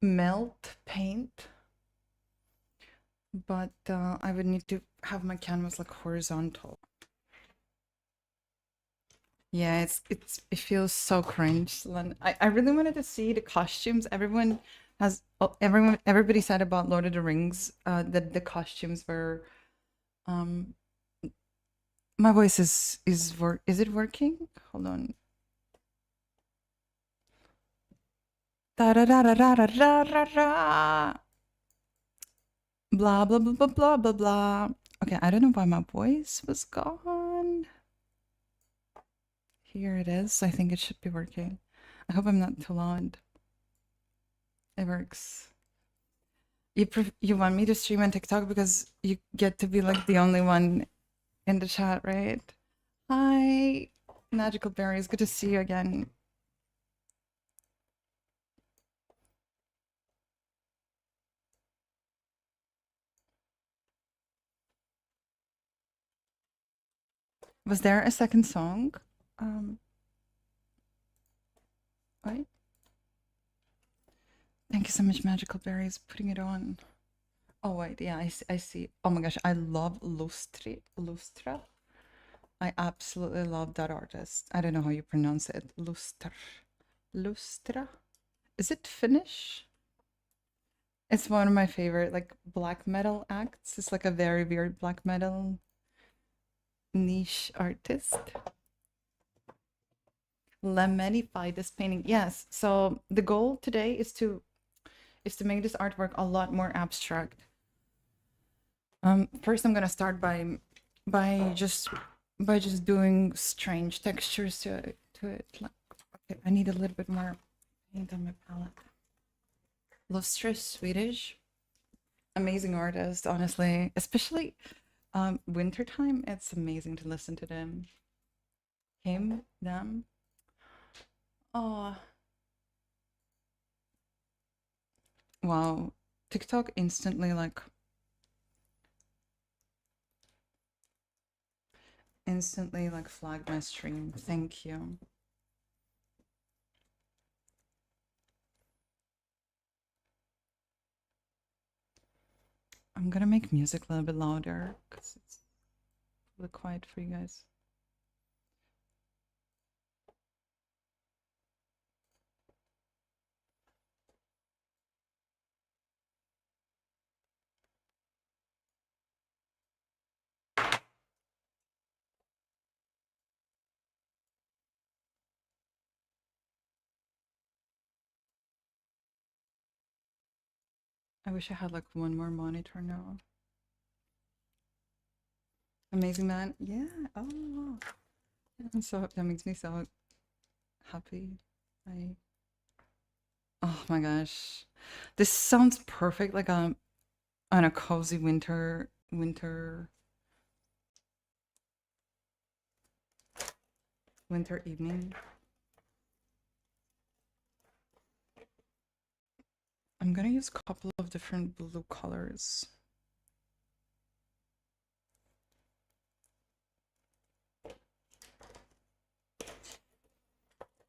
melt paint, but I would need to have my canvas like horizontal. Yeah, it feels so cringe. I really wanted to see the costumes. Everybody said about Lord of the Rings that the costumes were um my voice is it working? Hold on. Da da da da da da da da da. Blah blah blah blah blah blah blah. Okay, I don't know why my voice was gone. Here it is. I think it should be working. I hope I'm not too loud. It works. You want me to stream on TikTok because you get to be like the only one in the chat, right? Hi, Magical Berries. Good to see you again. Was there a second song? Right? Thank you so much, Magical Berries, putting it on. Oh wait, yeah, I see. Oh my gosh, I love Lustra. I absolutely love that artist. I don't know how you pronounce it. Lustra. Is it Finnish? It's one of my favorite like black metal acts. It's like a very weird black metal niche artist. Lemenify this painting. Yes. So the goal today is to make this artwork a lot more abstract. First I'm gonna start by just doing strange textures to it. Like, okay, I need a little bit more paint on my palette. Lustra, Swedish, amazing artist, honestly. Especially wintertime, it's amazing to listen to them. Him, them. Oh, wow. TikTok instantly like flagged my stream. Thank you. I'm gonna make music a little bit louder because it's a little quiet for you guys. I wish I had like one more monitor now. Amazing man. Yeah. Oh, I'm so that makes me so happy. Oh my gosh, this sounds perfect. Like on a cozy winter evening. I'm gonna use a couple of different blue colors.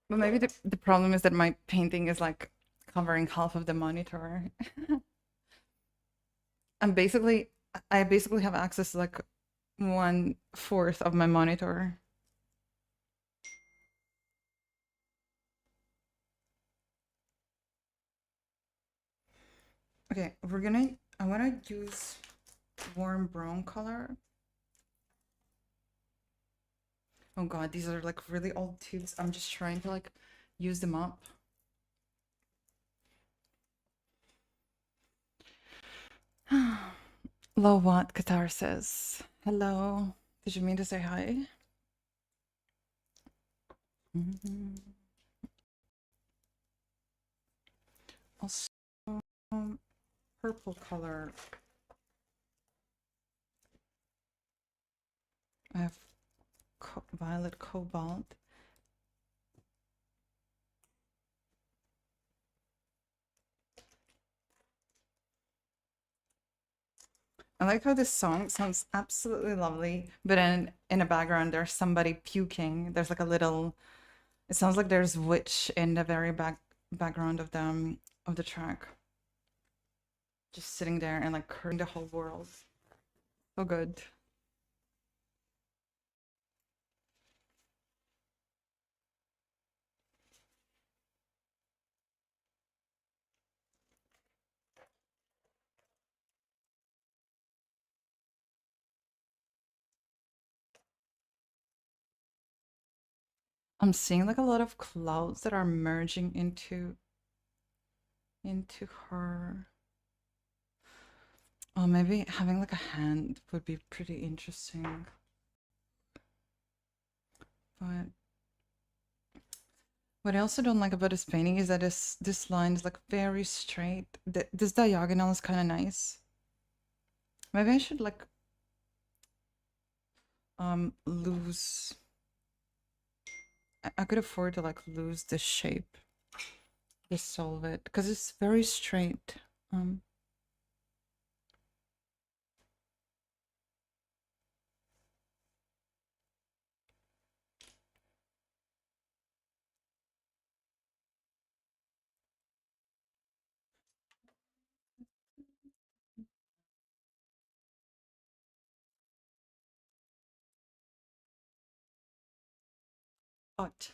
But maybe the problem is that my painting is like covering half of the monitor. I basically have access to like 1/4 of my monitor. Okay, I wanna use warm brown color. Oh god, these are like really old tubes. I'm just trying to like use them up. Low Watt Guitar says, hello. Did you mean to say hi? Also, purple color. I have violet cobalt. I like how this song sounds absolutely lovely, but in the background there's somebody puking. There's like a little. It sounds like there's witch in the very background of the track. just sitting there and like curling the whole world. So good. I'm seeing like a lot of clouds that are merging into her. Oh, maybe having like a hand would be pretty interesting. But what I also don't like about this painting is that this line is like very straight. This diagonal is kind of nice. Maybe I should like lose. I could afford to like lose this shape, dissolve it, because it's very straight. But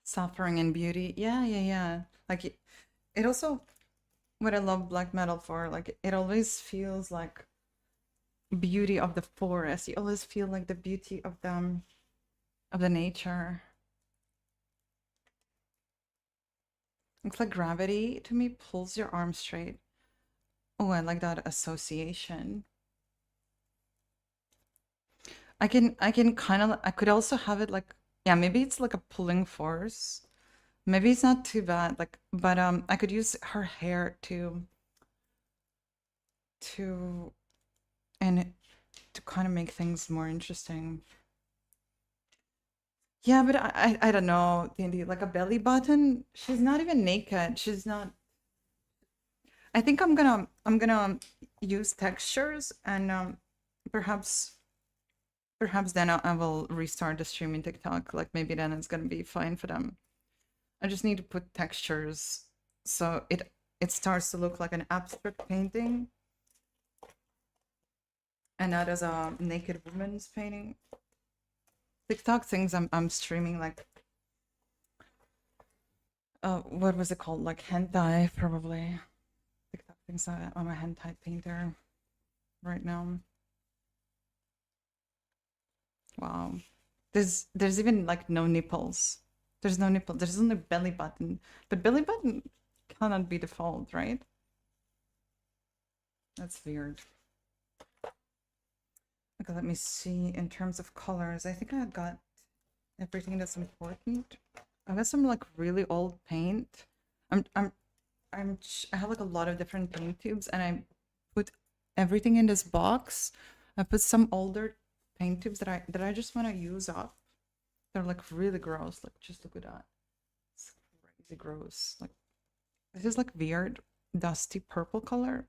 suffering and beauty, yeah. Like it also, what I love black metal for, like it always feels like beauty of the forest. You always feel like the beauty of them, of the nature. It's like gravity to me pulls your arm straight. Oh, I like that association. I can kind of, I could also have it like, yeah, maybe it's like a pulling force. Maybe it's not too bad, like, but I could use her hair to and to kind of make things more interesting. Yeah, but I don't know, Dandy, like a belly button. She's not even naked. She's not. I think I'm gonna use textures and perhaps perhaps then I will restart the stream in TikTok. Like maybe then it's gonna be fine for them. I just need to put textures so it starts to look like an abstract painting and not as a naked woman's painting. TikTok things I'm streaming like what was it called? Like hentai probably. TikTok things I'm a hentai painter right now. Wow. There's even like no nipples. There's no nipple. There's only belly button. But belly button cannot be default, right? That's weird. Okay, let me see in terms of colors. I think I got everything that's important. I got some like really old paint. I'm I'm I have like a lot of different paint tubes and I put everything in this box. I put some older paint tubes that I just want to use up. They're like really gross. Like just look at that. It's crazy gross. Like this is like weird dusty purple color.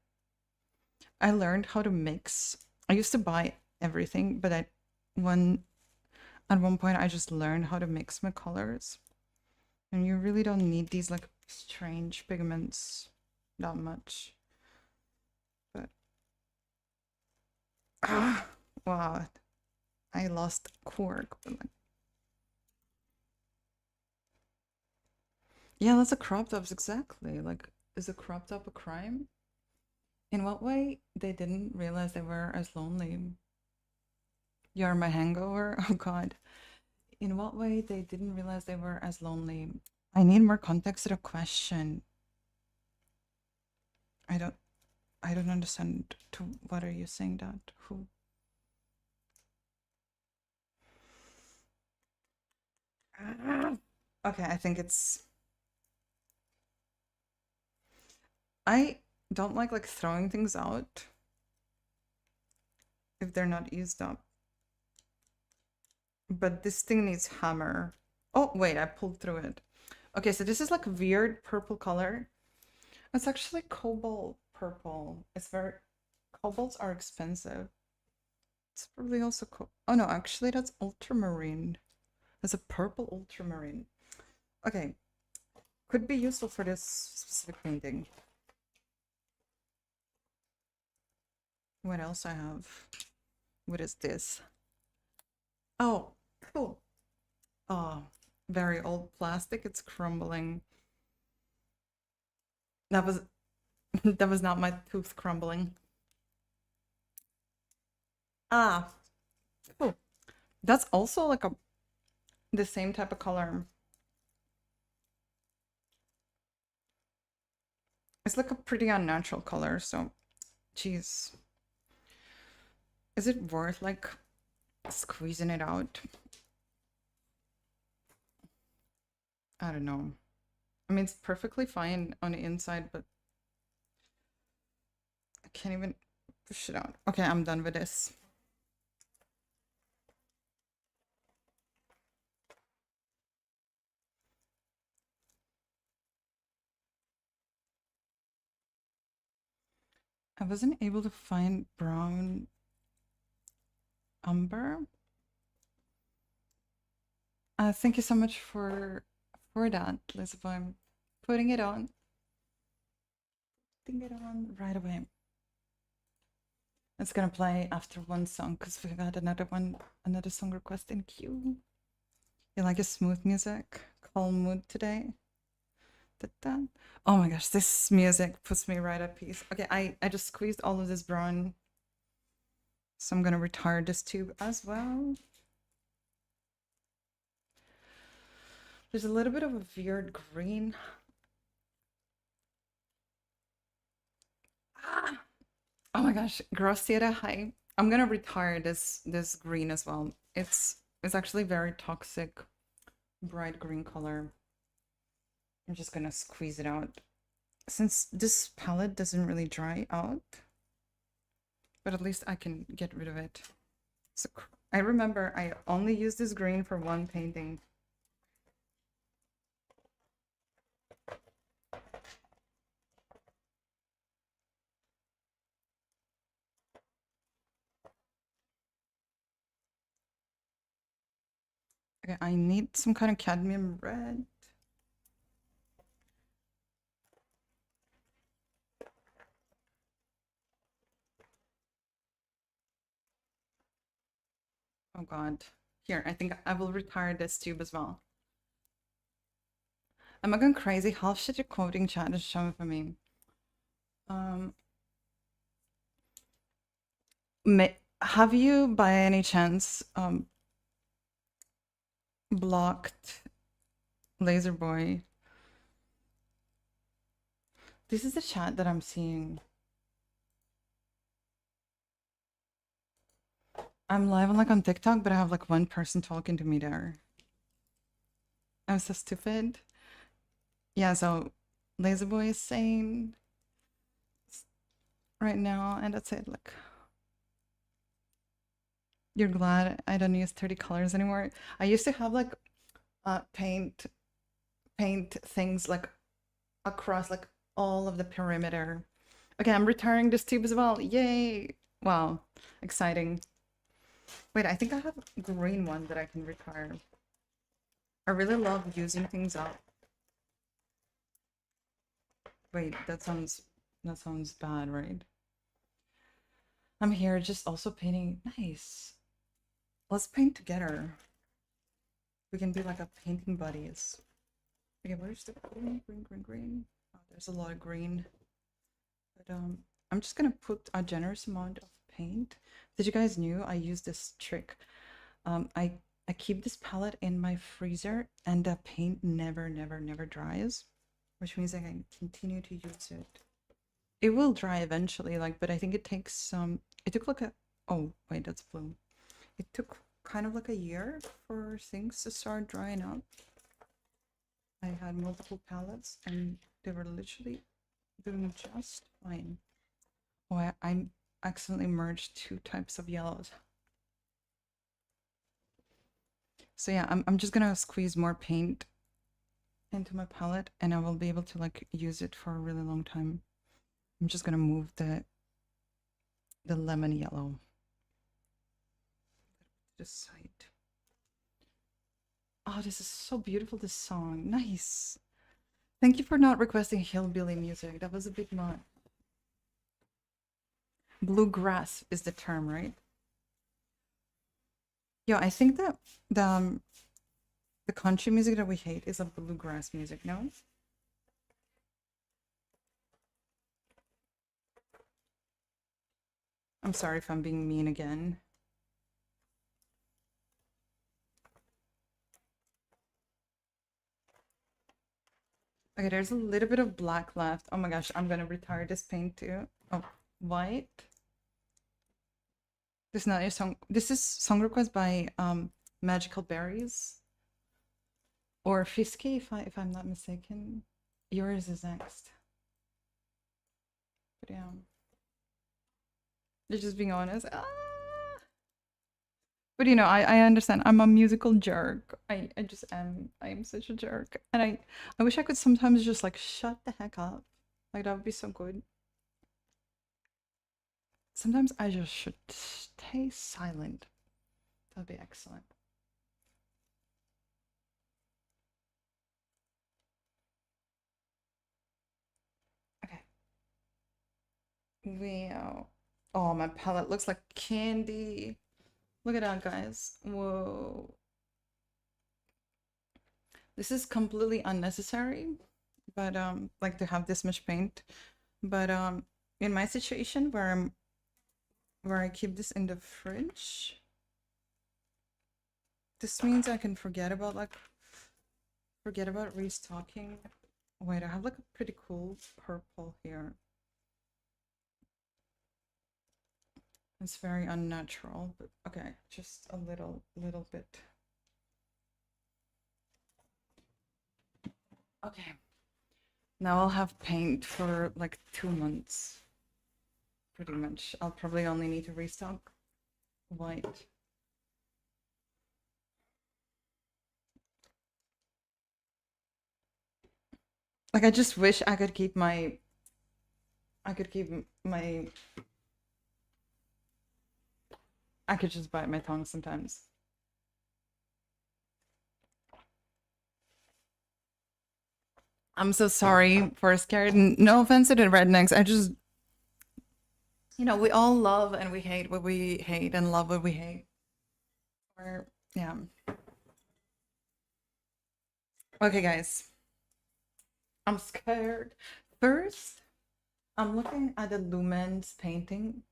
I learned how to mix. I used to buy everything, but one at one point I just learned how to mix my colors. And you really don't need these like strange pigments that much. But wow. I lost cork, but like yeah, that's a crop tops exactly. Like is a crop top a crime? In what way they didn't realize they were as lonely? You're my hangover? Oh god. In what way they didn't realize they were as lonely? I need more context to the question. I don't I don't understand to what are you saying that? Who? Okay, I think it's I don't like throwing things out if they're not used up. But this thing needs hammer. Oh, wait, I pulled through it. Okay, so this is like a weird purple color. It's actually cobalt purple. It's very cobalts are expensive. It's probably also oh no, actually that's ultramarine. There's a purple ultramarine. Okay, could be useful for this specific painting. What else I have? What is this? Oh, cool. Oh, very old plastic. It's crumbling. That was that was not my tooth crumbling. Ah, cool. That's also like the same type of color. It's like a pretty unnatural color, so geez. Is it worth like squeezing it out? I don't know. I mean, it's perfectly fine on the inside, but I can't even push it out. Okay, I'm done with this. I wasn't able to find brown umber. Thank you so much for that, Elizabeth. I'm putting it on. Putting it on right away. It's gonna play after one song because we got another song request in queue. You like a smooth music, calm mood today? Da-da. Oh my gosh, this music puts me right at peace. Okay, I just squeezed all of this brown, so I'm gonna retire this tube as well. There's a little bit of a weird green. Ah! Oh my gosh, Grossiera, hi. I'm gonna retire this green as well. It's actually very toxic, bright green color. I'm just gonna squeeze it out. Since this palette doesn't really dry out, but at least I can get rid of it. So I remember I only used this green for one painting. Okay, I need some kind of cadmium red. Oh god. Here, I think I will retire this tube as well. Am I going crazy? Half shit your quoting chat is showing for me. Have you by any chance blocked Laser Boy? This is the chat that I'm seeing. I'm live on TikTok, but I have like one person talking to me there. I'm so stupid. Yeah, so Laser Boy is saying right now, and that's it. Like, you're glad I don't use 30 colors anymore. I used to have like paint things like across like all of the perimeter. Okay, I'm retiring this tube as well. Yay! Wow, exciting. Wait, I think I have a green one that I can retire. I really love using things up. Wait, that sounds bad, right? I'm here just also painting. Nice. Let's paint together. We can do like a painting buddies. Okay, where's the green? Oh, there's a lot of green. But I'm just gonna put a generous amount of paint. Did you guys knew I use this trick? I keep this palette in my freezer and the paint never dries, which means I can continue to use it. It will dry eventually, like, but I think it takes some. It took like a. Oh wait, that's blue. It took kind of like a year for things to start drying up. I had multiple palettes and they were literally doing just fine. Oh, I accidentally merged two types of yellows. So yeah, I'm just gonna squeeze more paint into my palette and I will be able to like use it for a really long time. I'm just gonna move the lemon yellow to the side. Oh, this is so beautiful, this song. Nice. Thank you for not requesting hillbilly music. That was a bit much. Bluegrass is the term, right? Yeah, I think that the country music that we hate is a bluegrass music, no? I'm sorry if I'm being mean again. Okay, there's a little bit of black left. Oh my gosh, I'm gonna retire this paint too. Oh, white. This is not your song. This is song request by Magical Berries or Fisky, if I'm not mistaken. Yours is next. But yeah, you're just being honest. Ah! But you know, I understand. I'm a musical jerk. I just am. I am such a jerk, and I wish I could sometimes just like shut the heck up. Like that would be so good. Sometimes I just should stay silent. That'd be excellent. Okay. Wow. Oh, my palette looks like candy. Look at that, guys. Whoa. This is completely unnecessary, but like to have this much paint. But in my situation where I keep this in the fridge, this means I can forget about restocking. Wait, I have like a pretty cool purple here. It's very unnatural, but okay, just a little bit. Okay. Now I'll have paint for like 2 months. Pretty much. I'll probably only need to restock white. Like I just wish I could keep my I could just bite my tongue sometimes. I'm so sorry for scared. No offense to the rednecks. I just, you know, we all love and we hate what we hate and love what we hate. Or, yeah. Okay, guys. I'm scared. First, I'm looking at the Lumens painting.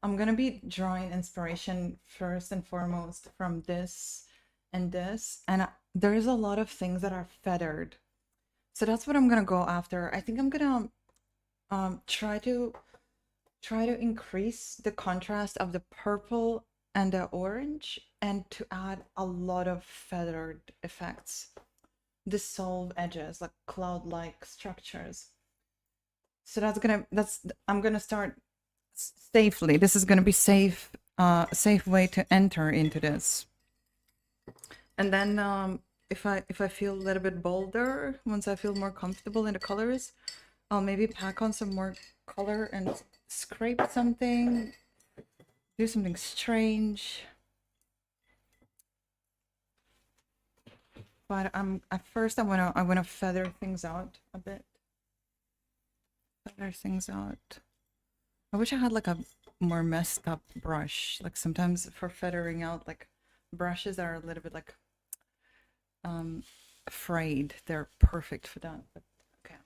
I'm gonna be drawing inspiration first and foremost from this and this. And there is a lot of things that are feathered. So that's what I'm gonna go after. I think I'm gonna try to increase the contrast of the purple and the orange and to add a lot of feathered effects. Dissolve edges, like cloud-like structures. So I'm gonna start safely. This is gonna be safe way to enter into this. And then if I feel a little bit bolder, once I feel more comfortable in the colors, I'll maybe pack on some more color and scrape something, do something strange. But at first I wanna feather things out a bit. Feather things out. I wish I had like a more messed up brush. Like sometimes for feathering out, like brushes are a little bit like frayed. They're perfect for that. But okay.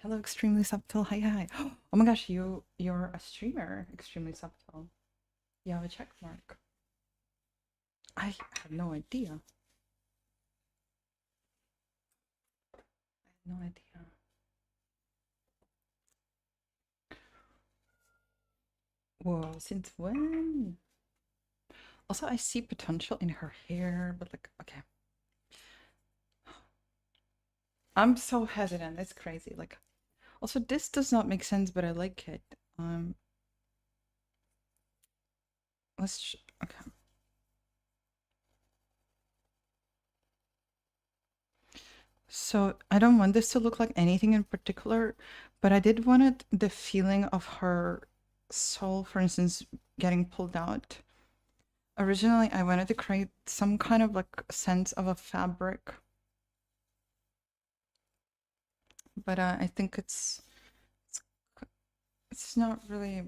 Hello, extremely subtle. Hi. Oh my gosh, you're a streamer. Extremely subtle. You have a check mark. I have no idea. No idea. Whoa, since when? Also, I see potential in her hair, but like, okay. I'm so hesitant. It's crazy. Like, also, this does not make sense, but I like it. Okay. So I don't want this to look like anything in particular, but I did want it the feeling of her soul, for instance, getting pulled out. Originally, I wanted to create some kind of like sense of a fabric, but I think it's it's not really.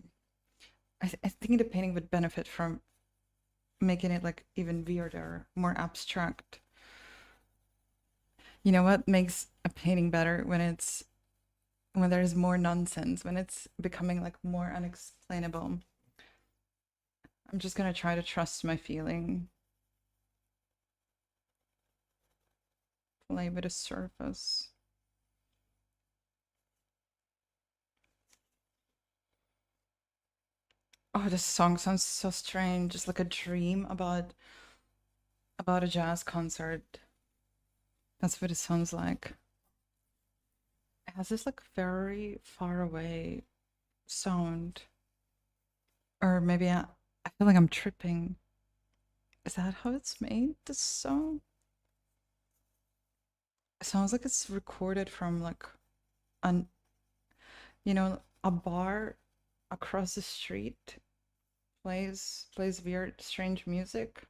I think the painting would benefit from making it like even weirder, more abstract. You know what makes a painting better when there's more nonsense, when it's becoming like more unexplainable. I'm just gonna try to trust my feeling. Play with the surface. Oh, this song sounds so strange. Just like a dream about a jazz concert. That's what it sounds like. It has this like very far away sound. Or maybe I feel like I'm tripping. Is that how it's made, this song? It sounds like it's recorded from like an a bar across the street plays weird, strange music,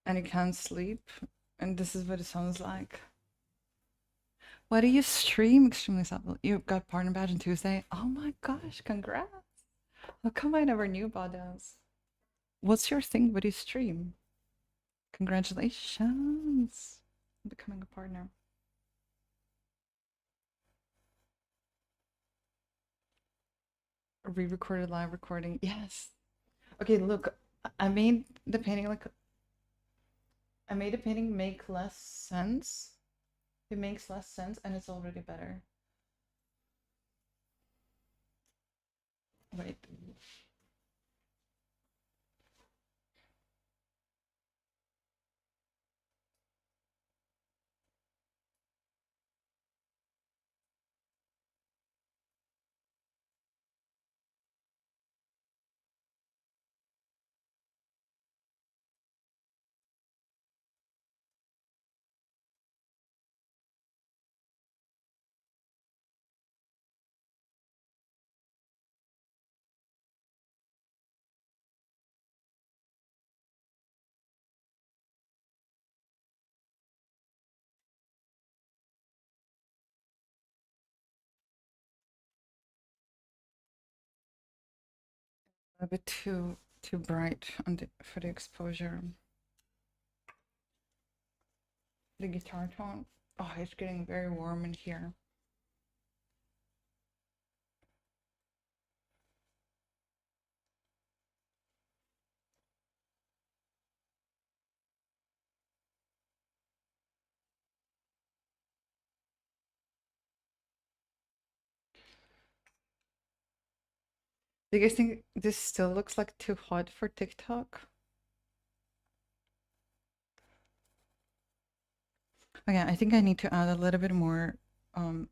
and you can't sleep. And this is what it sounds like. What do you stream? Extremely simple. You got partner badge on Tuesday. Oh my gosh, congrats. How come I never knew about this? What's your thing? What do you stream? Congratulations on becoming a partner. A re-recorded live recording. Yes. Okay, look, I made the painting like I made the painting make less sense. It makes less sense and it's already better. Wait. A bit too bright on for the exposure. The guitar tone. Oh, it's getting very warm in here. Do you guys think this still looks like too hot for TikTok? Okay, I think I need to add a little bit more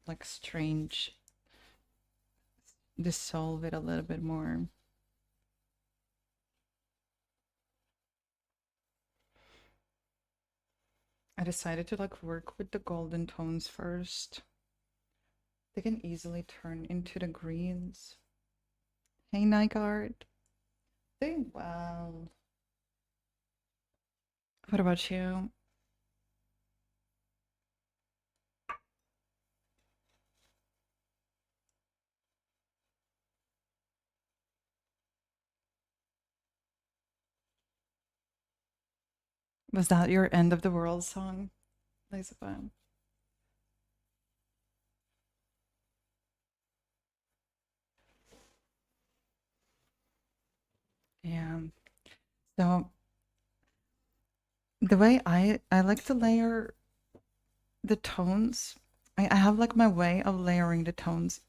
like strange, dissolve it a little bit more. I decided to like work with the golden tones first. They can easily turn into the greens. Hey, Nygaard. Doing well. What about you? Was that your end of the world song, Lisa? Yeah. So the way I like to layer the tones, I have like my way of layering the tones.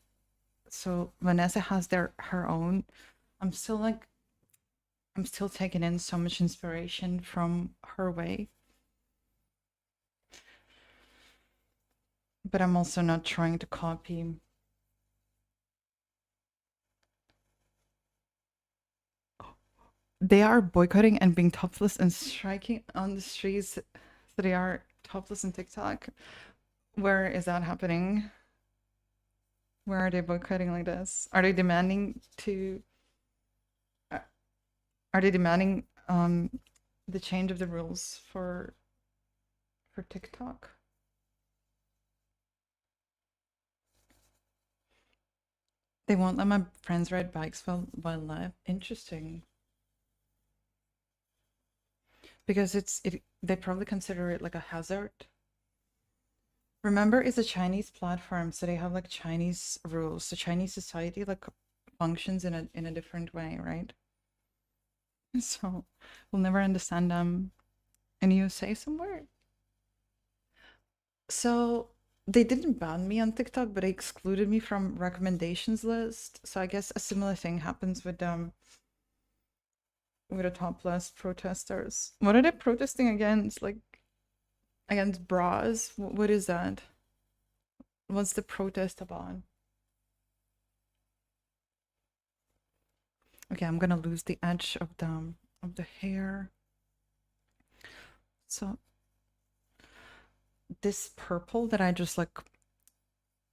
So Vanessa has her own. I'm still like I'm still taking in so much inspiration from her way, but I'm also not trying to copy. They are boycotting and being topless and striking on the streets. So they are topless on TikTok. Where is that happening? Where are they boycotting like this? Are they demanding to? Are they demanding the change of the rules for TikTok? They won't let my friends ride bikes while live. Interesting. Because they probably consider it like a hazard. Remember, it's a Chinese platform, so they have like Chinese rules. So Chinese society like functions in a different way, right? So we'll never understand them. And you say somewhere. So they didn't ban me on TikTok, but they excluded me from recommendations list. So I guess a similar thing happens with the topless protesters. What are they protesting against? Like against bras? What is that? What's the protest about? Okay, I'm gonna lose the edge of the hair. So this purple that I just like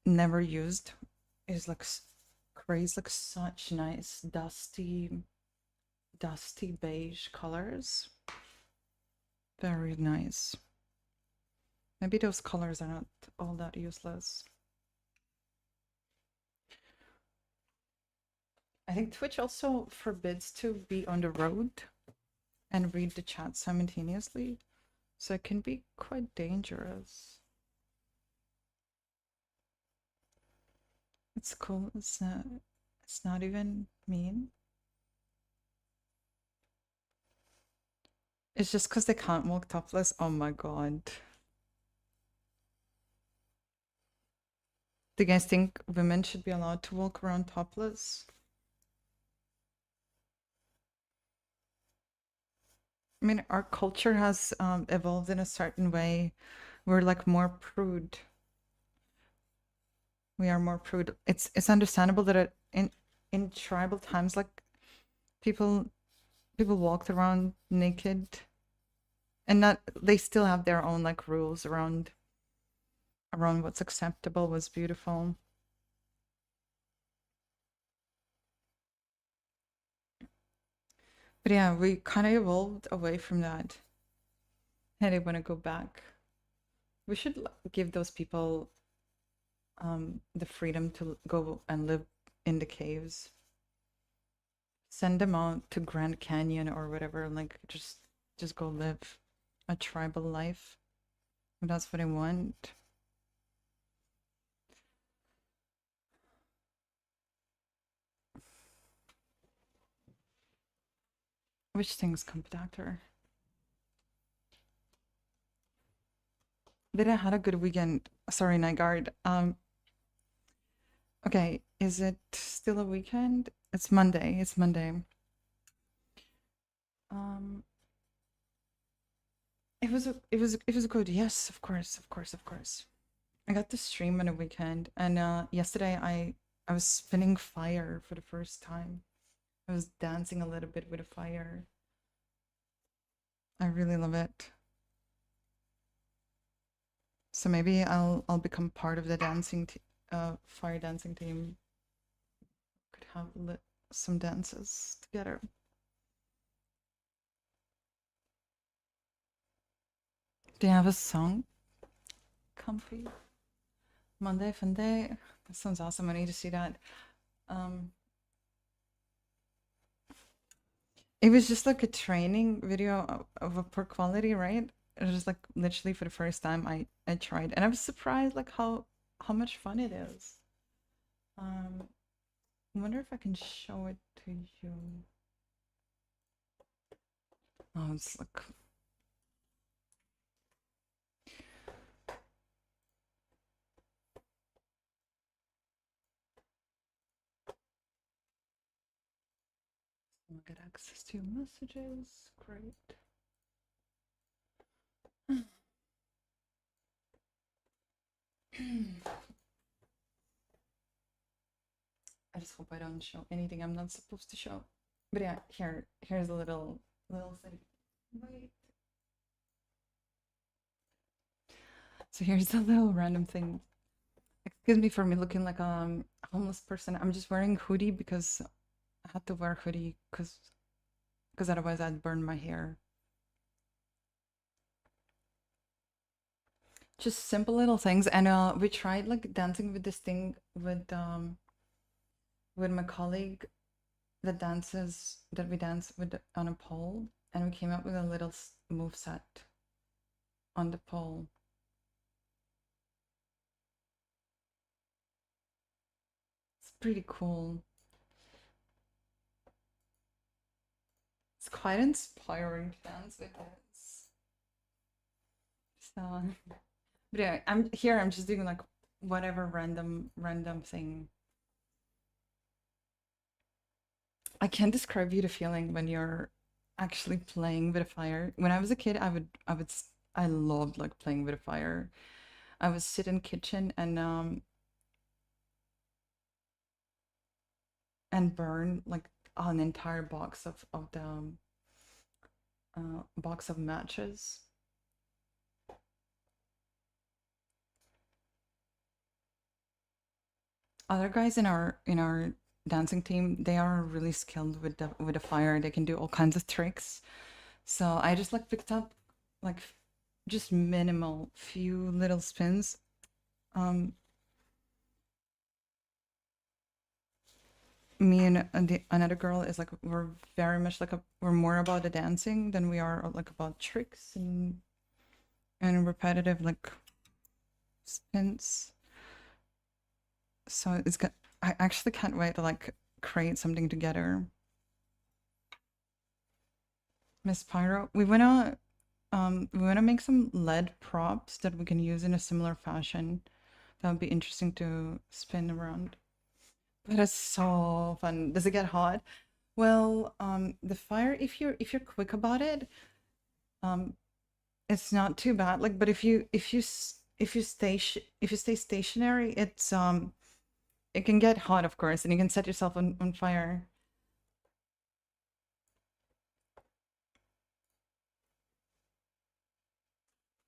never used is like crazy, like such nice dusty beige colors. Very nice. Maybe those colors are not all that useless. I think Twitch also forbids to be on the road and read the chat simultaneously, so it can be quite dangerous. It's cool. It's not even mean. It's just because they can't walk topless. Oh my god. Do you guys think women should be allowed to walk around topless? I mean, our culture has evolved in a certain way. We're like more prude. We are more prude. It's understandable that in tribal times, like people walked around naked, and not they still have their own like rules around what's acceptable, what's beautiful. But yeah, we kind of evolved away from that, and I want to go back. We should give those people the freedom to go and live in the caves. Send them out to Grand Canyon or whatever, like just go live a tribal life. If that's what I want. Which things come after? Did I had a good weekend? Sorry, Night Guard. Okay, is it still a weekend? It's Monday. It's Monday. Um, it was good. Yes, of course, of course, of course. I got to stream on a weekend, and yesterday I was spinning fire for the first time. I was dancing a little bit with a fire. I really love it. So maybe I'll become part of the fire dancing team. Could have some dances together. Do you have a song? Comfy. Monday Fun Day. That sounds awesome. I need to see that. It was just like a training video of a poor quality, right? It was just like literally for the first time I tried, and I was surprised like how much fun it is. I wonder if I can show it to you. Oh, it's like I'll get access to your messages. Great. I just hope I don't show anything I'm not supposed to show. But yeah, here's a little thing. Wait. So here's a little random thing. Excuse me for me looking like a homeless person. I'm just wearing hoodie because I had to wear hoodie because because otherwise I'd burn my hair. Just simple little things. And we tried like dancing with this thing with my colleague that we dance with on a pole, and we came up with a little move set on the pole. It's pretty cool. It's quite inspiring to dance with this. So, but yeah, I'm just doing like whatever random thing. I can't describe you the feeling when you're actually playing with a fire. When I was a kid, I loved like playing with a fire. I would sit in kitchen and burn like an entire box of the box of matches. Other guys in our dancing team, they are really skilled with the fire. They can do all kinds of tricks. So I just like picked up like just minimal few little spins. Me and another girl is like we're very much like we're more about the dancing than we are like about tricks and repetitive like spins. So I actually can't wait to like create something together. Miss Pyro, we wanna make some lead props that we can use in a similar fashion. That would be interesting to spin around. But it's so fun. Does it get hot? Well, the fire, if you're quick about it, it's not too bad. Like, but if you stay stationary, it can get hot, of course, and you can set yourself on fire.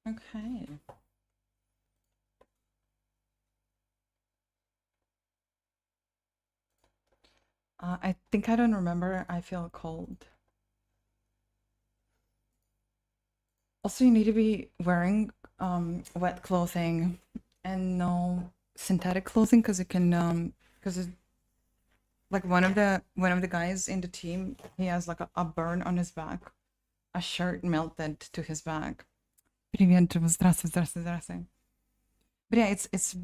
Okay. I think I don't remember. I feel cold. Also, you need to be wearing wet clothing and no synthetic clothing because it can because like one of the guys in the team, he has like a burn on his back. A shirt melted to his back. Привет, здравствуй, здравствуй, здравствуй. But yeah, it's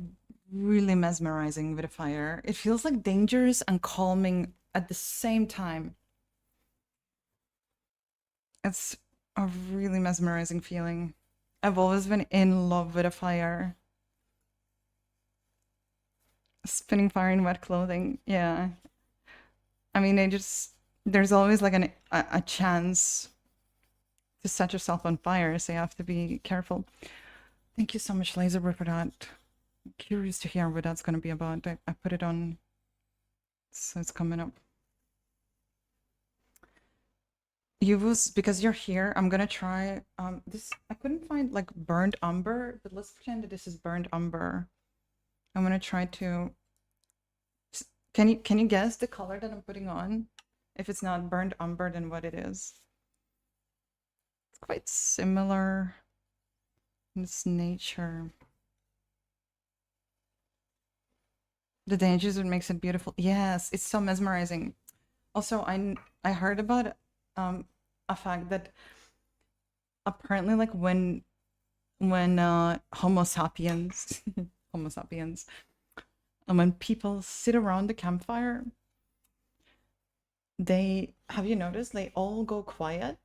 really mesmerizing with a fire. It feels like dangerous and calming at the same time. It's a really mesmerizing feeling. I've always been in love with a fire. Spinning fire in wet clothing, yeah. I mean, there's always like a chance to set yourself on fire, so you have to be careful. Thank you so much, Laserboy, for that. I'm curious to hear what that's going to be about. I put it on, so it's coming up. Because you're here, I'm gonna try this. I couldn't find like burnt umber, but let's pretend that this is burnt umber. I'm gonna try to. Can you guess the color that I'm putting on? If it's not burnt umber, then what it is? It's quite similar in its nature. The dangers what makes it beautiful. Yes, it's so mesmerizing. Also, I heard about a fact that apparently like when Homo sapiens Homo sapiens and when people sit around the campfire, have you noticed they all go quiet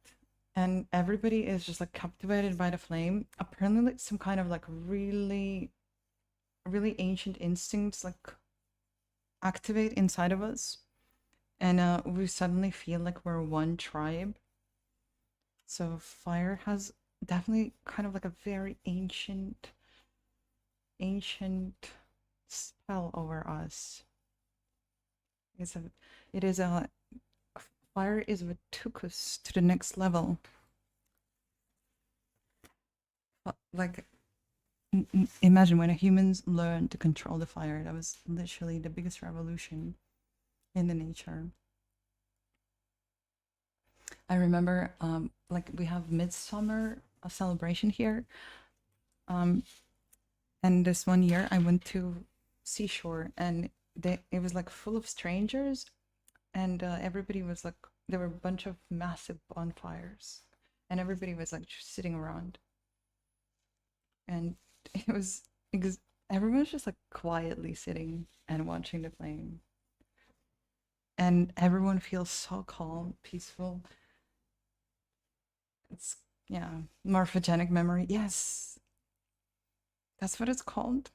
and everybody is just like captivated by the flame. Apparently like some kind of like really ancient instincts like activate inside of us, and we suddenly feel like we're one tribe. So fire has definitely kind of like a very ancient spell over us. It is a fire is what took us to the next level. Like imagine when humans learned to control the fire. That was literally the biggest revolution in the nature. I remember like we have midsummer a celebration here. Um, and this one year I went to seashore and it was like full of strangers and everybody was like there were a bunch of massive bonfires and everybody was like just sitting around and it was everyone was just like quietly sitting and watching the flame and everyone feels so calm, peaceful. It's yeah, morphogenic memory. Yes, that's what it's called.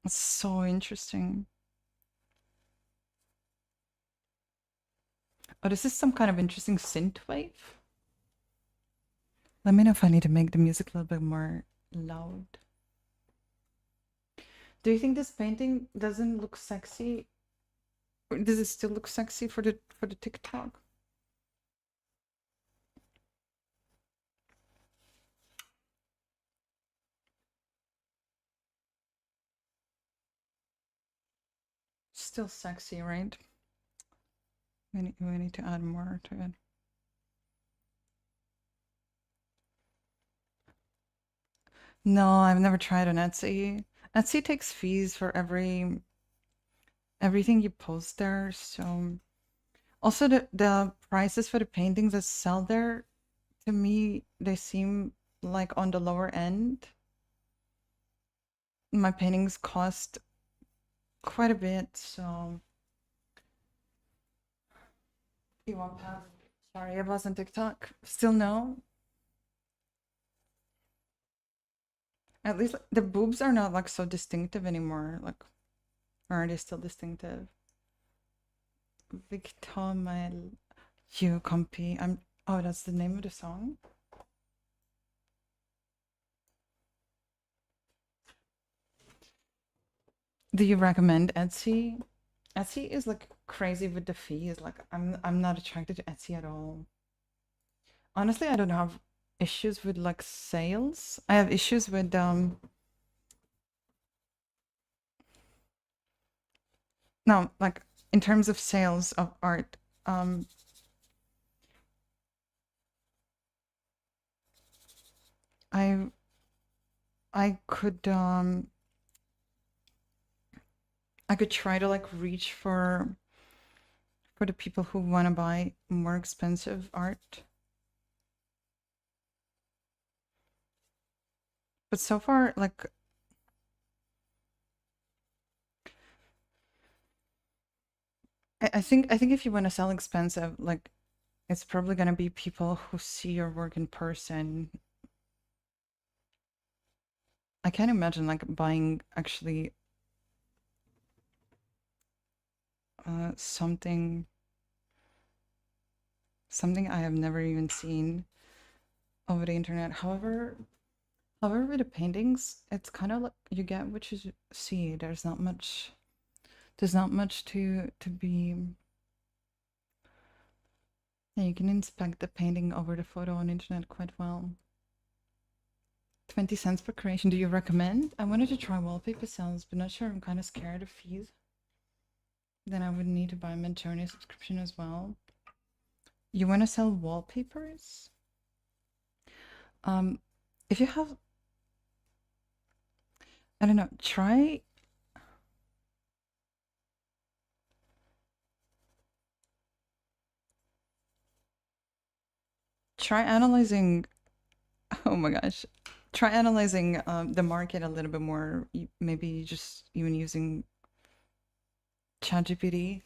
It's so interesting. Oh, this is some kind of interesting synth wave. Let me know if I need to make the music a little bit more loud. Do you think this painting doesn't look sexy? Or does it still look sexy for the TikTok? Still sexy, right? We need to add more to it. No, I've never tried on Etsy. Etsy takes fees for everything you post there, so also the prices for the paintings that sell there, to me, they seem like on the lower end. My paintings cost quite a bit, so you want pass? Sorry, I was on TikTok. Still no. At least like, the boobs are not like so distinctive anymore. Like, or are they still distinctive? Victor you compy. I'm. Oh, that's the name of the song. Do you recommend Etsy? Etsy is like crazy with the fees. Like I'm not attracted to Etsy at all. Honestly, I don't have issues with like sales. I have issues with no, like in terms of sales of art. I I could I could try to like reach for the people who want to buy more expensive art. But so far, like I think if you want to sell expensive, like it's probably gonna be people who see your work in person. I can't imagine like buying actually something I have never even seen over the internet. However, with the paintings, it's kind of like you get what you see. There's not much to be. Yeah, you can inspect the painting over the photo on the internet quite well. 20 cents per creation. Do you recommend? I wanted to try wallpaper sales, but not sure. I'm kind of scared of fees. Then I would need to buy a Midjourney subscription as well. You want to sell wallpapers? If you have, I don't know, try analyzing. Oh my gosh, try analyzing the market a little bit more. Maybe just even using ChatGPT.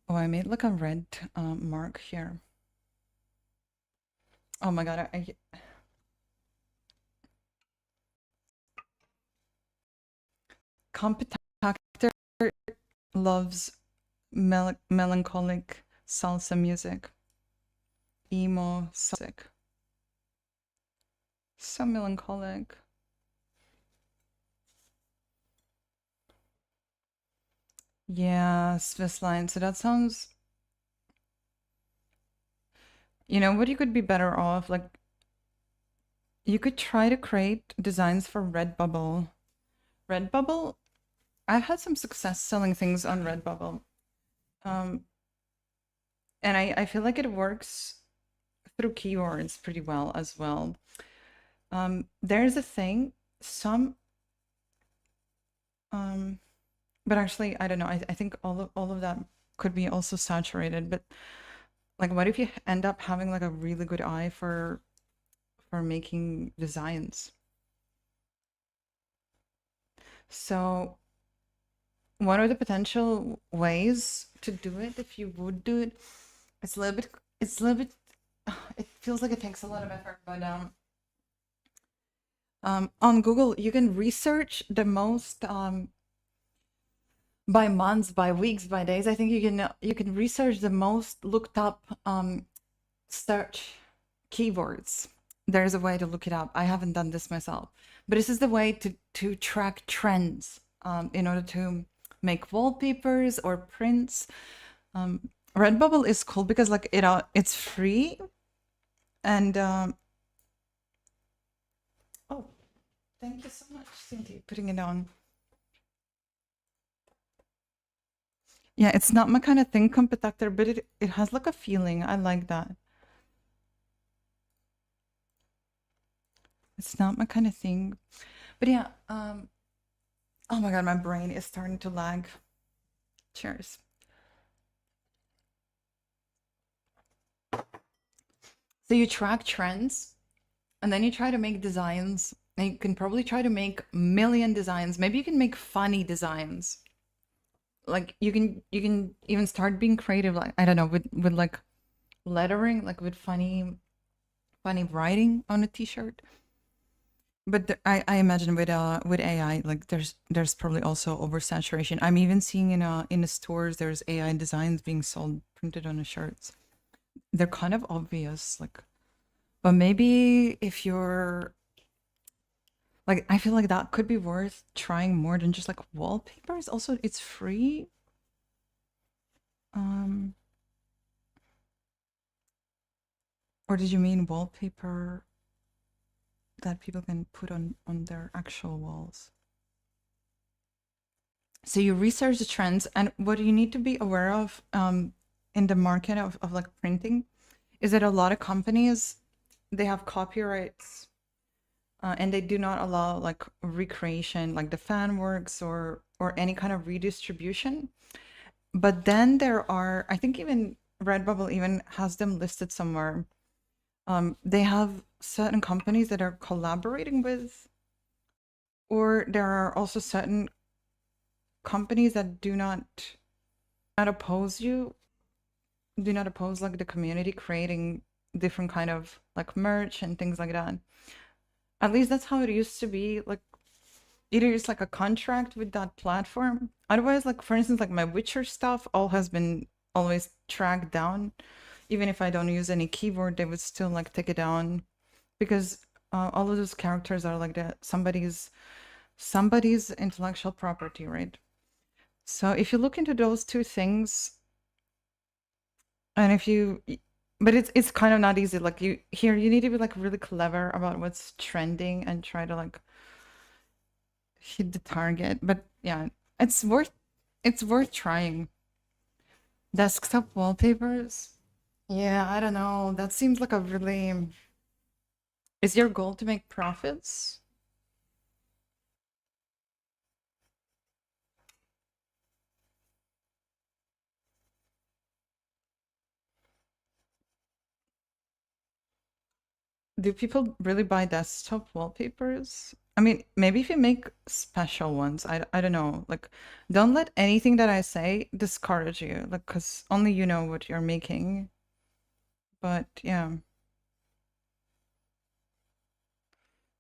Oh, I made like a red mark here. Oh my god, Compactor loves melancholic salsa music. Emo music. So melancholic. Yeah, Swiss line. So that sounds. You know what? You could be better off. Like, you could try to create designs for Redbubble. Redbubble, I've had some success selling things on Redbubble. Um, and I feel like it works. through keywords pretty well as well. There's a thing, some, but actually, I don't know. I think all of that could be also saturated. But like, what if you end up having like a really good eye for making designs? So one of the potential ways to do it, if you would do it, it's a little bit, it feels like it takes a lot of effort, but on Google, you can research the most by months, by weeks, by days. I think you can research the most looked up search keywords. There's a way to look it up. I haven't done this myself, but this is the way to track trends in order to make wallpapers or prints. Redbubble is cool because like it's free, and oh, thank you so much, Cynthia, putting it on. Yeah, it's not my kind of thing, compactor, but it has like a feeling. I like that. It's not my kind of thing, but yeah. Oh my god, my brain is starting to lag. Cheers. So you track trends, and then you try to make designs. And you can probably try to make a million designs. Maybe you can make funny designs. Like you can even start being creative. Like I don't know, with like lettering, like with funny writing on a t-shirt. But I imagine with AI, like there's probably also oversaturation. I'm even seeing in the stores there's AI designs being sold printed on the shirts. They're kind of obvious, like, but maybe if you're like, I feel like that could be worth trying more than just like wallpapers. Also, it's free. Or did you mean wallpaper that people can put on their actual walls? So you research the trends, and what you need to be aware of in the market of like printing is that a lot of companies, they have copyrights, and they do not allow like recreation, like the fan works or any kind of redistribution. But then there are, I think even Redbubble even has them listed somewhere. They have certain companies that are collaborating with, or there are also certain companies that do not oppose you, do not oppose like the community creating different kind of like merch and things like that. At least that's how it used to be. Like either it's like a contract with that platform. Otherwise, like for instance, like my Witcher stuff all has been always tracked down. Even if I don't use any keyboard, they would still like take it down because all of those characters are like that somebody's intellectual property, right? So if you look into those two things, and if you, but it's kind of not easy. Like you need to be like really clever about what's trending and try to like hit the target. But yeah, it's worth trying. Desktop wallpapers. Yeah, I don't know. That seems like a really. Is your goal to make profits? Do people really buy desktop wallpapers? I mean, maybe if you make special ones, I don't know. Like, don't let anything that I say discourage you, like, because only you know what you're making. But yeah,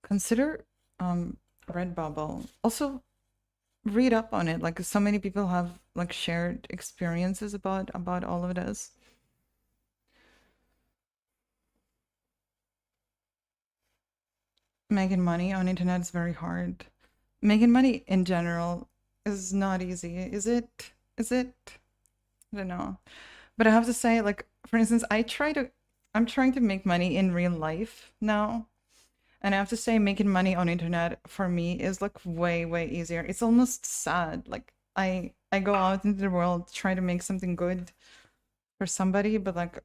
consider Redbubble. Also, read up on it. Like, so many people have like shared experiences about all of this. Making money on internet is very hard. Making money in general is not easy. Is it? Is it? I don't know. But I have to say, like, for instance, I'm trying to make money in real life now. And I have to say, making money on internet for me is like way, way easier. It's almost sad. Like I go out into the world, try to make something good for somebody, but like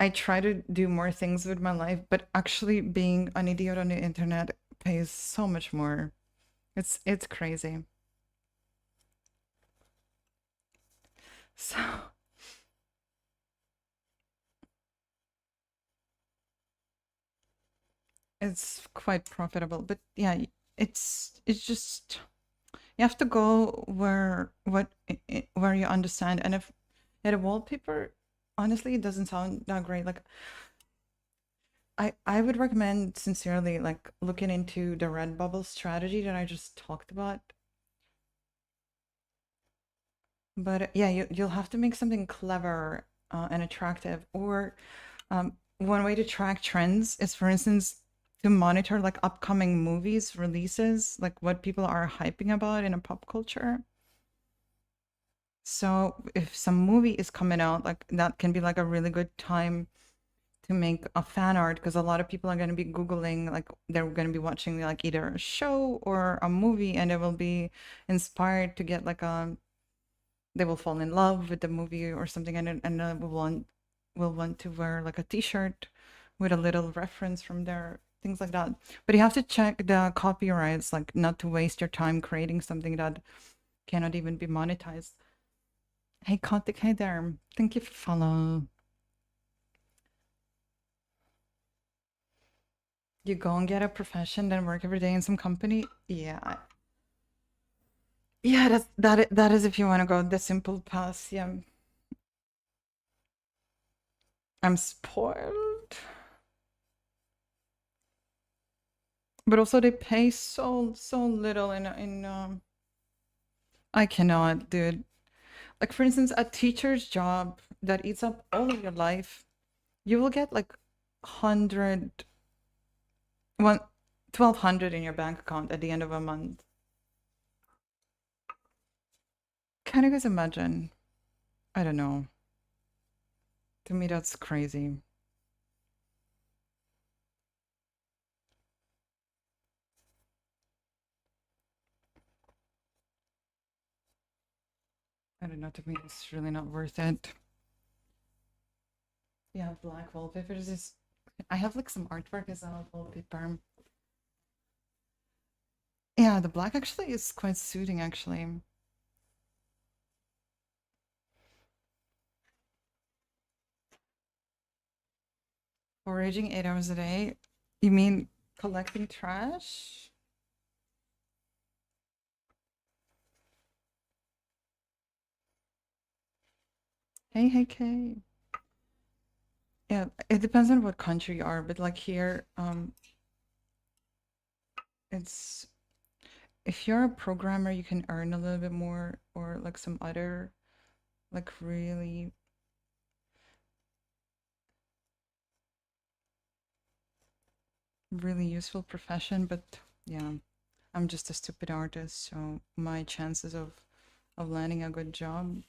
I try to do more things with my life, but actually being an idiot on the internet pays so much more. It's crazy. So it's quite profitable, but yeah, it's just you have to go where where you understand. And if at a wallpaper, honestly, it doesn't sound that great. Like I would recommend sincerely like looking into the Redbubble strategy that I just talked about. But yeah, you'll have to make something clever and attractive. Or one way to track trends is, for instance, to monitor like upcoming movies releases, like what people are hyping about in a pop culture. So if some movie is coming out, like that can be like a really good time to make a fan art, because a lot of people are going to be Googling, like they're going to be watching like either a show or a movie, and they will be inspired to get like they will fall in love with the movie or something, and will want to wear like a t-shirt with a little reference from there, things like that. But you have to check the copyrights, like not to waste your time creating something that cannot even be monetized. Hey Kartik, hey there. Thank you for follow. You go and get a profession, then work every day in some company. Yeah. Yeah, that is if you want to go the simple path. Yeah. I'm spoiled. But also they pay so little in I cannot, dude. Like for instance, a teacher's job that eats up all of your life, you will get like 100 one 1200 in your bank account at the end of a month. Can you guys imagine? I don't know. To me that's crazy. I don't know, to me it's really not worth it. Yeah, black wallpapers is I have like some artwork as a wallpaper. Yeah, the black actually is quite suiting actually. Foraging 8 hours a day? You mean collecting trash? Hey, hey, Kay. Yeah, it depends on what country you are, but like here, it's if you're a programmer, you can earn a little bit more, or like some other, like really useful profession. But yeah, I'm just a stupid artist, so my chances of landing a good job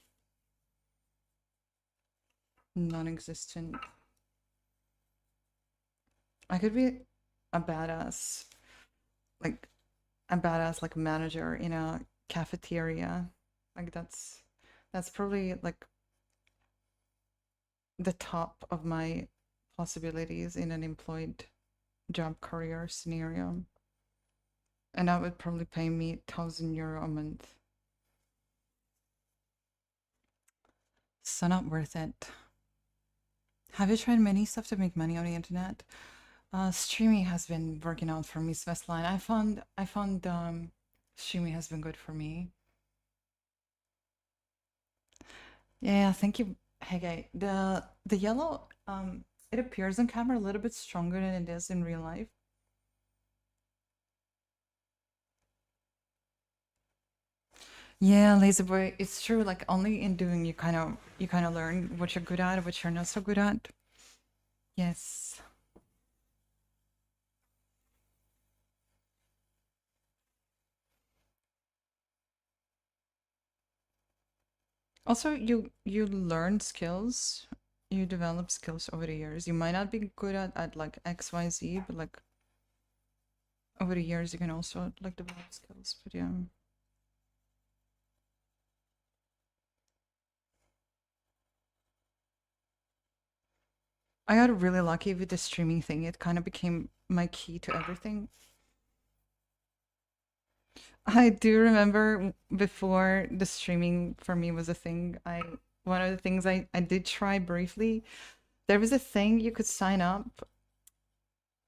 non-existent. I could be a badass, like a badass like manager in a cafeteria. Like that's probably like the top of my possibilities in an employed job career scenario. And that would probably pay me €1,000 a month. So not worth it. Have you tried many stuff to make money on the internet? Streaming has been working out for me, Svesline. I found streaming has been good for me. Yeah, thank you. Hey, guy. The yellow it appears on camera a little bit stronger than it is in real life. Yeah, lazy boy, it's true. Like only in doing you kind of learn what you're good at, what you're not so good at. Yes. Also, you learn skills, you develop skills over the years. You might not be good at like XYZ, but like over the years you can also like develop skills. But yeah. I got really lucky with the streaming thing. It kind of became my key to everything. I do remember before the streaming for me was a thing. One of the things I did try briefly, there was a thing you could sign up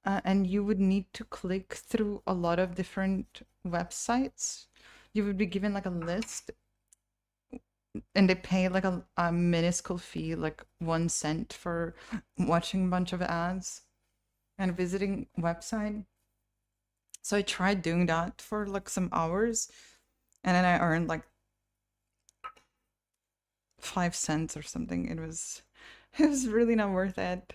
and you would need to click through a lot of different websites. You would be given like a list and they pay like a minuscule fee, like 1 cent for watching a bunch of ads and visiting website. So I tried doing that for like some hours and then I earned like 5 cents or something. It was really not worth it.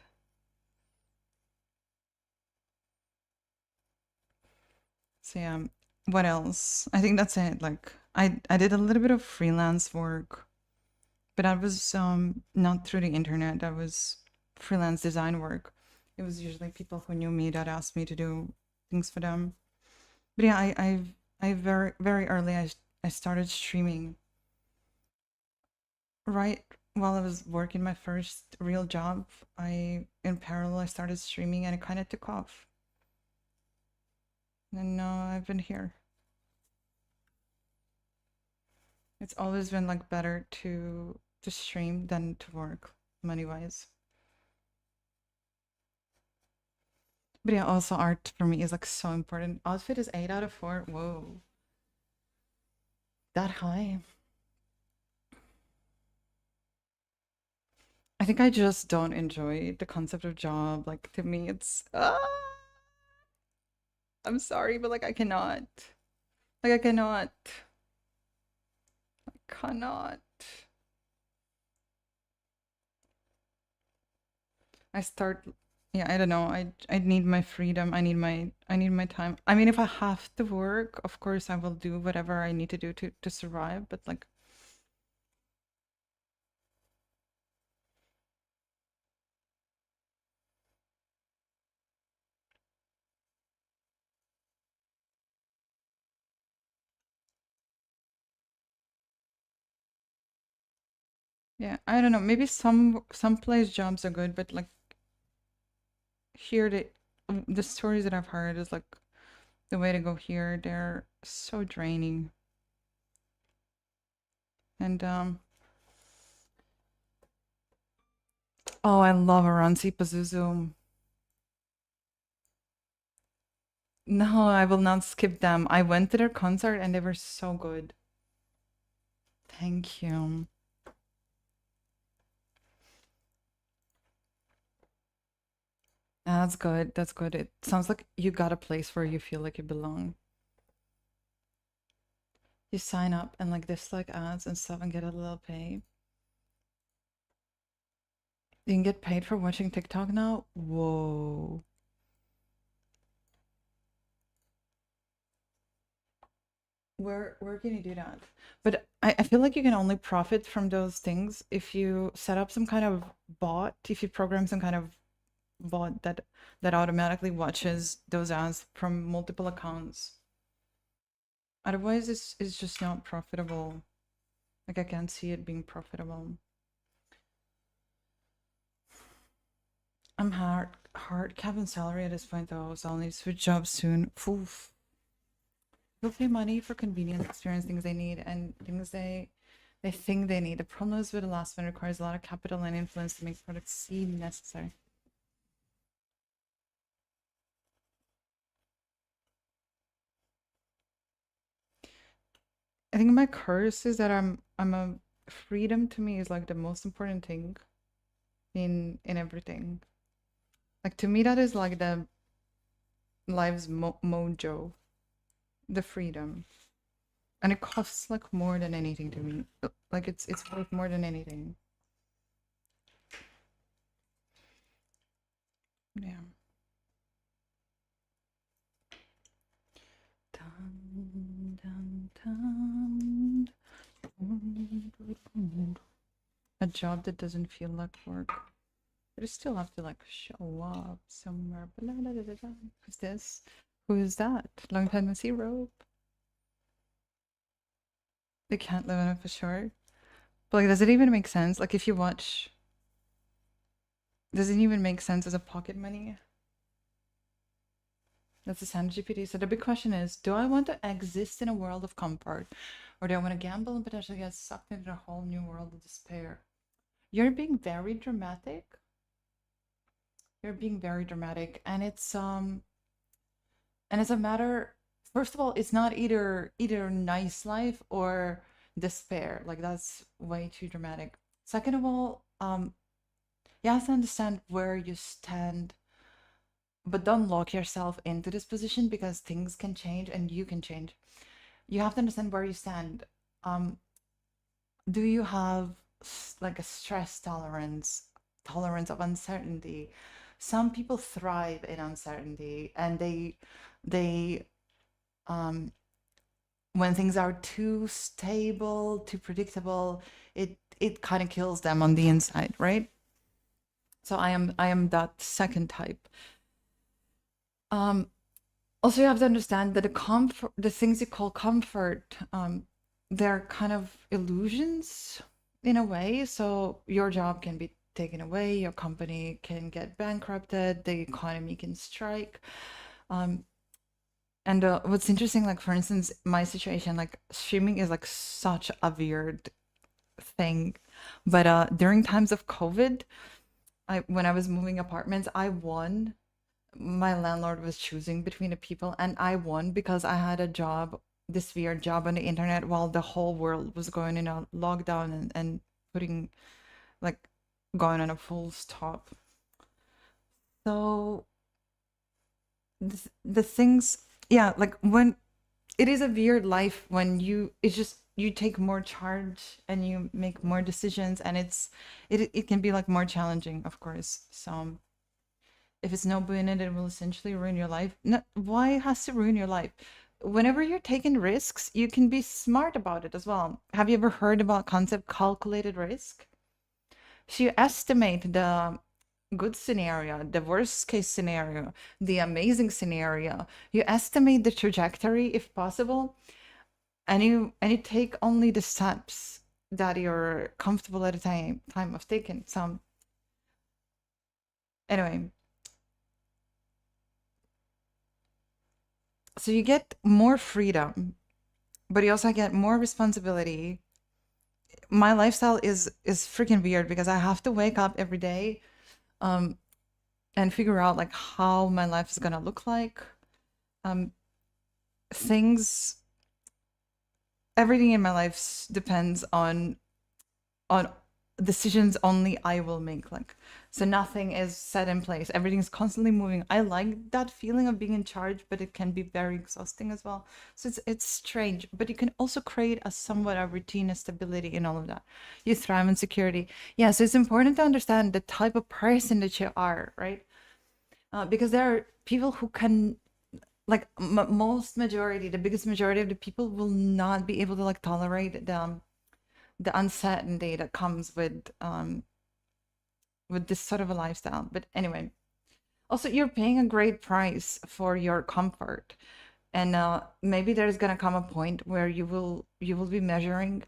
So yeah, what else? I think that's it. Like I did a little bit of freelance work, but that was not through the internet. That was freelance design work. It was usually people who knew me that asked me to do things for them. But yeah, I very early I started streaming right while I was working my first real job. In parallel I started streaming and it kind of took off. And now I've been here. It's always been like better to stream than to work money wise. But yeah, also art for me is like so important. Outfit is 8 out of 4. Whoa, that high. I think I just don't enjoy the concept of job. Like to me, it's I'm sorry, but like I cannot. Like I cannot. I cannot. I start yeah, I don't know. I need my freedom. I need my time. I mean, if I have to work, of course I will do whatever I need to do to survive, but like yeah, I don't know. Maybe some place jobs are good, but like here the stories that I've heard is like the way to go here, they're so draining. And oh, I love Aranzi Pazuzu. No, I will not skip them. I went to their concert and they were so good. Thank you. That's good. That's good. It sounds like you got a place where you feel like you belong. You sign up and like dislike ads and stuff and get a little pay. You can get paid for watching TikTok now? Whoa. Where can you do that? But I feel like you can only profit from those things if you set up some kind of bot, if you program some kind of bot that automatically watches those ads from multiple accounts. Otherwise, it's just not profitable. Like I can't see it being profitable. I'm hard cap and salary at this point though, so I'll need to switch jobs soon. Oof. They'll pay money for convenience, experience, things they need, and things they think they need. The problem is with the last one requires a lot of capital and influence to make products seem necessary. I think my curse is that I'm a freedom to me is like the most important thing in everything. Like to me that is like the life's mojo, the freedom. And it costs like more than anything to me. Like it's worth more than anything. Yeah. Dun, dun, dun. A job that doesn't feel like work. But I still have to like show up somewhere. Blah, blah, blah, blah. Who's this? Who is that? Long time no see, Rope. They can't live on it for sure. But like, does it even make sense? Like, if you watch doesn't even make sense as a pocket money. That's the sound GPT. So the big question is, do I want to exist in a world of comfort, or do I want to gamble and potentially get sucked into a whole new world of despair? You're being very dramatic. You're being very dramatic, and it's a matter. First of all, it's not either nice life or despair. Like that's way too dramatic. Second of all, you have to understand where you stand, but don't lock yourself into this position because things can change and you can change. You have to understand where you stand. Um, do you have like a stress tolerance of uncertainty? Some people thrive in uncertainty, and they when things are too stable, too predictable, it kind of kills them on the inside, right? So I am that second type. Also, you have to understand that the things you call comfort, they're kind of illusions in a way. So your job can be taken away, your company can get bankrupted, the economy can strike. And what's interesting, like for instance, my situation, like streaming is like such a weird thing. But during times of COVID, when I was moving apartments, I won. My landlord was choosing between the people, and I won because I had a job, this weird job on the internet while the whole world was going in a lockdown and putting like going on a full stop. So the things, yeah, like when it is a weird life when it's just you take more charge and you make more decisions, and it can be like more challenging, of course. So if it's no in it, it will essentially ruin your life. No, why it has to ruin your life? Whenever you're taking risks, you can be smart about it as well. Have you ever heard about concept calculated risk? So you estimate the good scenario, the worst case scenario, the amazing scenario. You estimate the trajectory if possible, and you take only the steps that you're comfortable at a time of taking. So anyway, so you get more freedom, but you also get more responsibility. My lifestyle is freaking weird because I have to wake up every day and figure out like how my life is gonna look like. Um, things, everything in my life depends on decisions only I will make. Like, so nothing is set in place. Everything's constantly moving. I like that feeling of being in charge, but it can be very exhausting as well. So it's strange, but you can also create a somewhat of routine and stability in all of that. You thrive in security. Yeah, so it's important to understand the type of person that you are, right? Because there are people who can like the biggest majority of the people will not be able to like tolerate the uncertainty that comes with this sort of a lifestyle. But anyway, also you're paying a great price for your comfort, and maybe there's gonna come a point where you will be measuring.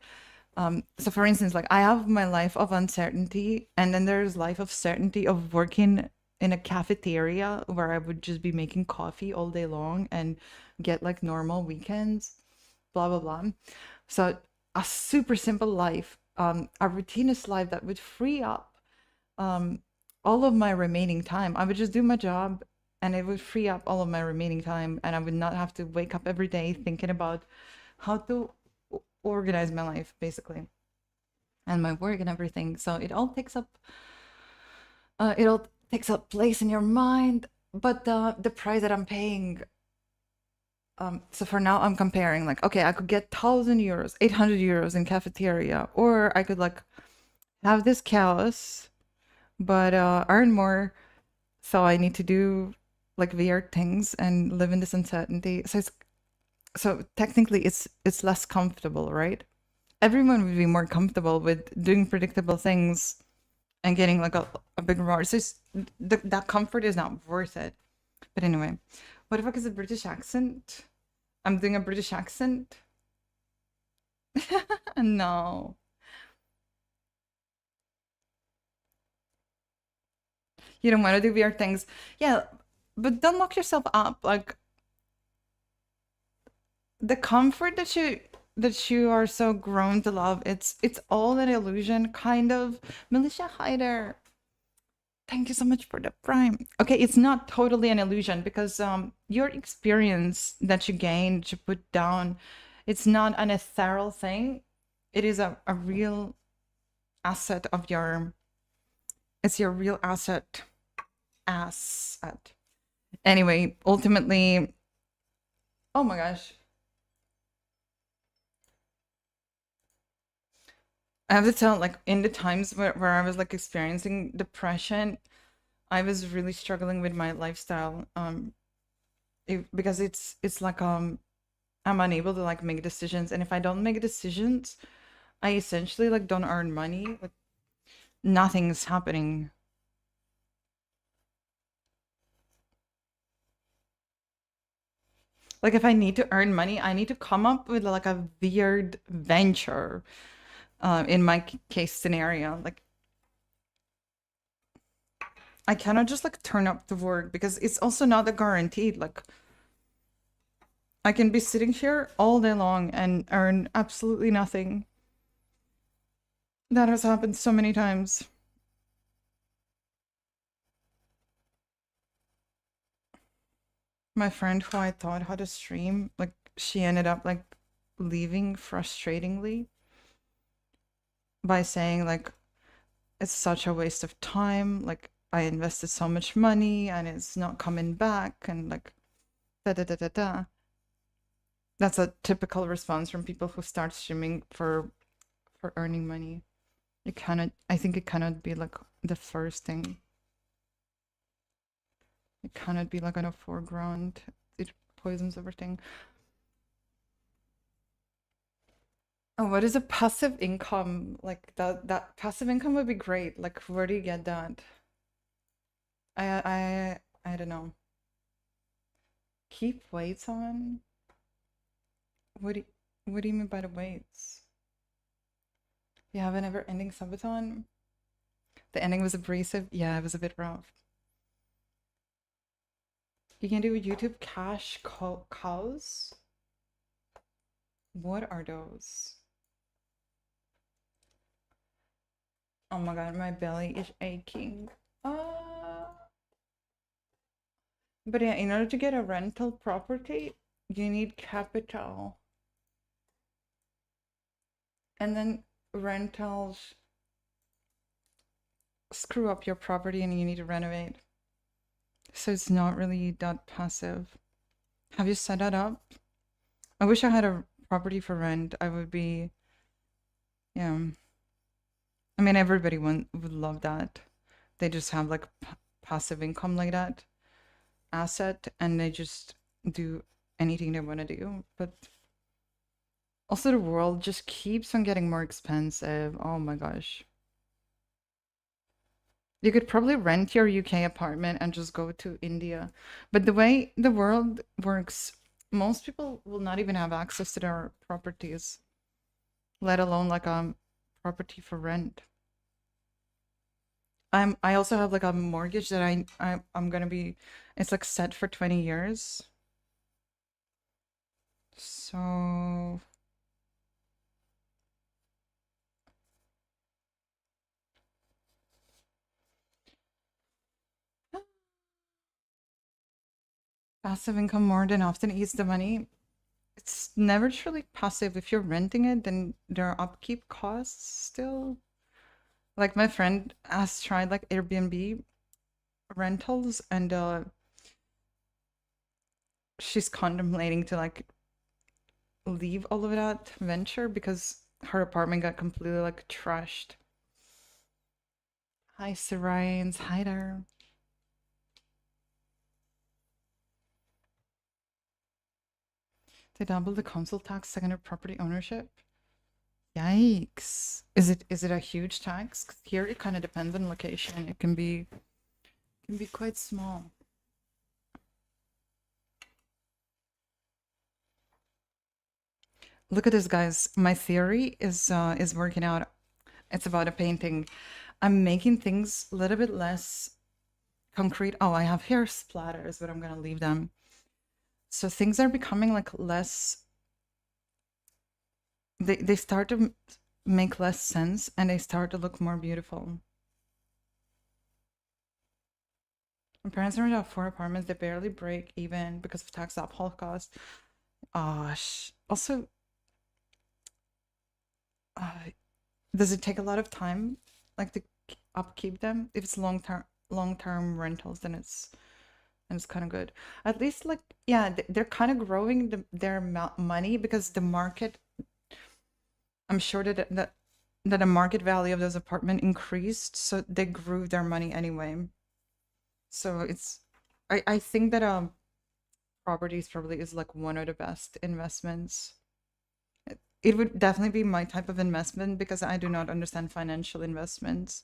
So for instance, like I have my life of uncertainty, and then there's life of certainty of working in a cafeteria where I would just be making coffee all day long and get like normal weekends, blah blah blah. So a super simple life, a routinous life that would free up all of my remaining time. I would just do my job and it would free up all of my remaining time, and I would not have to wake up every day thinking about how to organize my life basically and my work and everything. So it all takes up place in your mind, but the price that I'm paying, so for now I'm comparing like, okay, I could get 1,000 euros, 800 euros in cafeteria, or I could like have this chaos but earn more. So I need to do like weird things and live in this uncertainty. So technically it's less comfortable, right? Everyone would be more comfortable with doing predictable things and getting like a big reward. So that comfort is not worth it. But anyway, what the fuck is a British accent? I'm doing a British accent. No. You don't want to do weird things. Yeah, but don't lock yourself up. Like the comfort that you are so grown to love, it's all an illusion, kind of. Militia Hider, thank you so much for the prime. Okay, it's not totally an illusion because your experience that you gain, that you put down, it's not an ethereal thing. It is a real asset of your, it's your real asset. Asset. Anyway, ultimately, oh my gosh. I have to tell, like, in the times where I was like experiencing depression, I was really struggling with my lifestyle. Because it's like I'm unable to like make decisions, and if I don't make decisions, I essentially like don't earn money. Like nothing's happening. Like if I need to earn money, I need to come up with like a weird venture. In my case scenario, like I cannot just like turn up to work because it's also not a guaranteed. Like I can be sitting here all day long and earn absolutely nothing. That has happened so many times. My friend who I thought had a stream, like she ended up like leaving frustratingly by saying like it's such a waste of time, like I invested so much money and it's not coming back, and like da da da da da. That's a typical response from people who start streaming for earning money. It cannot, I think it cannot be like the first thing. It cannot be like on a foreground. It poisons everything. Oh, what is a passive income? Like that passive income would be great. Like where do you get that? I don't know. Keep weights on? What do you mean by the weights? You have a never ending subathon? The ending was abrasive. Yeah, it was a bit rough. You can do YouTube cash cows? What are those? Oh my god, my belly is aching. But yeah, in order to get a rental property, you need capital. And then rentals screw up your property and you need to renovate. So it's not really that passive. Have you set that up? I wish I had a property for rent. I would be, yeah. I mean, everybody would love that. They just have like passive income like that, asset, and they just do anything they want to do. But also the world just keeps on getting more expensive. Oh my gosh. You could probably rent your UK apartment and just go to India. But the way the world works, most people will not even have access to their properties, let alone like a property for rent. I also have like a mortgage that I'm gonna be, it's like set for 20 years. So passive income more than often eats the money. It's never truly passive. If you're renting it, then there are upkeep costs still. Like my friend has tried like Airbnb rentals, and she's contemplating to like leave all of that venture because her apartment got completely like trashed. Hi, Sirines. Hi there. They double the council tax, secondary property ownership. Yikes. Is it a huge tax? 'Cause here it kind of depends on location. It can be quite small. Look at this, guys. My theory is working out. It's about a painting. I'm making things a little bit less concrete. Oh, I have hair splatters, but I'm gonna leave them. So things are becoming like less. They start to make less sense, and they start to look more beautiful. My parents rented out 4 apartments. They barely break even because of tax uphaul costs. Gosh. Also, uh, does it take a lot of time, like to upkeep them? If it's long term rentals, then it's kind of good. At least, like, yeah, they're kind of growing their money because the market. I'm sure that the market value of those apartment increased, so they grew their money anyway. So I think that properties probably is like one of the best investments. It would definitely be my type of investment because I do not understand financial investments.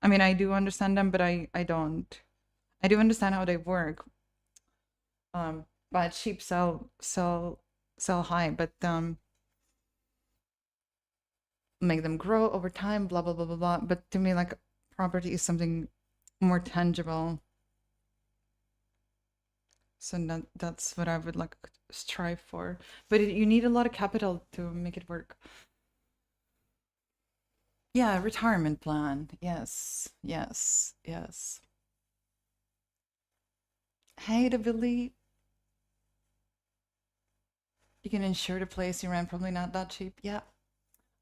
I mean, I do understand them, but I don't. I do understand how they work. Buy cheap, sell high, but make them grow over time, blah blah blah blah blah. But to me, like property is something more tangible. So that's what I would like strive for. But you need a lot of capital to make it work. Yeah, retirement plan. Yes, yes, yes. Hey, the Billy, you can insure the place you rent. Probably not that cheap. Yeah,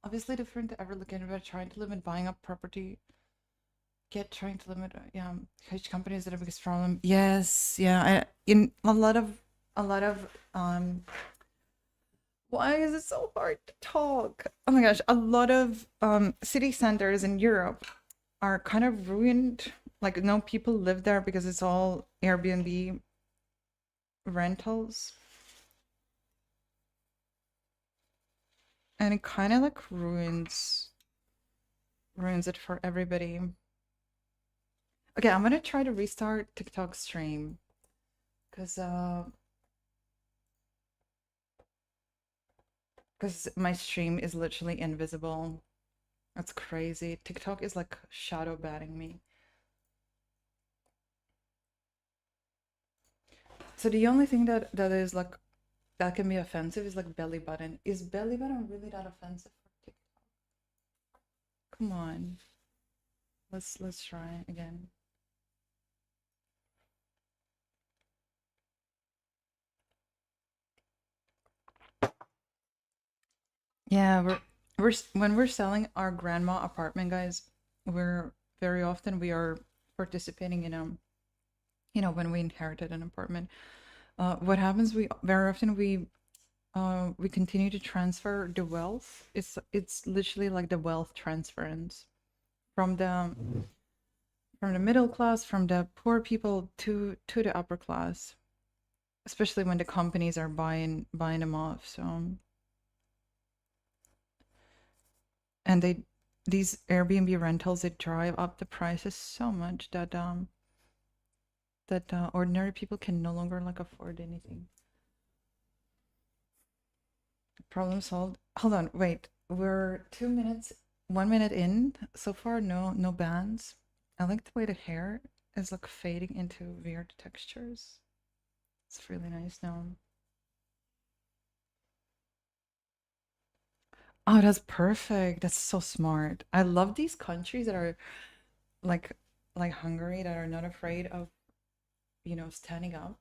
obviously different to ever look into it. Trying to limit buying up property. Trying to limit. Yeah, huge companies that are the biggest problem. Yes, yeah. In a lot of. Why is it so hard to talk? Oh my gosh, a lot of city centers in Europe are kind of ruined. Like no people live there because it's all Airbnb rentals. And it kind of like ruins it for everybody. Okay, I'm gonna try to restart TikTok stream because my stream is literally invisible. That's crazy. TikTok is like shadow banning me. So the only thing that is like that can be offensive is like belly button. Is belly button really that offensive for TikTok? Come on. Let's try again. Yeah, when we're selling our grandma apartment, guys, we're very often we are participating in when we inherited an apartment. What happens? We very often we continue to transfer the wealth. It's literally like the wealth transference from the middle class, from the poor people to the upper class, especially when the companies are buying them off. So and these Airbnb rentals, they drive up the prices so much that ordinary people can no longer like afford anything. Problem solved. Hold on, wait. We're 2 minutes, 1 minute in so far. No bans. I like the way the hair is like fading into weird textures. It's really nice now. Oh, that's perfect. That's so smart. I love these countries that are like like Hungary that are not afraid of, standing up,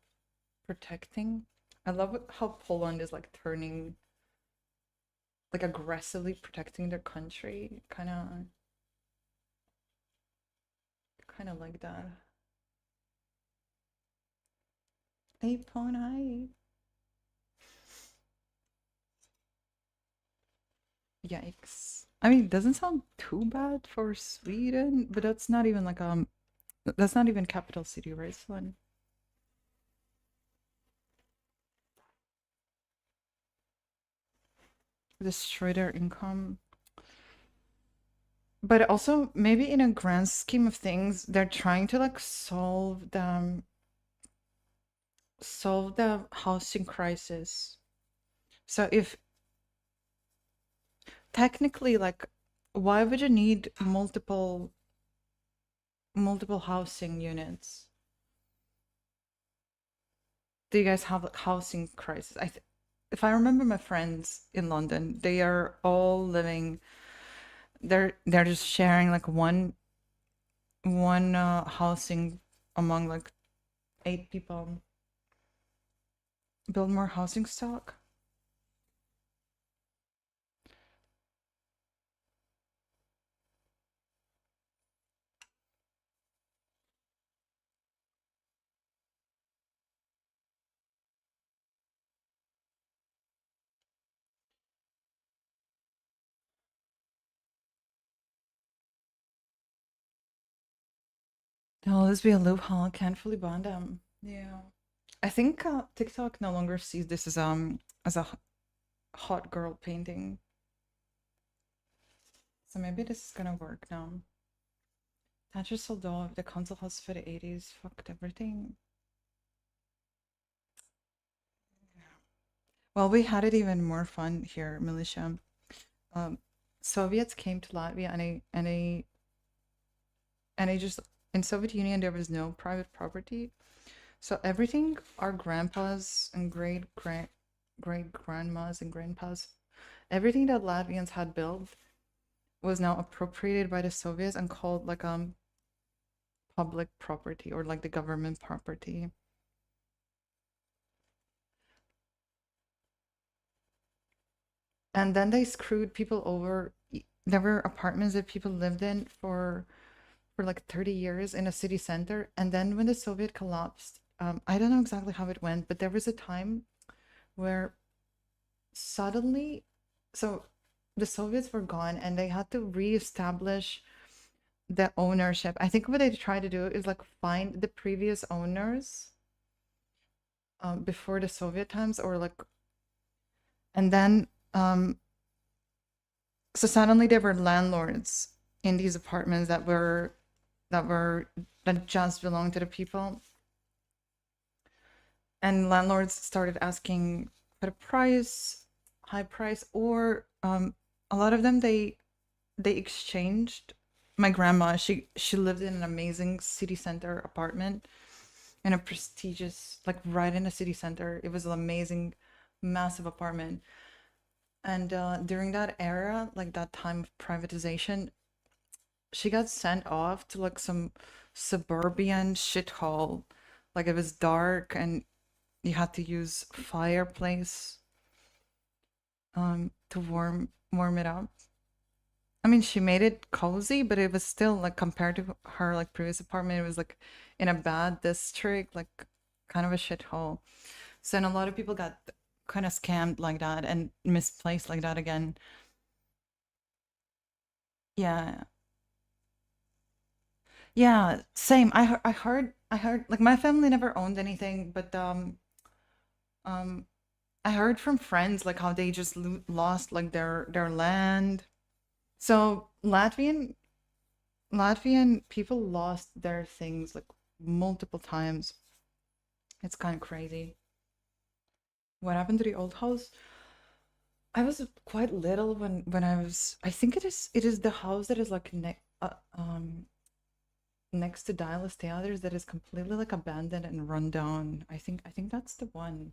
protecting. I love how Poland is like turning like aggressively protecting their country. Kind of like that. Hey, Pon, hi. Yikes. I mean, it doesn't sound too bad for Sweden, but that's not even capital city, right, Sven? Destroy their income. But also, maybe in a grand scheme of things, they're trying to like solve the housing crisis. So if technically, like, why would you need multiple housing units? do you guys have like housing crisis? If I remember my friends in London, they are all living. They're just sharing like one housing among like 8 people. Build more housing stock. No, this be a loophole. Can't fully ban them. Yeah. I think TikTok no longer sees this as a hot girl painting. So maybe this is gonna work now. Thatcher sold off. The console house for the 80s fucked everything. Well, we had it even more fun here, Militia. Um, Soviets came to Latvia and they just in Soviet Union there was no private property. So everything our grandpas and great grandmas and grandpas, everything that Latvians had built was now appropriated by the Soviets and called like public property or like the government property. And then they screwed people over. There were apartments that people lived in for like 30 years in a city center. And then when the Soviet collapsed, I don't know exactly how it went, but there was a time where suddenly, so the Soviets were gone and they had to reestablish the ownership. I think what they tried to do is like find the previous owners before the Soviet times or like, and then, so suddenly there were landlords in these apartments that just belonged to the people, and landlords started asking for a price, high price, or a lot of them they exchanged. My grandma, she lived in an amazing city center apartment in a prestigious, like right in a city center. It was an amazing, massive apartment. And during that era, like that time of privatization, she got sent off to like some suburban shithole. Like it was dark and you had to use fireplace to warm it up. I mean, she made it cozy, but it was still like compared to her like previous apartment, it was like in a bad district, like kind of a shithole. So then a lot of people got kind of scammed like that and misplaced like that again. Yeah. Yeah, same. I heard like my family never owned anything, but um I heard from friends like how they just lost like their land. So Latvian people lost their things like multiple times. It's kind of crazy. What happened to the old house? I was quite little when I was. I think it is the house that is like next to Dallas Theaters that is completely like abandoned and run down. I think that's the one.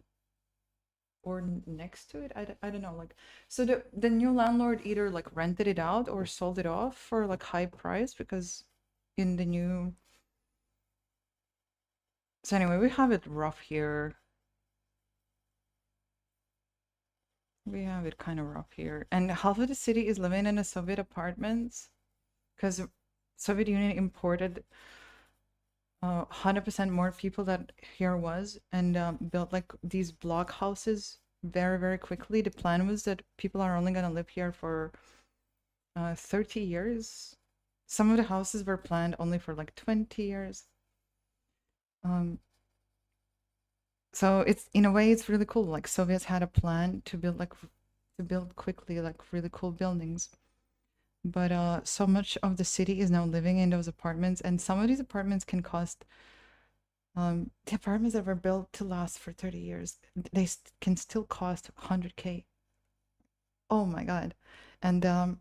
Or next to it. I don't know. Like, so the new landlord either like rented it out or sold it off for like high price because in the new. So anyway, we have it rough here. We have it kind of rough here, and half of the city is living in a Soviet apartments because Soviet Union imported 100% more people that here was and built like these block houses very, very quickly. The plan was that people are only going to live here for 30 years. Some of the houses were planned only for like 20 years. Um, so it's in a way it's really cool. Like Soviets had a plan to build quickly like really cool buildings. But so much of the city is now living in those apartments, and some of these apartments can cost the apartments that were built to last for 30 years, they can still cost 100K. Oh my God. And and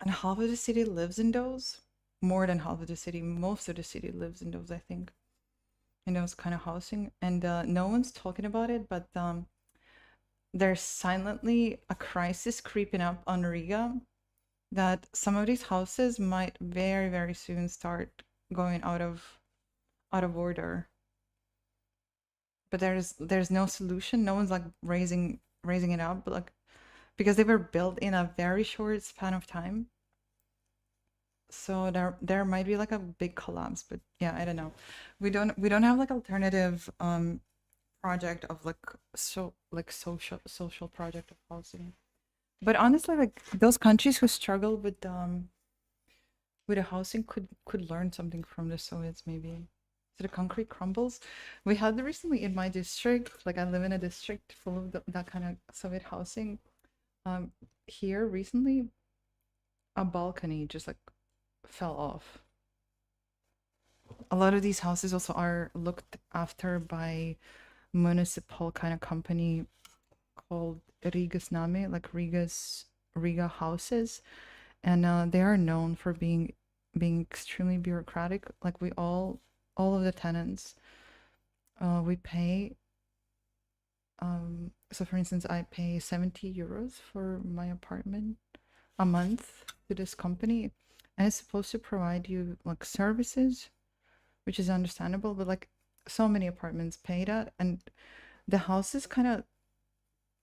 half of the city lives in those. More than half of the city, most of the city lives in those, I think. in those kind of housing, and no one's talking about it, but there's silently a crisis creeping up on Riga that some of these houses might very, very soon start going out of order. But there's no solution. No one's like raising it up, but like because they were built in a very short span of time. So there might be like a big collapse, but yeah, I don't know. We don't have like alternative project of like social project of housing. But honestly, like those countries who struggle with the housing could learn something from the Soviets maybe. So the concrete crumbles. We had recently in my district, like I live in a district full of that kind of Soviet housing. Um, Here recently, a balcony just like fell off. A lot of these houses also are looked after by municipal kind of company called Riga's Name, like Riga houses, and they are known for being extremely bureaucratic. Like we all of the tenants, we pay. So for instance, I pay 70 euros for my apartment a month to this company, and it's supposed to provide you like services, which is understandable, but like so many apartments pay that, and the houses kind of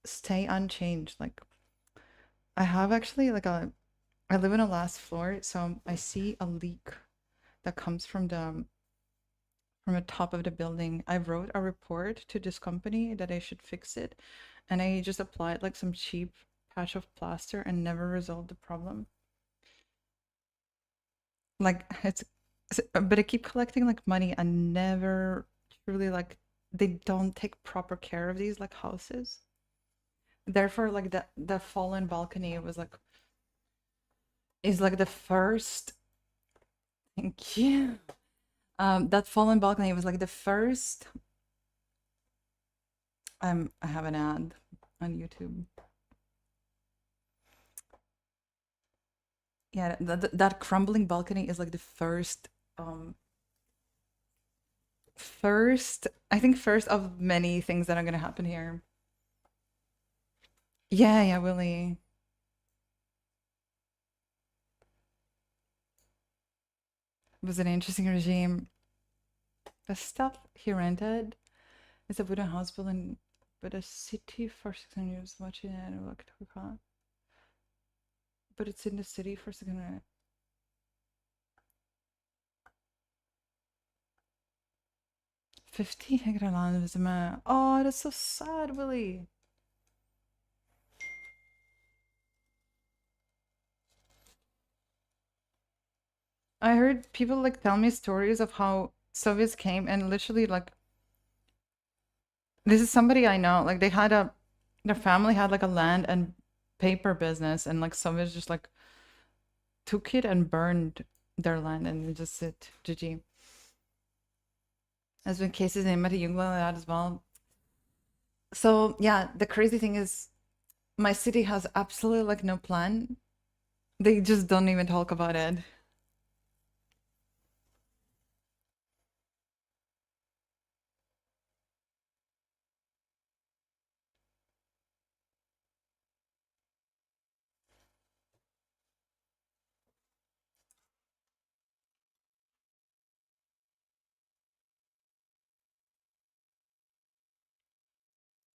stay unchanged. Like I have actually like I live on a last floor, so I see a leak that comes from the top of the building. I wrote a report to this company that I should fix it, and I just applied like some cheap patch of plaster and never resolved the problem. Like but I keep collecting like money and never truly like they don't take proper care of these like houses. Therefore, like the fallen balcony was like is like the first. Thank you. That fallen balcony was like the first. I have an ad on YouTube. Yeah, that crumbling balcony is like the first, I think first of many things that are gonna happen here. Yeah, yeah, Willie. It was an interesting regime. The stuff he rented is a wooden house built in but a city for 600 years watching it and like but it's in the city for 600. 50 hectare land is a man. Oh, that's so sad, Willie. I heard people like tell me stories of how Soviets came and literally like this is somebody I know. Like their family had like a land and paper business, and like Soviets just like took it and burned their land and just said GG. There's been cases in Medellin like that as well. So yeah, the crazy thing is my city has absolutely like no plan. They just don't even talk about it.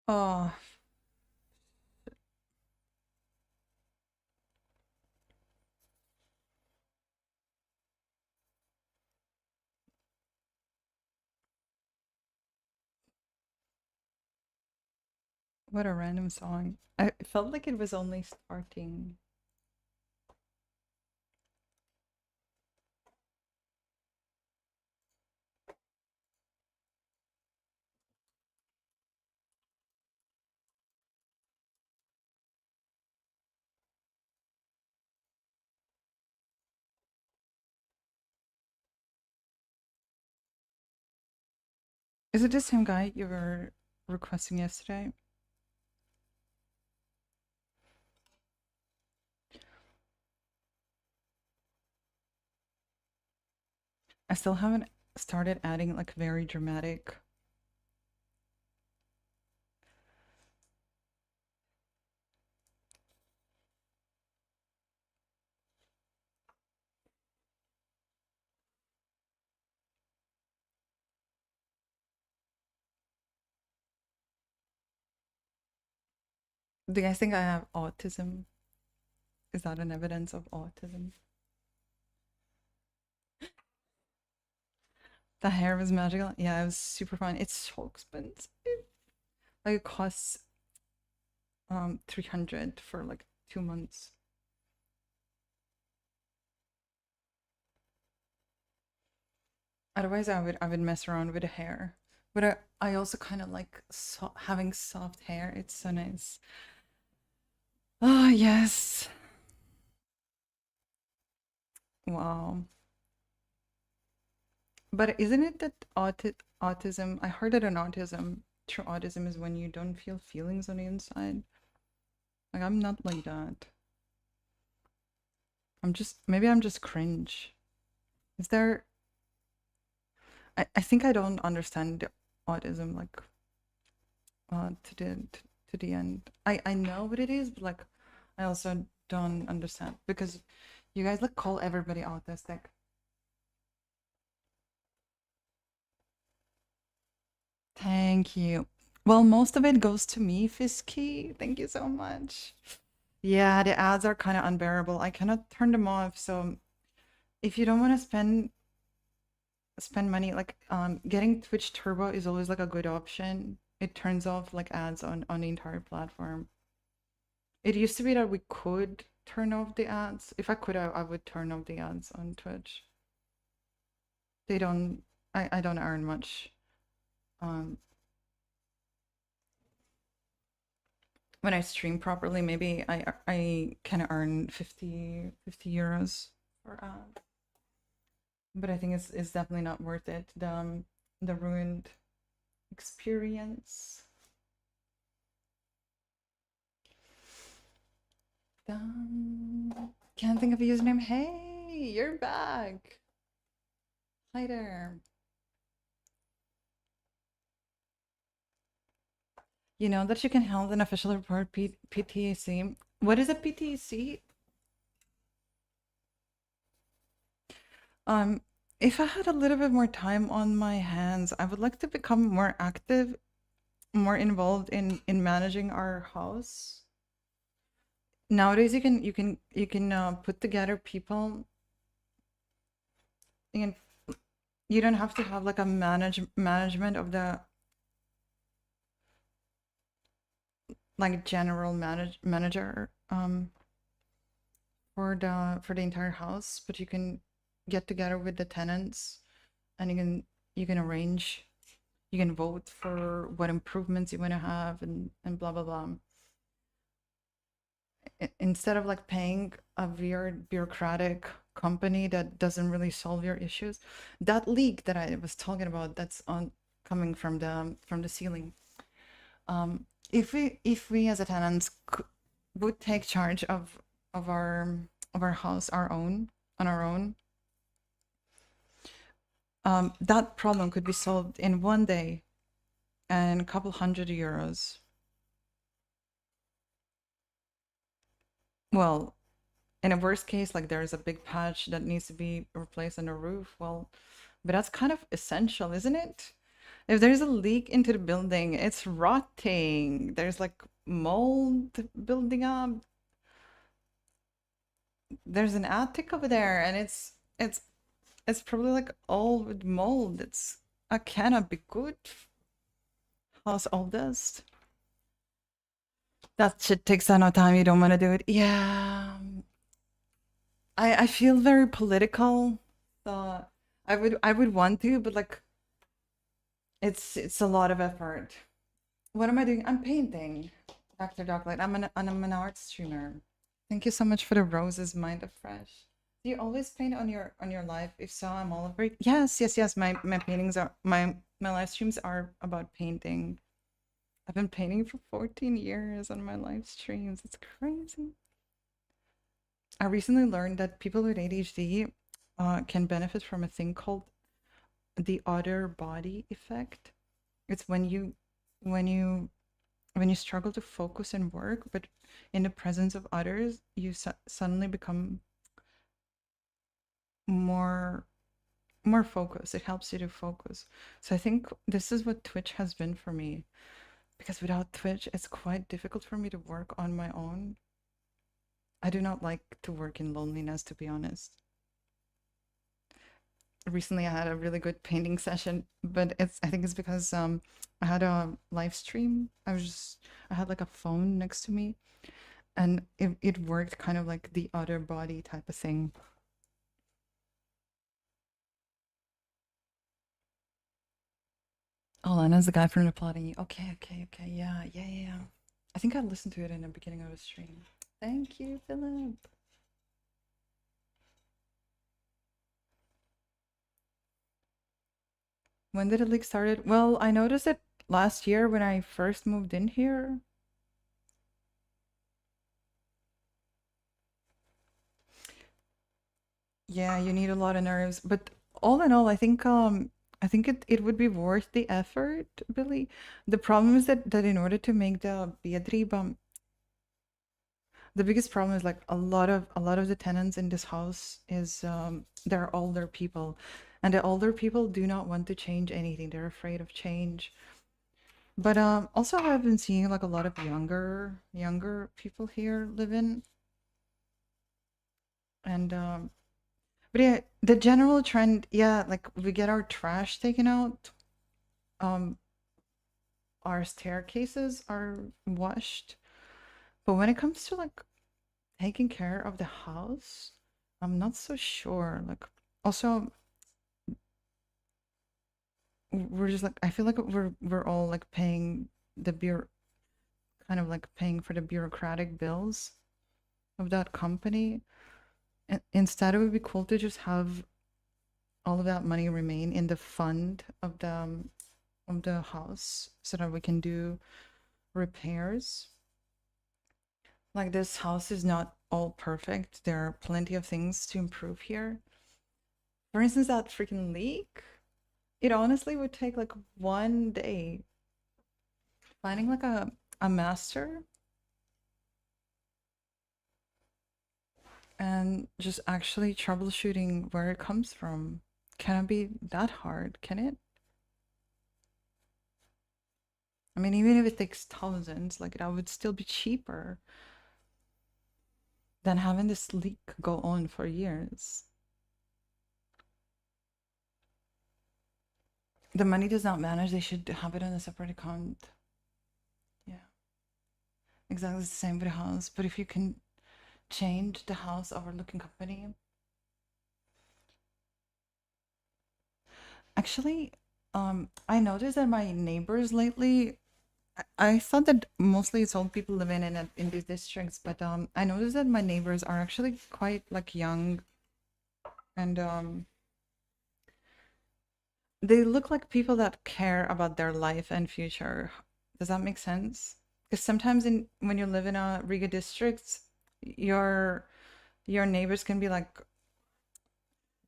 Oh, what a random song. I felt like it was only starting. Is it the same guy you were requesting yesterday? I still haven't started adding like very dramatic. Do you guys think I have autism? Is that an evidence of autism? The hair was magical. Yeah, it was super fun. It's so expensive. Like it costs 300 for like 2 months. Otherwise, I would mess around with the hair. But I also kind of like having soft hair. It's so nice. Oh yes. Wow. But isn't it that autism? I heard that an true autism is when you don't feel feelings on the inside. Like I'm not like that. Maybe I'm just cringe. Is there? I think I don't understand the autism like to the end. I know what it is, but like I also don't understand because you guys like call everybody autistic. Thank you. Well, most of it goes to me, Fisky. Thank you so much. Yeah, the ads are kind of unbearable. I cannot turn them off. So if you don't want to spend money, like getting Twitch Turbo is always like a good option. It turns off like ads on the entire platform. It used to be that we could turn off the ads. If I could, I would turn off the ads on Twitch. They don't. I don't earn much. When I stream properly, maybe I can earn 50 euros for ad. But I think it's definitely not worth it. The ruined experience. Can't think of a username. Hey, you're back. Hi there. You know that you can hold an official report PTAC. What is a PTAC? If I had a little bit more time on my hands, I would like to become more active, more involved in managing our house. Nowadays, you can put together people. You don't have to have like a management of the like general manager for the entire house, but you can get together with the tenants and you can arrange, you can vote for what improvements you want to have and blah blah blah. Instead of like paying a weird bureaucratic company that doesn't really solve your issues. That leak that I was talking about, that's on coming from the ceiling. If we as a tenants would take charge of our house, on our own, that problem could be solved in 1 day and a couple €100. Well, in a worst case, like there's a big patch that needs to be replaced on the roof. Well, but that's kind of essential, isn't it? If there's a leak into the building, it's rotting. There's like mold building up. There's an attic over there, and it's probably like all with mold. I cannot be good. How's all this? That shit takes a lot of time. You don't want to do it. Yeah. I feel very political. So I would want to, but like it's a lot of effort. What am I doing? I'm painting. Dr. Darklight. I'm an art streamer. Thank you so much for the roses, Mind of Fresh. Do you always paint on your live? If so, I'm all over it. Yes. My paintings are my live streams are about painting. I've been painting for 14 years on my live streams. It's crazy. I recently learned that people with ADHD can benefit from a thing called the other body effect. It's when you when you struggle to focus and work, but in the presence of others, you suddenly become more more focused. It helps you to focus. So I think this is what Twitch has been for me, because without Twitch, it's quite difficult for me to work on my own. I do not like to work in loneliness, to be honest. Recently, I had a really good painting session, but I think it's because I had a live stream. I had like a phone next to me, and it worked kind of like the other body type of thing. Oh, Lana's the guy from the plotting. Okay, okay, okay. Yeah, yeah, yeah. I think I listened to it in the beginning of the stream. Thank you, Philip. When did the leak started? Well, I noticed it last year when I first moved in here. Yeah, you need a lot of nerves, but all in all, I think it would be worth the effort, Billy. The problem is that in order to make the Beatriba, the biggest problem is like a lot of the tenants in this house is they're older people, and the older people do not want to change anything. They're afraid of change. But also I've been seeing like a lot of younger people here living, and but yeah, the general trend, yeah, like we get our trash taken out, um our staircases are washed, but when it comes to like taking care of the house, I'm not so sure. Like, also, we're just like, I feel like we're all like paying the bureau kind of like paying for the bureaucratic bills of that company. And instead, it would be cool to just have all of that money remain in the fund of the house so that we can do repairs. Like, this house is not all perfect. There are plenty of things to improve here. For instance, that freaking leak. It honestly would take like one day finding like a master and just actually troubleshooting where it comes from. Can it be that hard? Can it? I mean, even if it takes thousands, like that would still be cheaper than having this leak go on for years. The money does not manage. They should have it on a separate account. Yeah, exactly the same with the house. But if you can change the house overlooking company, actually, I noticed that my neighbors lately. I thought that mostly it's old people living in these districts, but I noticed that my neighbors are actually quite like young, and they look like people that care about their life and future. Does that make sense? Because sometimes in when you live in a Riga district, your your neighbors can be like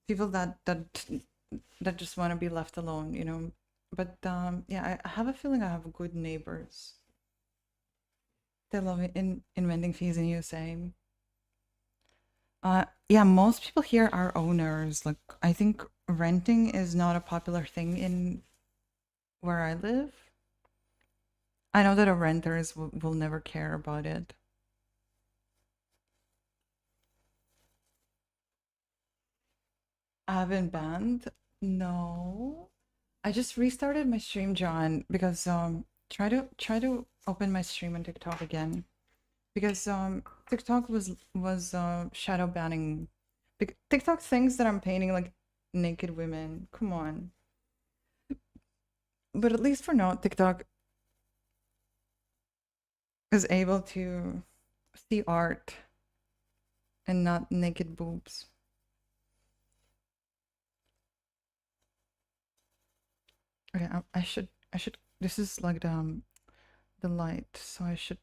people that just want to be left alone, you know. But yeah, I have a feeling I have good neighbors. They love it in inventing fees in USA. Yeah, most people here are owners. Like, I think renting is not a popular thing in where I live. I know that a renters will never care about it. I haven't banned. No. I just restarted my stream, John, because try to open my stream on TikTok again. Because TikTok was shadow banning. TikTok thinks that I'm painting like naked women. Come on. But at least for now, TikTok is able to see art and not naked boobs. Okay, I should. This is like the light, so I should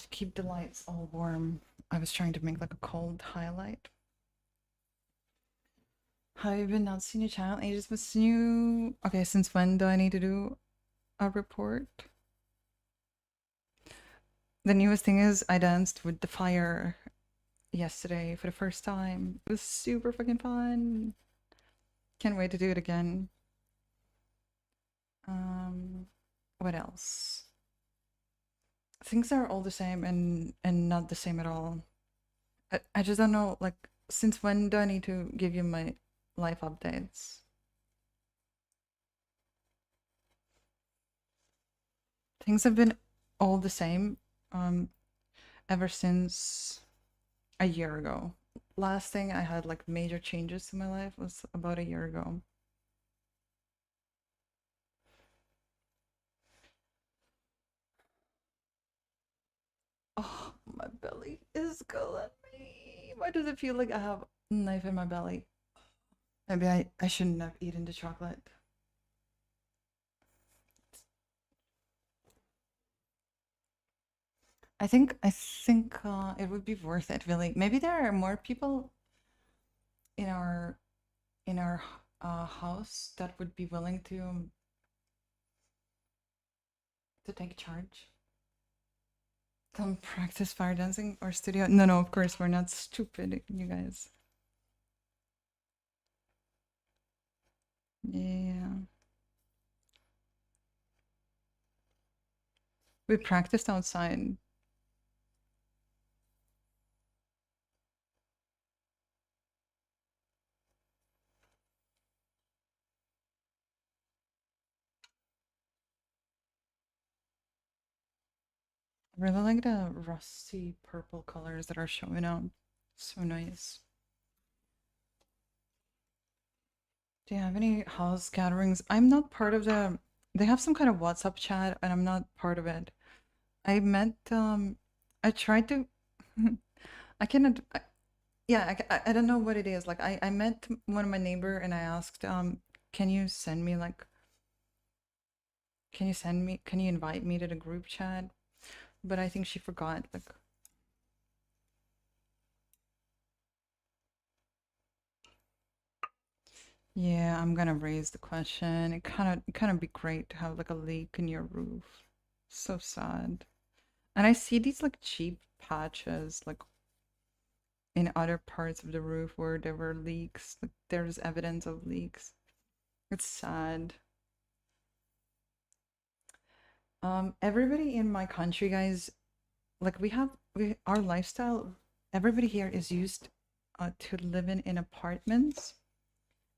keep the lights all warm. I was trying to make like a cold highlight. I've been not seeing your channel ages. What's new? Okay, since when do I need to do a report? The newest thing is I danced with the fire yesterday for the first time. It was super fucking fun. Can't wait to do it again. What else? Things are all the same and not the same at all. I just don't know, like, since when do I need to give you my life updates? Things have been all the same ever since a year ago. Last thing I had like major changes to my life was about a year ago. Oh, my belly is killing me. Why does it feel like I have a knife in my belly? Maybe I shouldn't have eaten the chocolate. I think it would be worth it, really. Maybe there are more people in our house that would be willing to take charge. Come practice fire dancing or studio. No, no, of course we're not stupid, you guys. Yeah. We practiced outside. I really like the rusty purple colors that are showing up. So nice. Do you have any house gatherings? I'm not part of the. They have some kind of WhatsApp chat, and I'm not part of it. I met. I tried to. I cannot. Yeah, I don't know what it is. Like I met one of my neighbor, and I asked, can you send me like, can you invite me to the group chat? But I think she forgot. Like, yeah, I'm gonna raise the question. It kind of be great to have like a leak in your roof. So sad. And I see these like cheap patches like in other parts of the roof where there were leaks. Like there's evidence of leaks. It's sad. Everybody in my country, guys, like our lifestyle, everybody here is used to living in apartments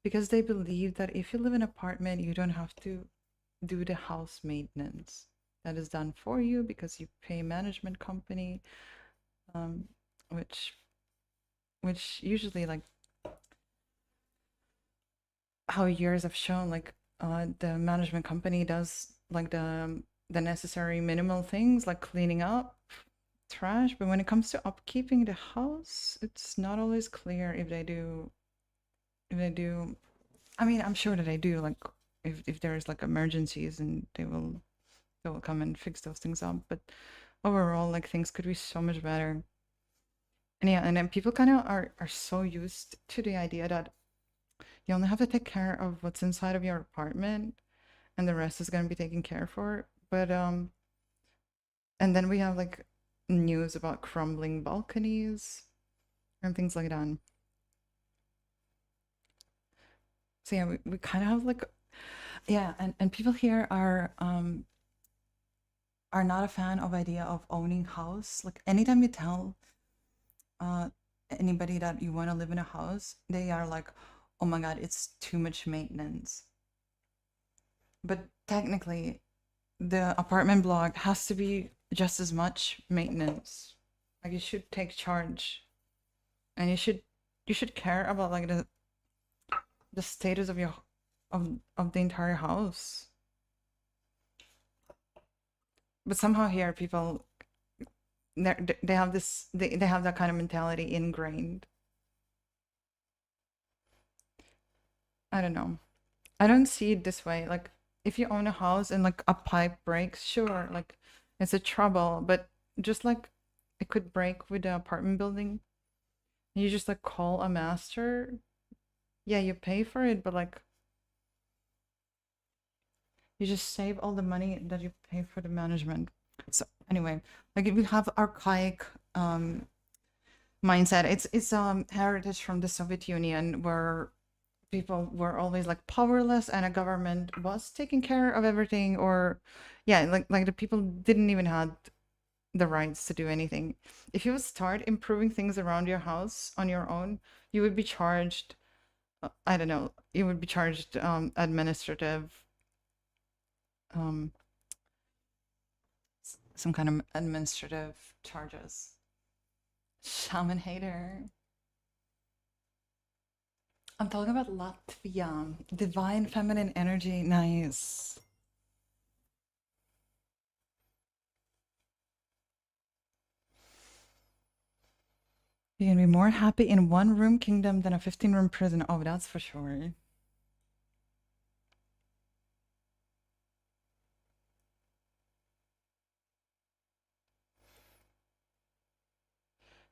because they believe that if you live in an apartment, you don't have to do the house maintenance. That is done for you because you pay management company, um, which usually like how years have shown, like the management company does like the necessary minimal things like cleaning up trash, but when it comes to upkeeping the house, it's not always clear if they do. If they do, I mean, I'm sure that they do. Like, if there's like emergencies, and they will come and fix those things up. But overall, like things could be so much better. And yeah, and then people kind of are so used to the idea that you only have to take care of what's inside of your apartment, and the rest is gonna be taken care for. But and then we have like news about crumbling balconies and things like that. So yeah, we kind of have like, yeah, and people here are not a fan of idea of owning house. Like anytime you tell uh anybody that you want to live in a house, they are like, oh my god, it's too much maintenance. But technically the apartment block has to be just as much maintenance. Like you should take charge, and you should care about like the status of your of the entire house. But somehow here people they have they have that kind of mentality ingrained. I don't know. I don't see it this way. Like if you own a house and like a pipe breaks, sure, like it's a trouble, but just like it could break with the apartment building, you just like call a master. yeah, you pay for it, but like you just save all the money that you pay for the management. So anyway, like if we have archaic mindset, it's heritage from the Soviet Union where people were always like powerless and a government was taking care of everything, or yeah, like the people didn't even have the rights to do anything. If you would start improving things around your house on your own, you would be charged, I don't know, you would be charged administrative, um, some kind of administrative charges. Shaman hater. I'm talking about Latvia. Divine feminine energy. Nice. You can be more happy in one room kingdom than a 15-room prison. Oh, that's for sure.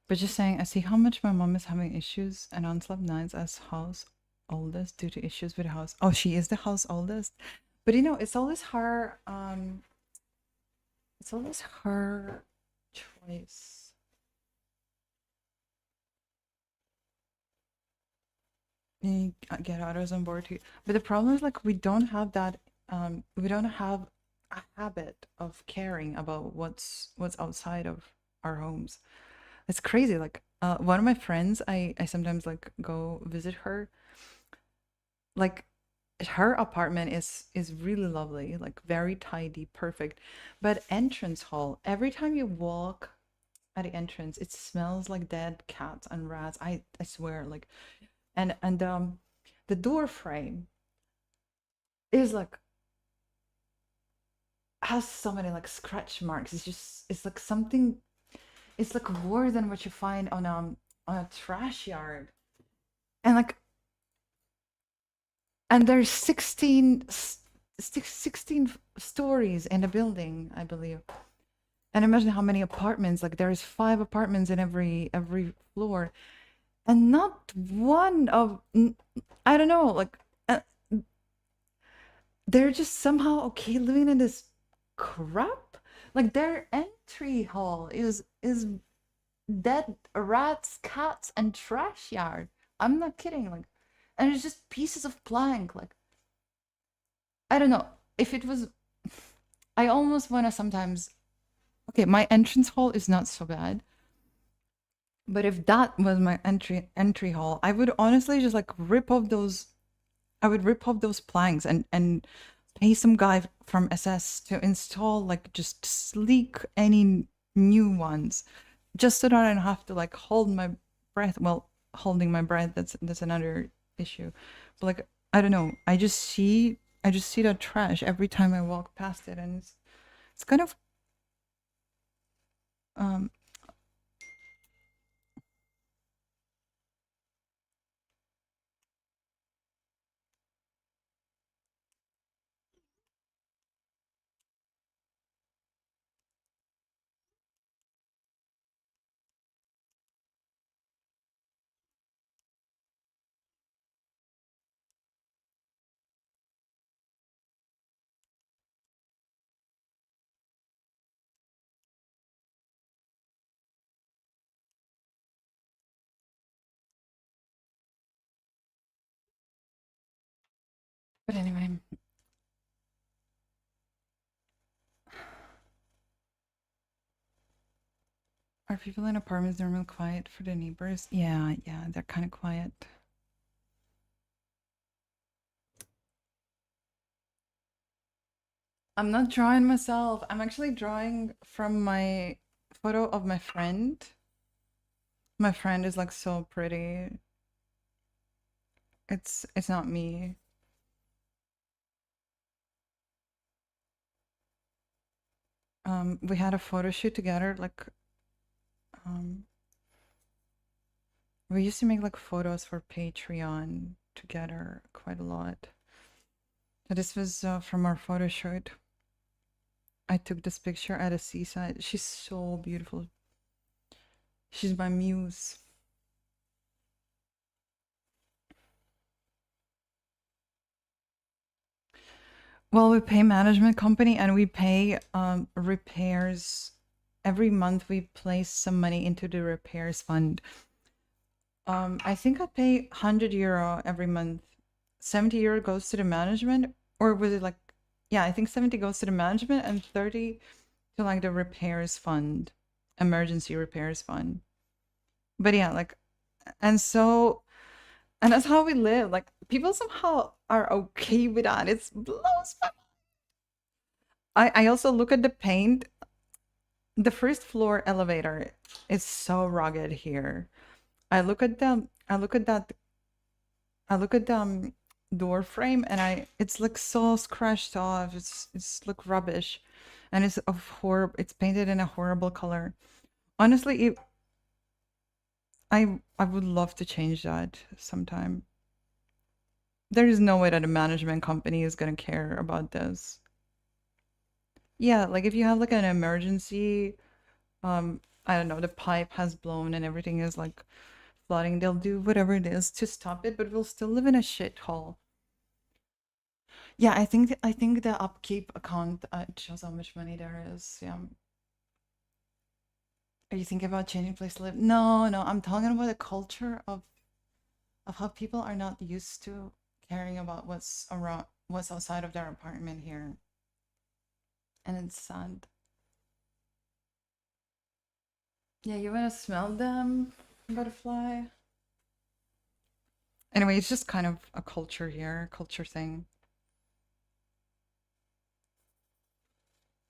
But just saying, I see how much my mom is having issues and unslept nights as house oldest due to issues with the house. Oh, she is the house oldest. But you know, it's always her choice. You get others on board too. But the problem is like we don't have that we don't have a habit of caring about what's outside of our homes. It's crazy. Like one of my friends, I sometimes like go visit her. Like her apartment is really lovely, like very tidy, perfect. But entrance hall, every time you walk at the entrance, it smells like dead cats and rats. I swear, like and the door frame is like has so many like scratch marks. It's like something, it's like worse than what you find on a trash yard. And like and there's 16 stories in a building, I believe. And imagine how many apartments, like there's 5 apartments in every floor, and not one of, I don't know, like they're just somehow okay living in this crap. Like their entry hall is dead rats, cats, and trash yard. I'm not kidding. Like, and it's just pieces of plank. Like, I don't know if it was. I almost want to sometimes. Okay, my entrance hall is not so bad, but if that was my entry hall, I would honestly just like rip off those. I would rip off those planks and pay some guy from SS to install like just sleek any new ones, just so that I don't have to like hold my breath. Well, holding my breath, that's another issue. But like I don't know, I just see that trash every time I walk past it, and it's kind of um but anyway, are people in apartments normally quiet for the neighbors? Yeah, yeah, they're kind of quiet. I'm not drawing myself. I'm actually drawing from my photo of my friend. My friend is like so pretty. It's not me. We had a photo shoot together. Like, um, we used to make like photos for Patreon together quite a lot. So this was from our photo shoot. I took this picture at a seaside. She's so beautiful. She's my muse. Well, we pay management company and we pay repairs. Every month we place some money into the repairs fund. I think I pay €100 every month. €70 goes to the management, or was it like, yeah, I think 70 goes to the management and 30 to like the repairs fund, emergency repairs fund. But yeah, like, and so, and that's how we live. Like, people somehow are okay with that. It blows my. I also look at the paint. The first floor elevator is so rugged here. I look at them. I look at the door frame, and it's like so scratched off. It's like rubbish, and it's of horrible. It's painted in a horrible color. Honestly, I would love to change that sometime. There is no way that a management company is gonna care about this. Yeah, like if you have like an emergency, I don't know, the pipe has blown and everything is like flooding, they'll do whatever it is to stop it, but we'll still live in a shithole. Yeah, I think the upkeep account shows how much money there is. Yeah. Are you thinking about changing place to live? No, no, I'm talking about the culture of how people are not used to caring about what's around, what's outside of their apartment here. And it's sad. Yeah, you wanna smell them, butterfly? Anyway, it's just kind of a culture here, culture thing.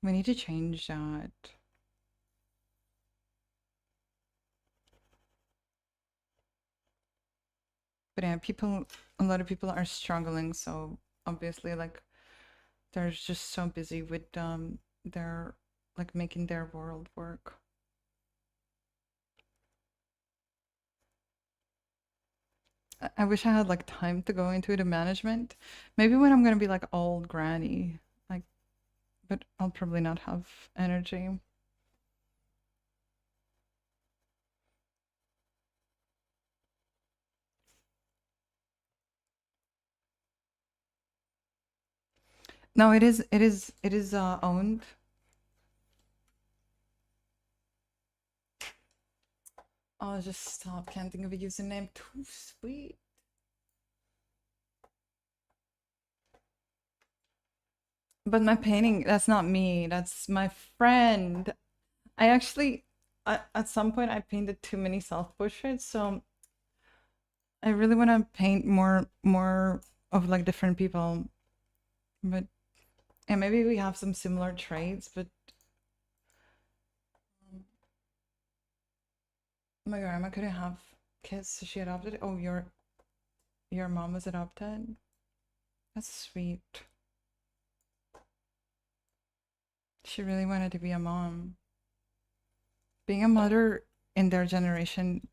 We need to change that. But yeah, a lot of people are struggling, so obviously, like, they're just so busy with their, like, making their world work. I wish I had like time to go into the management. Maybe when I'm gonna be like old granny, like, but I'll probably not have energy. No, it is owned. Oh, just stop. Can't think of a username. Too sweet. But my painting, that's not me. That's my friend. I actually, at some point, I painted too many self-portraits, so I really want to paint more of like different people. But and maybe we have some similar traits, but my grandma couldn't have kids, so she adopted. Oh, your mom was adopted? That's sweet. She really wanted to be a mom. Being a mother in their generation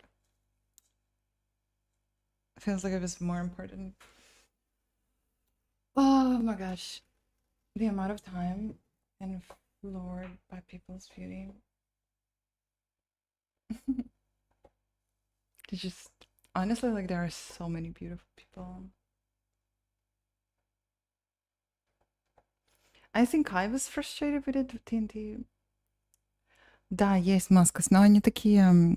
feels like it was more important. Oh my gosh. The amount of time and floored by people's beauty. They just honestly, like, there are so many beautiful people. I think I was frustrated with it в TNT. Да, есть маскас, но они такие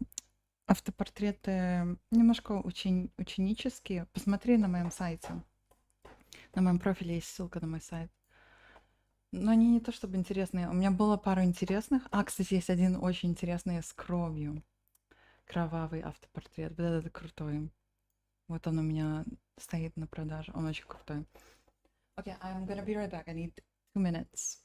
автопортреты немножко ученические. Посмотри на моем сайте. На моем профиле есть ссылка на мой сайт. Но они не то чтобы интересные. У меня было пару интересных. А, кстати, есть один очень интересный с кровью. Кровавый автопортрет. Вот этот крутой. Вот он у меня стоит на продаже. Он очень крутой. Okay, I'm gonna be right back. I need 2 minutes.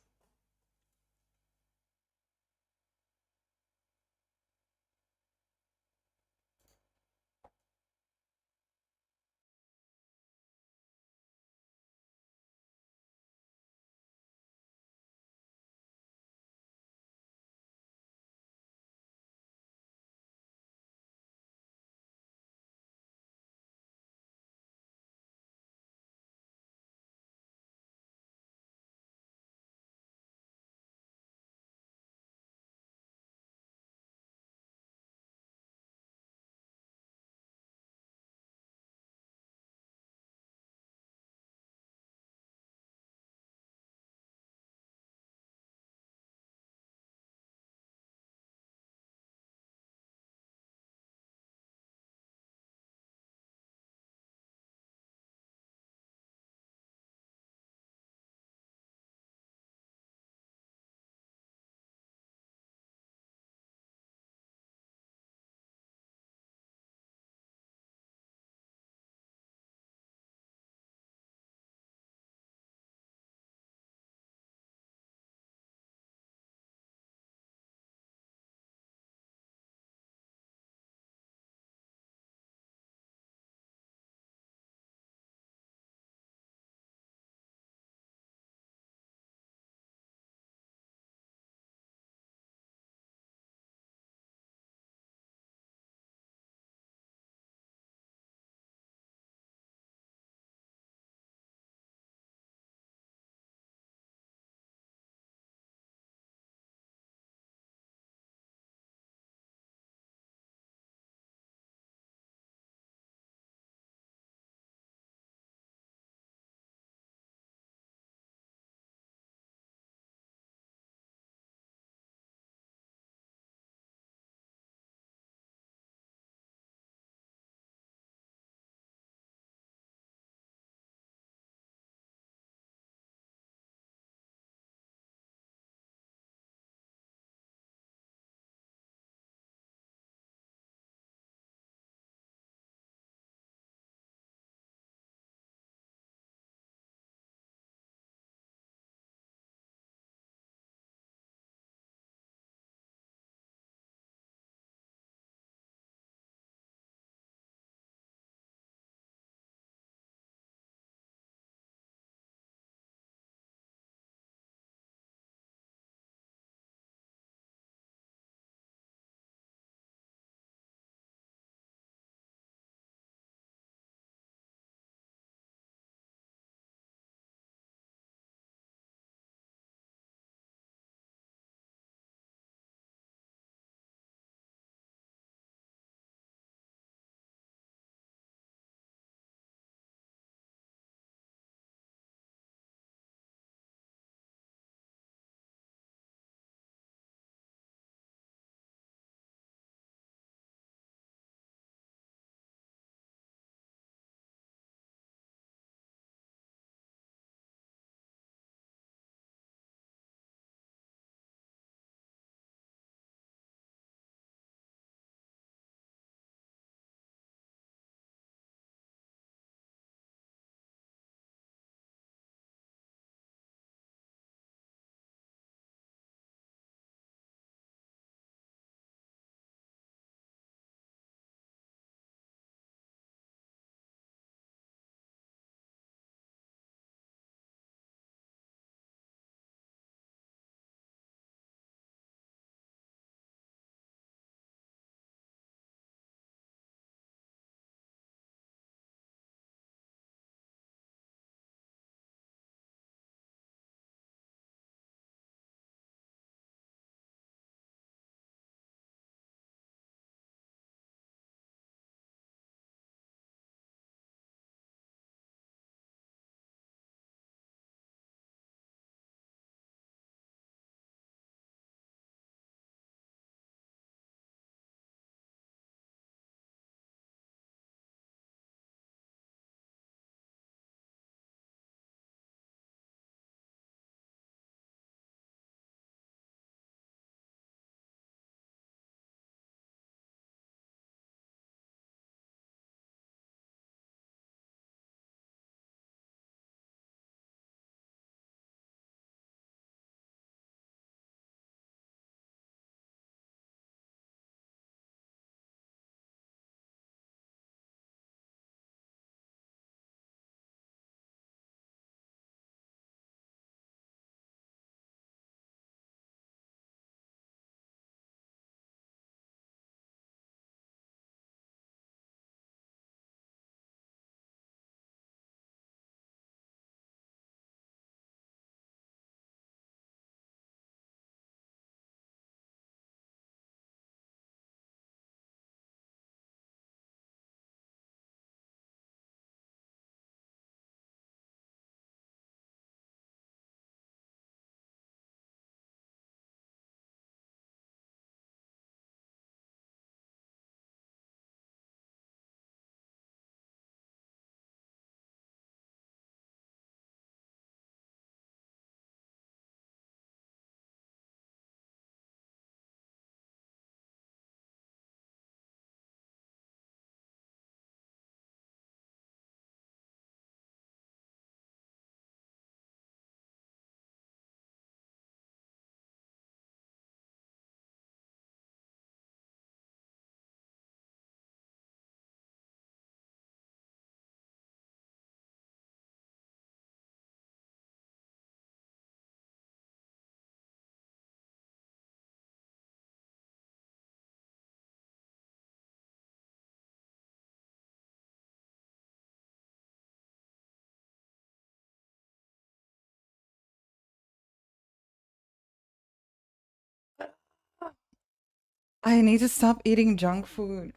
I need to stop eating junk food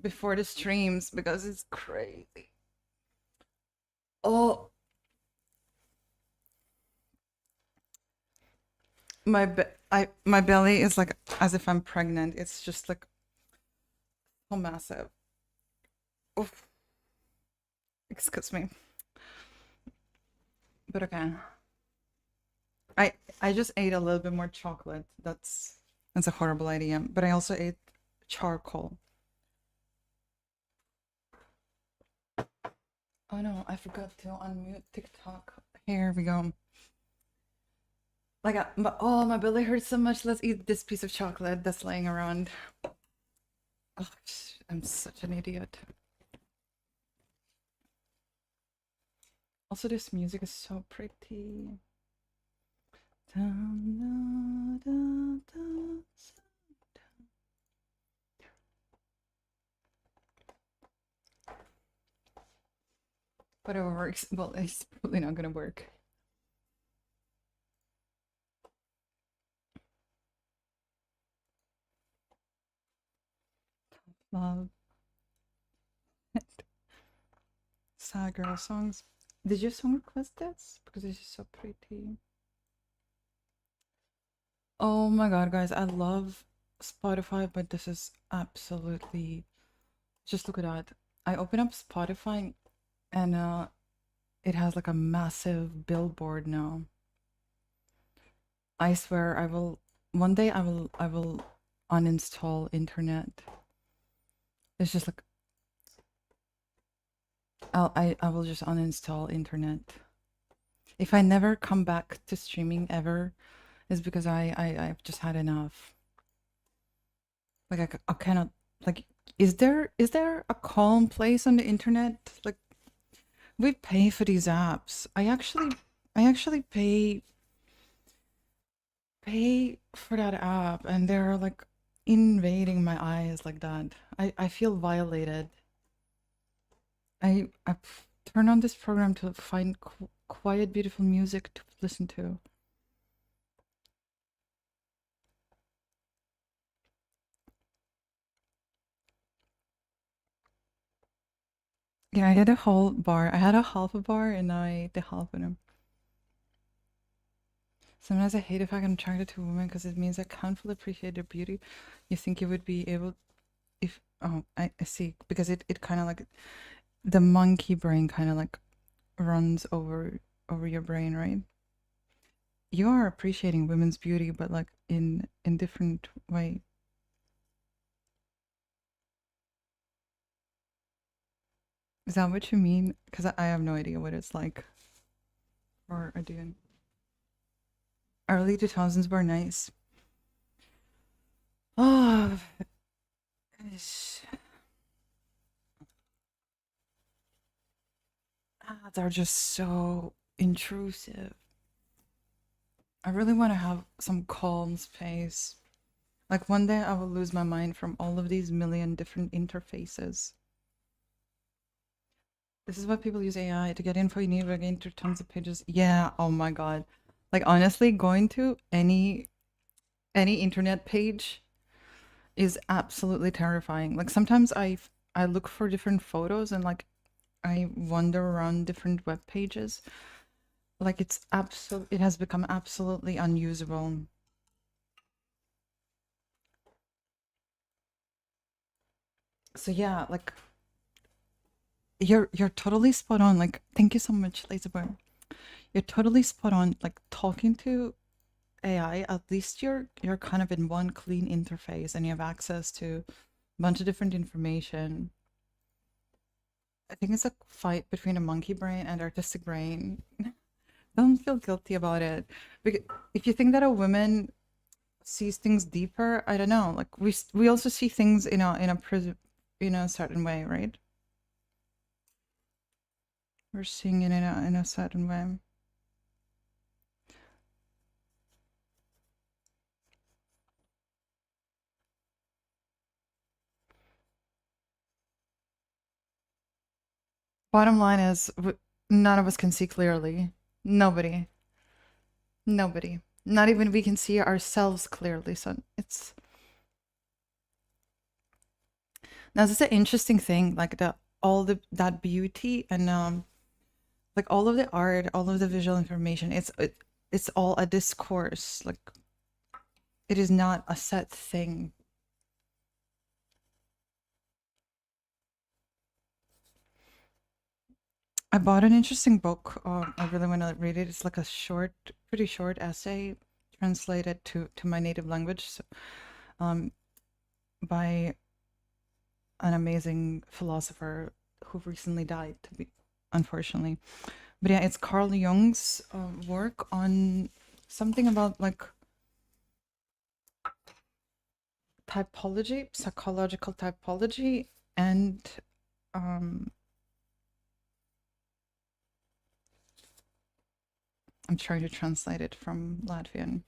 before the streams because it's crazy. Oh, my belly is like as if I'm pregnant. It's just like so massive. Oof. Excuse me. But okay. I just ate a little bit more chocolate. That's a horrible idea. But I also ate charcoal. Oh no, I forgot to unmute TikTok. Here we go. Like, oh, my belly hurts so much. Let's eat this piece of chocolate that's laying around. Oh, I'm such an idiot. Also, this music is so pretty. Whatever works. Well, it's probably not gonna work. Love. Sad girl songs. Did your song request this? Because this is so pretty. Oh my god, guys, I love Spotify, but this is absolutely. Just look at that. I open up Spotify and it has like a massive billboard now. I swear I will one day I will uninstall internet. It's just like I will just uninstall internet. If I never come back to streaming ever, is because I've just had enough. Like I cannot like is there a calm place on the internet? Like we pay for these apps. I actually pay for that app and they're like invading my eyes like that. I feel violated. I turn on this program to find quiet, beautiful music to listen to. Yeah, I had a whole bar. I had a half a bar and now I ate the half of them. Sometimes I hate if I'm attracted to women because it means I can't fully appreciate their beauty. You think you would be able if oh I see because it kind of like the monkey brain kind of like runs over your brain, right? You are appreciating women's beauty, but like in different way. Is that what you mean? Because I have no idea what it's like. Or I do. Early 2000s were nice. Oh, ads are just so intrusive. I really want to have some calm space. Like one day I will lose my mind from all of these million different interfaces. This is why people use AI to get info you need, like enter tons of pages. Yeah, oh my god. Like honestly, going to any internet page is absolutely terrifying. Like sometimes I look for different photos and like I wander around different web pages. Like it has become absolutely unusable. So yeah, like you're totally spot on. Like thank you so much, Laserboy. You're totally spot on. Like talking to AI, at least you're kind of in one clean interface and you have access to a bunch of different information. I think it's a fight between a monkey brain and artistic brain. Don't feel guilty about it. Because if you think that a woman sees things deeper, I don't know. Like we also see things in a certain way, right? We're seeing it in a certain way. Bottom line is, none of us can see clearly. Nobody. Nobody. Not even we can see ourselves clearly. So it's Now, this is an interesting thing, like that beauty and like all of the art, all of the visual information. It's all a discourse. Like it is not a set thing. I bought an interesting book. I really want to read it. It's like a short, pretty short essay translated to my native language, so, by an amazing philosopher who recently died, unfortunately. But yeah, it's Carl Jung's work on something about like typology, psychological typology, and I'm trying to translate it from Latvian.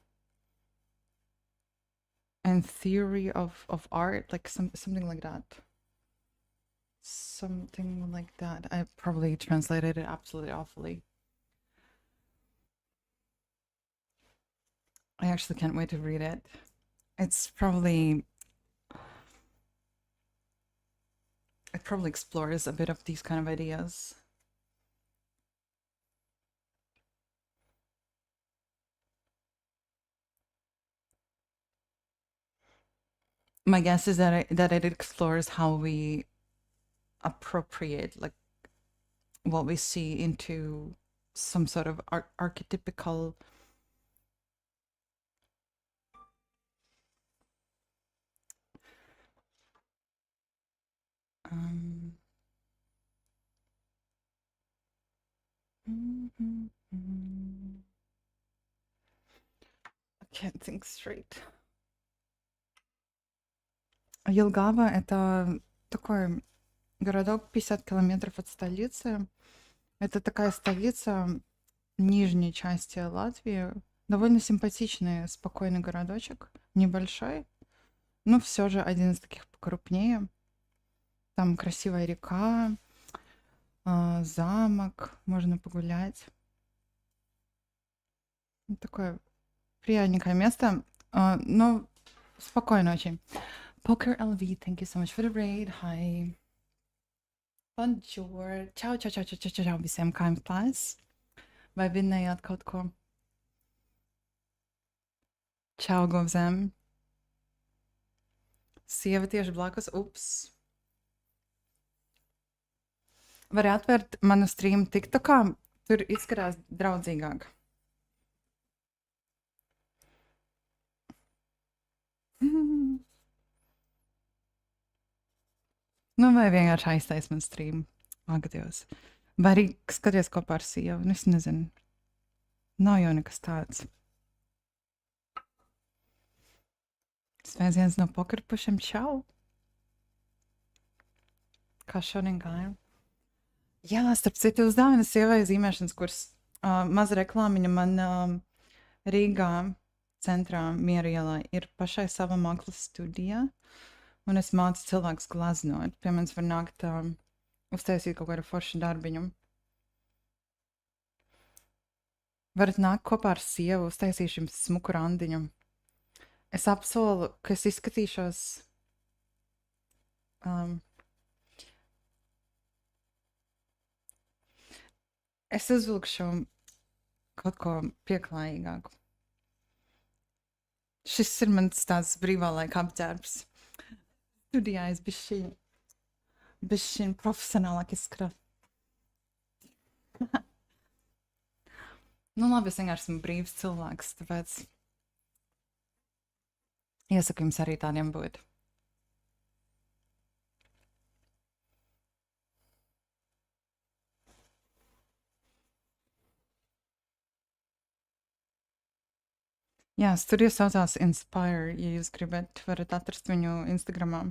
And theory of art, like something like that. Something like that. I probably translated it absolutely awfully. I actually can't wait to read it. It probably explores a bit of these kind of ideas. My guess is that it explores how we appropriate like what we see into some sort of archetypical um, I can't think straight. Елгава — это такой городок 50 километров от столицы. Это такая столица нижней части Латвии. Довольно симпатичный, спокойный городочек. Небольшой, но все же один из таких покрупнее. Там красивая река, замок, можно погулять. Такое приятненькое место, но спокойно очень. Poker LV, thank you so much for the raid. Hi. Bonjour. Čau, čau, čau, čau, čau, čau visiem, kā jums klājas? Vai vinnējāt kaut ko? Čau, govzem. Sieva tieši blakus, ups. Vari atvērt manu streamu TikTokā, tur izskatās draudzīgāk. Nu, vai vienkārši aiztais man streamu. Ak, Dievs. Vai arī skaties kopā ar sievu? Nu, es nezinu. Nav jau nekas tāds. Sveiciens no pokerpušiem. Čau! Kā šodien gāja? Jā, starp citu, uzdāvina sievai zīmēšanas kurs. Maza reklāmiņa man Rīgā centrā Miera ielā ir pašai sava mākslas studija. Un es mācu cilvēkus glaznot. Pie manis var nākt uztaisīt kaut kādu foršu darbiņu. Varat nākt kopā ar sievu, uztaisīšu jums smuku randiņu. Es apsolu, ka es izskatīšos es uzvilkšu kaut ko pieklājīgāku. Šis ir mans tāds brīvā laika apģērbs. Studijā es bišķiņ profesionālāk izskatās. Nu labi, es vienkārši esmu brīvs cilvēks, tāpēc iesaku jums arī tādiem būt. Jā, studija saucās Inspire, ja jūs gribat, varat atrast viņu Instagramā.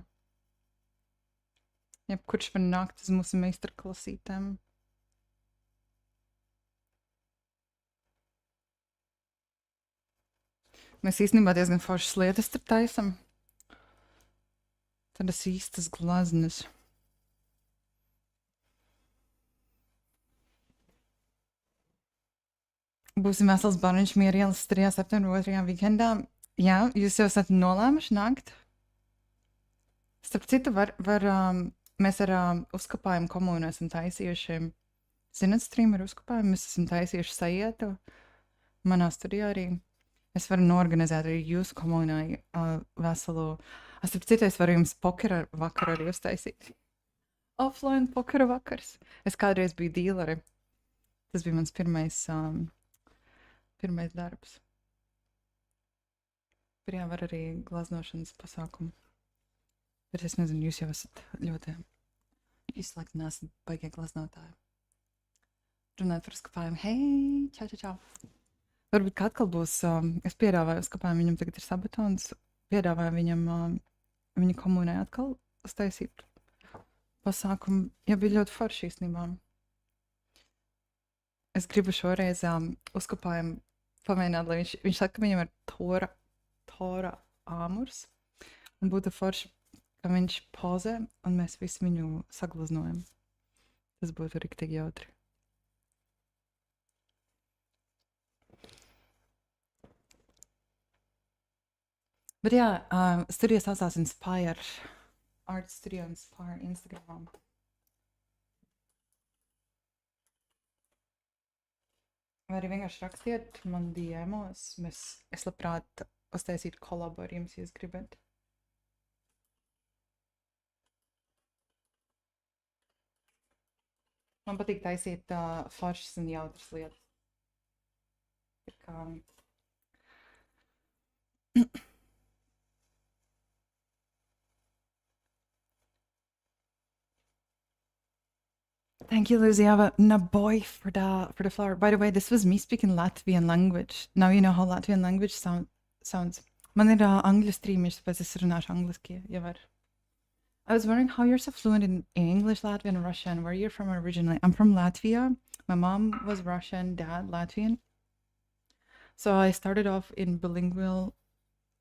Jebkurš var nākt uz mūsu meistarklasītēm. Mēs īstenībā diezgan foršas lietas tur taisam. Tādas īstas glaznas. Būsim vesels bariņš Miera ielas 3. septembra 2. vikendā. Jā, jūs jau esat nolēmuši nākt? Starp citu, mēs ar uzkapājumu komunu esam taisījuši, zinat, streameru uzkapājumu, mēs esam taisījuši sajietu manā studijā arī. Es varu norganizēt arī jūsu komunai veselu. Starp citu, es varu jums pokera vakaru arī uztaisīt. Offline pokera vakars. Es kādreiz biju dīleri. Tas bija mans pirmais darbs. Bet jā, var arī glaznošanas pasākumu. Bet es nezinu, jūs jau esat ļoti izslēgti, nesat baigie glaznotāji. Runāt par uzkapājumu. Hei, čau, čau, čau. Varbūt kā atkal būs, es piedāvāju uzkapājumu, viņam tagad ir sabatons, piedāvāju viņam, viņa komunai atkal uztaisīt pasākumu. Jā, bija ļoti forši īstenībā. Es gribu šoreiz uzkapājumu pamēģināt, lai viņš saka, ka viņam ir tora āmurs, un būtu forši, ka viņš pozē, un mēs visi viņu saglaznojam. Tas būtu riktīgi jautri. Bet jā, studija saucās Inspire, Art Studio Inspire Instagram. Vai arī vienkārši rakstiet man DMos, es labprāt uztaisītu kolabu ar jums, ja jūs gribat. Man patīk taisīt foršas un jautras lietas. Tā kā... Thank you, Luziava Naboy for the flower. By the way, this was me speaking Latvian language. Now you know how Latvian language sounds. Man ir angļu streamers, tāpēc es runāšu angliski, ja var. I was wondering how you're so fluent in English, Latvian, and Russian. Where you're from originally? I'm from Latvia. My mom was Russian, dad Latvian. So I started off in bilingual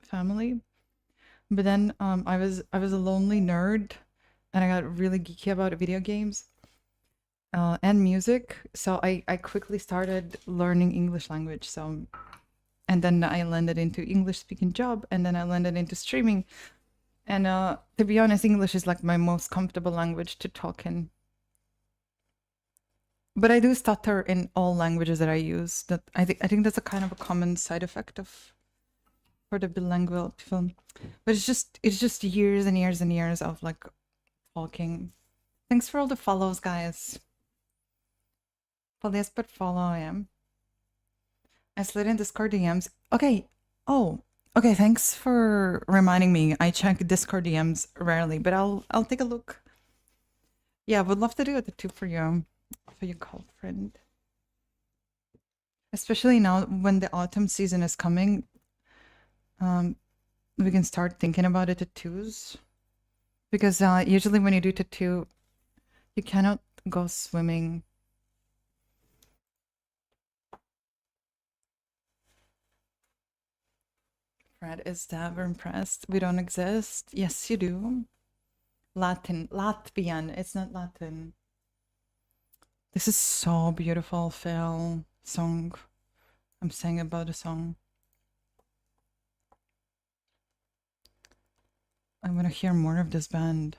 family, but then I was a lonely nerd, and I got really geeky about video games. And music, so I quickly started learning English language. So, and then I landed into English speaking job, and then I landed into streaming. And to be honest, English is like my most comfortable language to talk in. But I do stutter in all languages that I use. That I think that's a kind of a common side effect for the bilingual people. But it's just years and years and years of like talking. Thanks for all the follows, guys. Paldies par followiem. I slid in Discord DMs. Okay. Oh, okay. Thanks for reminding me. I check Discord DMs rarely, but I'll take a look. Yeah, would love to do it too for your girlfriend. Especially now when the autumn season is coming, we can start thinking about the tattoos. Because usually when you do tattoo, you cannot go swimming. Fred is never impressed. We don't exist. Yes, you do. Latvian. It's not Latin. This is so beautiful, Phil. Song. I'm saying about a song. I want to hear more of this band.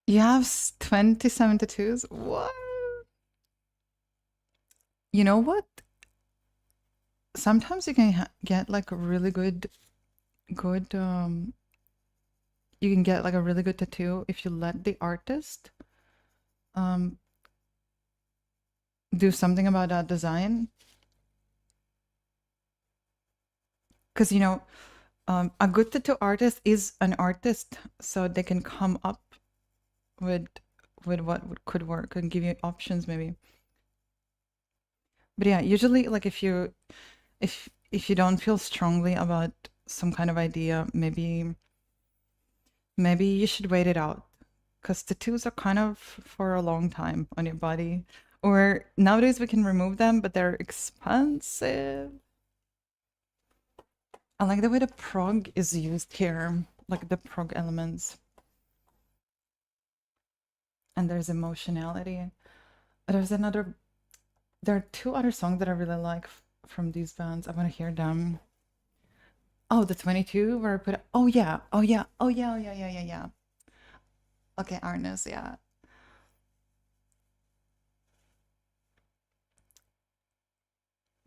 You have 2072s? What? You know what? Sometimes you can get like a really good you can get like a really good tattoo if you let the artist do something about that design. Because you know, a good tattoo artist is an artist, so they can come up with what could work and give you options maybe. But yeah, usually like if you don't feel strongly about some kind of idea, maybe you should wait it out, because tattoos are kind of for a long time on your body. Or nowadays we can remove them, but they're expensive. I like the way the prog is used here, like the prog elements. and there's emotionality. There's another. There are two other songs that I really like from these bands. I want to hear them. Oh, the 22 where I put. Oh yeah. Oh yeah. Oh yeah. Oh yeah. Yeah. Yeah. Yeah. Okay, Arnes. Yeah.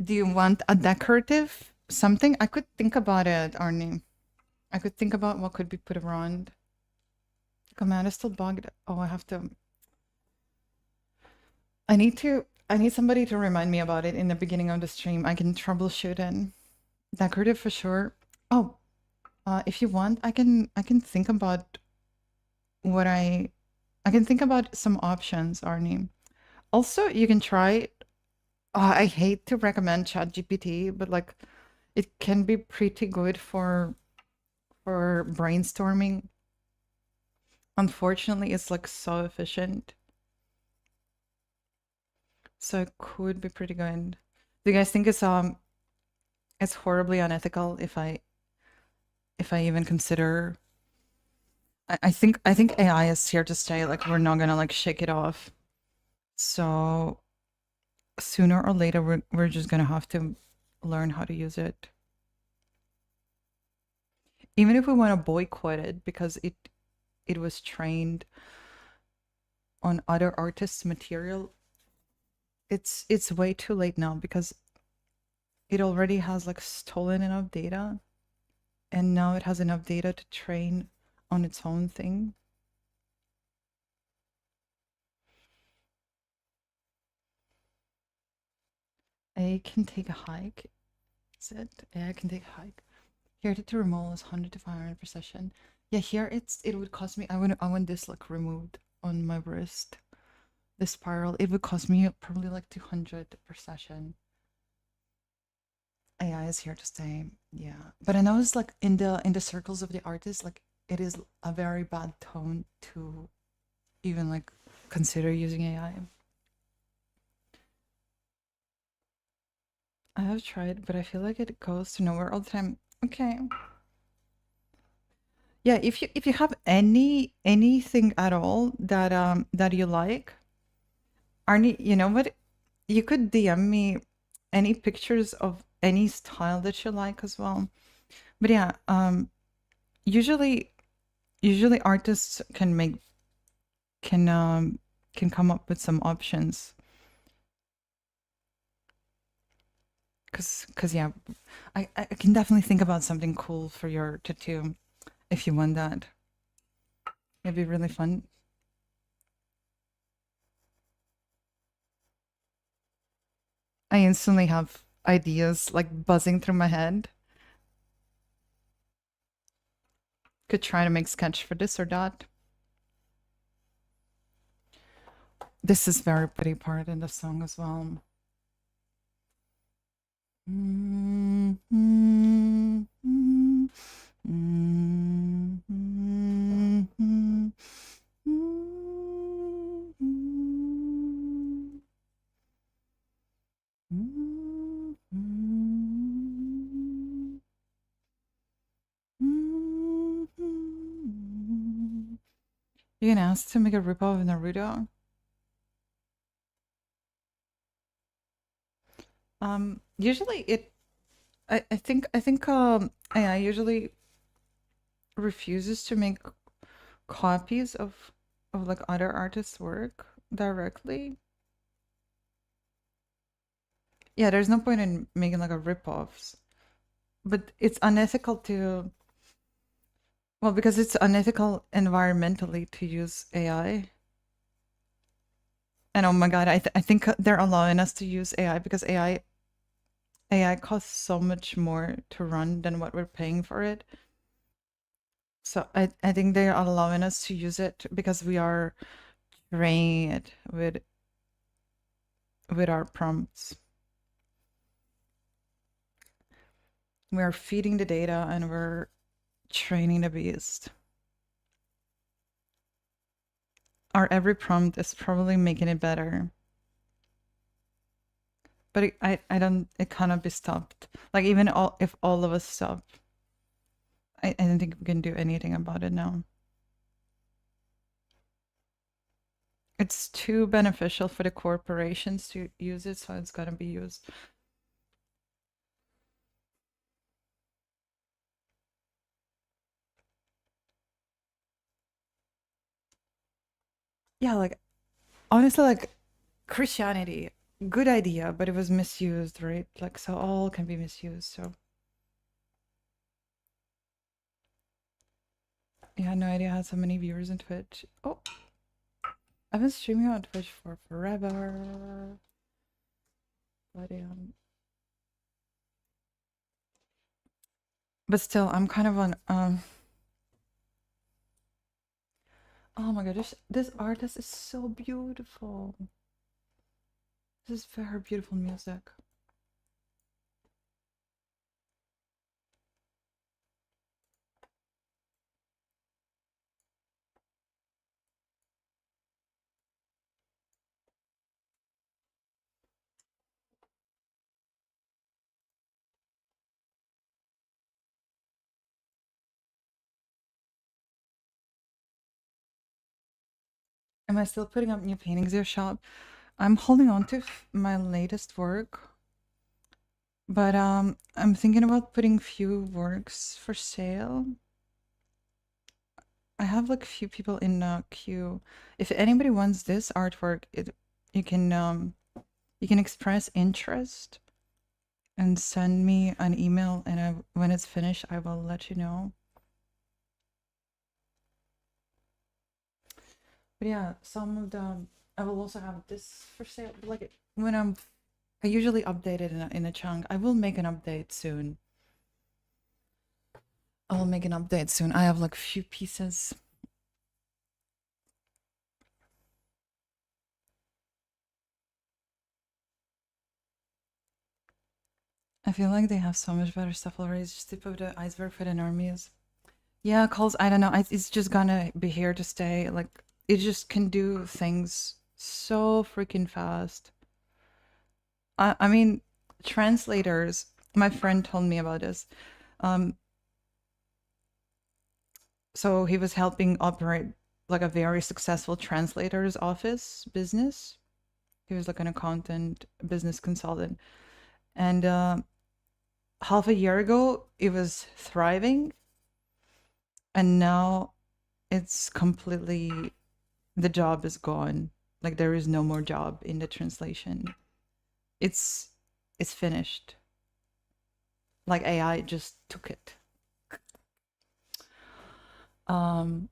Do you want a decorative something? I could think about it, Arnie. I could think about what could be put around. Command is still bugged. Oh, I have to. I need to. I need somebody to remind me about it in the beginning of the stream. I can troubleshoot it. Decorative for sure. Oh, if you want, I can. I can think about what I can think about some options, Arnie. Also, you can try. I hate to recommend ChatGPT, but like, it can be pretty good for brainstorming. Unfortunately, it's like so efficient. So it could be pretty good. Do you guys think it's horribly unethical if I even consider I think AI is here to stay, like we're not gonna like shake it off. So sooner or later we're just gonna have to learn how to use it. Even if we want to boycott it because it was trained on other artists' material, it's way too late now because it already has like stolen enough data and now it has enough data to train on its own thing. A can take a hike. Is it? A can take a hike. Here to remove is 100 to 500 per session. Yeah, here it would cost me. I want this like removed on my wrist. This spiral, it would cost me probably like 200 per session. AI is here to stay. Yeah, but I know it's like in the circles of the artists, like it is a very bad tone to even like consider using AI. I have tried, but I feel like it goes to nowhere all the time. Okay. Yeah, if you have anything at all that you like, Arnie, you know what? You could DM me any pictures of any style that you like as well. But yeah, usually usually artists can um can come up with some options. Cause yeah, I can definitely think about something cool for your tattoo if you want that. It'd be really fun. I instantly have ideas like buzzing through my head. Could try to make sketch for this or that. This is very pretty part in the song as well. You can ask to make a ripoff of Naruto. Usually I think AI usually refuses to make copies of like other artists' work directly. Yeah, there's no point in making like a ripoffs. But it's unethical to well, because it's unethical environmentally to use AI. And oh my god, I think they're allowing us to use AI because AI costs so much more to run than what we're paying for it. So I think they are allowing us to use it because we are training it with our prompts. We are feeding the data and we're training the beast. Our every prompt is probably making it better. But I don't, it cannot be stopped. Like even if all of us stop, I don't think we can do anything about it now. it's too beneficial for the corporations to use it, so it's gonna be used. Yeah, like honestly, like Christianity, good idea, but it was misused, right? Like, so all can be misused. So, yeah, no idea how so many viewers on Twitch. Oh, I've been streaming on Twitch for forever. But still, I'm kind of on oh my god, this artist is so beautiful. This is very beautiful music. Am I still putting up new paintings in your shop? I'm holding on to my latest work, but I'm thinking about putting few works for sale. I have like a few people in queue. If anybody wants this artwork, you can express interest and send me an email, and when it's finished, I will let you know. But yeah, some of them I will also have this for sale. Like when I usually update it in a chunk. I will make an update soon. I'll make an update soon. I have like a few pieces. I feel like they have so much better stuff already. It's just tip of the iceberg for the normies. Yeah, calls. I don't know. It's just gonna be here to stay. Like it just can do things so freaking fast. I mean, translators. My friend told me about this. Um, so he was helping operate like a very successful translator's office business. He was like an accountant, business consultant, and half a year ago it was thriving, and now it's completely the job is gone. Like there is no more job in the translation. It's it's finished. Like AI just took it. Um,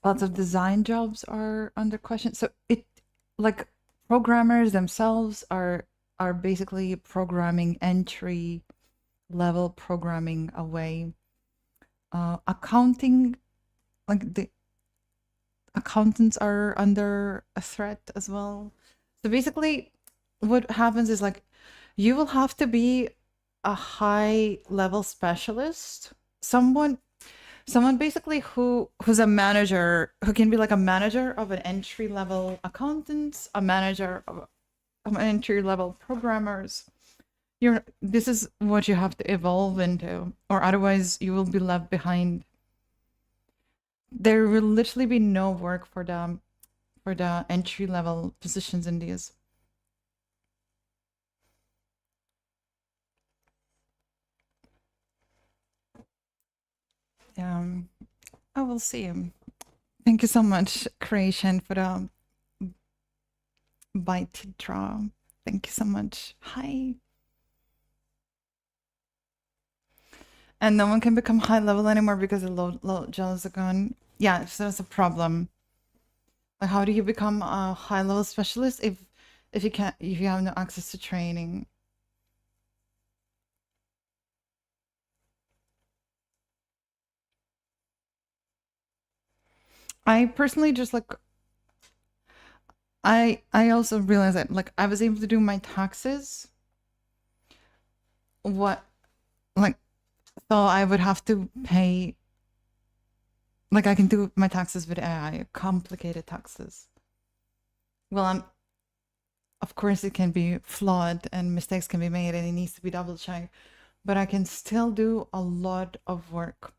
lots of design jobs are under question. So it like programmers themselves are basically programming entry level programming away. Accounting, like the accountants are under a threat as well. So basically, what happens is like you will have to be a high level specialist, someone basically who's a manager, who can be like a manager of an entry level accountant, a manager of an entry level programmers. This is what you have to evolve into, or otherwise you will be left behind. There will literally be no work for the entry level positions in these. I will see. Thank you so much, Creation, for the bite draw. Thank you so much. Hi. And no one can become high level anymore because the low gels are gone. Yeah, so that's a problem. Like, how do you become a high level specialist if you have no access to training? I personally just like I also realized that like I was able to do my taxes. What like so I would have to pay, like I can do my taxes with AI, complicated taxes. Well, of course it can be flawed and mistakes can be made and it needs to be double checked, but I can still do a lot of work.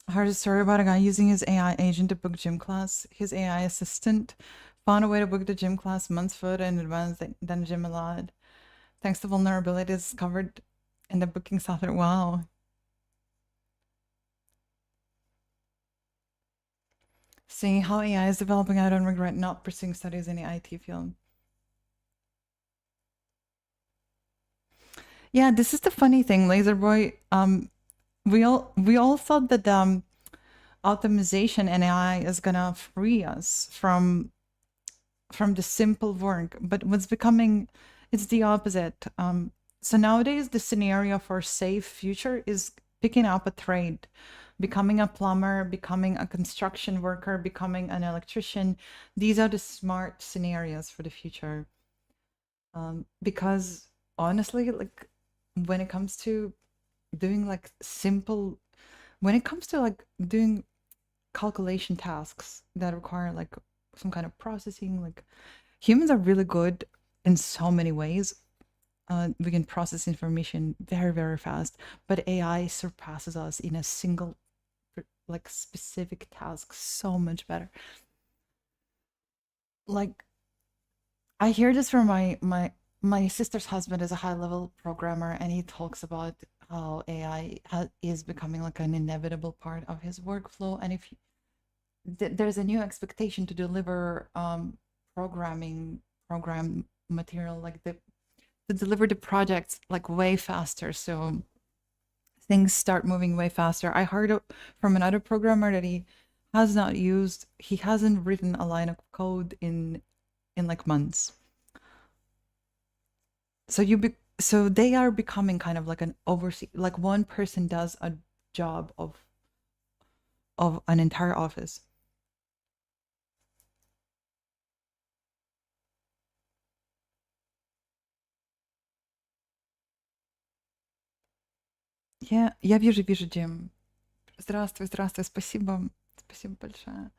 I heard a story about a guy using his AI agent to book gym class. His AI assistant found a way to book the gym class months further in advance than the gym allowed. Thanks to vulnerabilities discovered in the booking software. Wow. Seeing how AI is developing, I don't regret not pursuing studies in the IT field. Yeah, this is the funny thing, Laserboy. We all thought that optimization and AI is gonna free us from the simple work, but what's becoming, it's the opposite. So nowadays, the scenario for safe future is picking up a trade, becoming a plumber, becoming a construction worker, becoming an electrician. These are the smart scenarios for the future. Because honestly, like when it comes to doing like simple, when it comes to like doing calculation tasks that require like some kind of processing, like humans are really good in so many ways. We can process information very, very fast, but AI surpasses us in a single, like specific task so much better. Like I hear this from my sister's husband is a high level programmer, and he talks about how AI is becoming like an inevitable part of his workflow, and if there's a new expectation to deliver program material like the to deliver the projects like way faster, so things start moving way faster. I heard from another programmer that he hasn't written a line of code in like months. So so they are becoming kind of like an oversee, like one person does a job of an entire office. Я вижу, Джим. Здравствуй, здравствуй, спасибо, спасибо большое.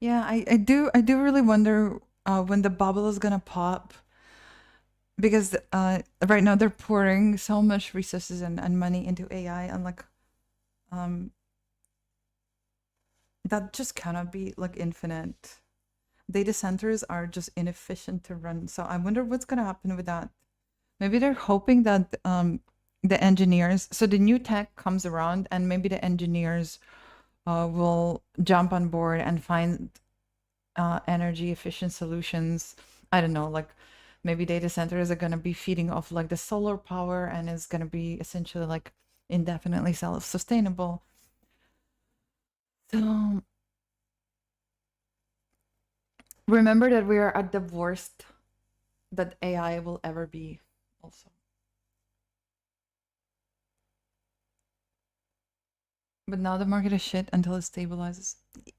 Yeah, I do really wonder when the bubble is gonna pop, because right now they're pouring so much resources and money into AI, and like um that just cannot be like infinite. Data centers are just inefficient to run. So I wonder what's gonna happen with that. Maybe they're hoping that the engineers, so the new tech comes around, and maybe the engineers will jump on board and find energy efficient solutions. I don't know, like maybe data centers are going to be feeding off like the solar power, and is going to be essentially like indefinitely self-sustainable. So remember that we are at the worst that AI will ever be also. But now the market is shit until it stabilizes.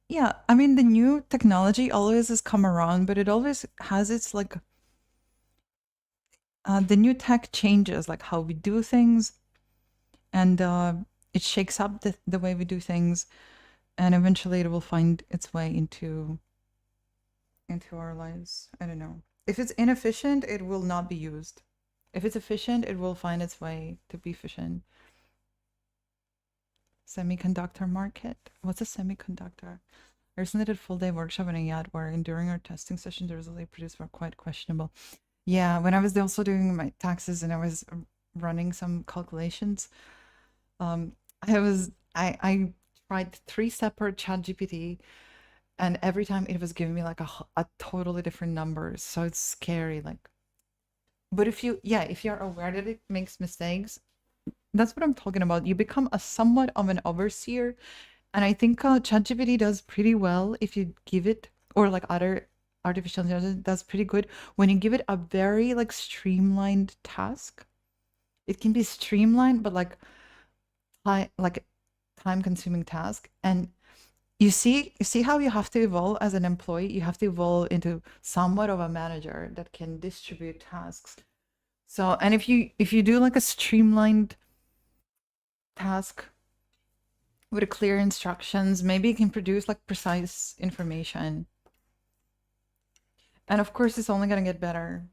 Yeah, I mean the new technology always has come around, but it always has its like the new tech changes like how we do things, and it shakes up the way we do things, and eventually it will find its way into our lives. I don't know. If it's inefficient, it will not be used. If it's efficient, it will find its way to be efficient. Semiconductor market. What's a semiconductor? I recently did a full day workshop in a yacht where, and during our testing session, the results they produced were quite questionable. Yeah, when I was also doing my taxes and I was running some calculations, um, I tried 3 separate chat GPT, and every time it was giving me like a totally different number. So it's scary. Like, but if you're aware that it makes mistakes, that's what I'm talking about. You become a somewhat of an overseer, and I think ChatGPT does pretty well if you give it, or like other artificial intelligence does pretty good when you give it a very like streamlined task. It can be streamlined, but like time consuming task. And you see how you have to evolve as an employee. You have to evolve into somewhat of a manager that can distribute tasks. So, and if you do like a streamlined task with clear instructions, maybe you can produce like precise information. And of course, it's only going to get better.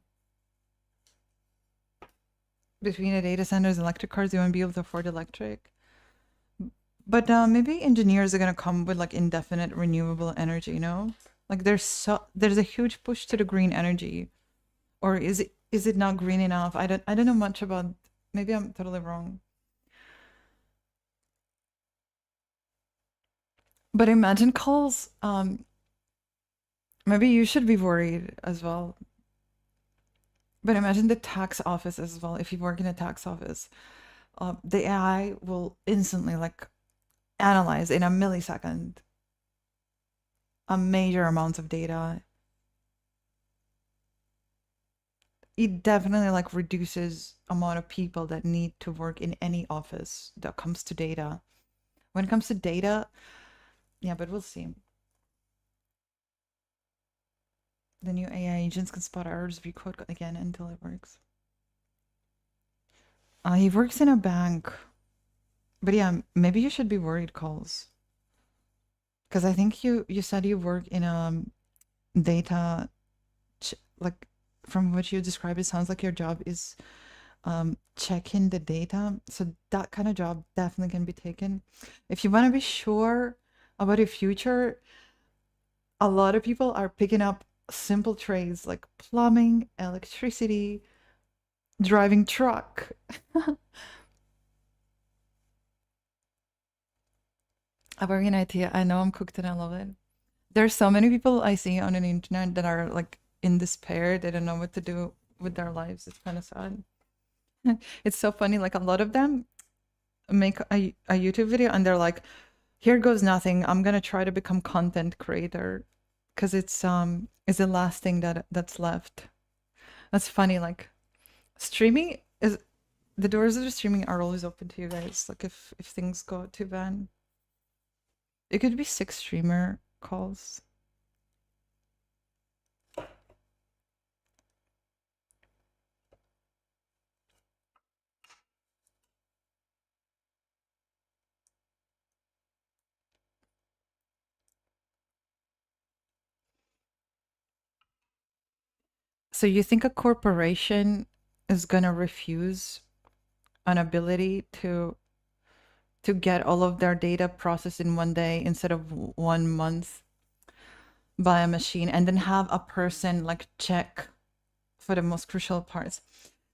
Between the data centers, electric cars, you won't be able to afford electric. But maybe engineers are going to come with like indefinite renewable energy, you know? Like there's a huge push to the green energy. Or is it not green enough? I don't know much about, maybe I'm totally wrong. But imagine calls, maybe you should be worried as well. But imagine the tax office as well. If you work in a tax office, the AI will instantly like analyze in a millisecond a major amounts of data. It definitely like reduces amount of people that need to work in any office that comes to data. When it comes to data, yeah, but we'll see. The new AI agents can spot errors if you code again until it works. He works in a bank. But yeah, maybe you should be worried, calls. Because I think you said you work in a data, like from what you described, it sounds like your job is checking the data. So that kind of job definitely can be taken. If you want to be sure about your future, a lot of people are picking up simple trades like plumbing, electricity, driving truck. I work in IT. I know I'm cooked and I love it. There's so many people I see on the internet that are like in despair. They don't know what to do with their lives. It's kind of sad. It's so funny. Like a lot of them make a YouTube video and they're like, here goes nothing. I'm gonna try to become content creator because it's the last thing that's left. That's funny. Like streaming is the doors of the streaming are always open to you guys. Like if things go too bad, it could be 6 streamer calls. So you think a corporation is gonna refuse an ability to get all of their data processed in one day instead of 1 month by a machine, and then have a person like check for the most crucial parts?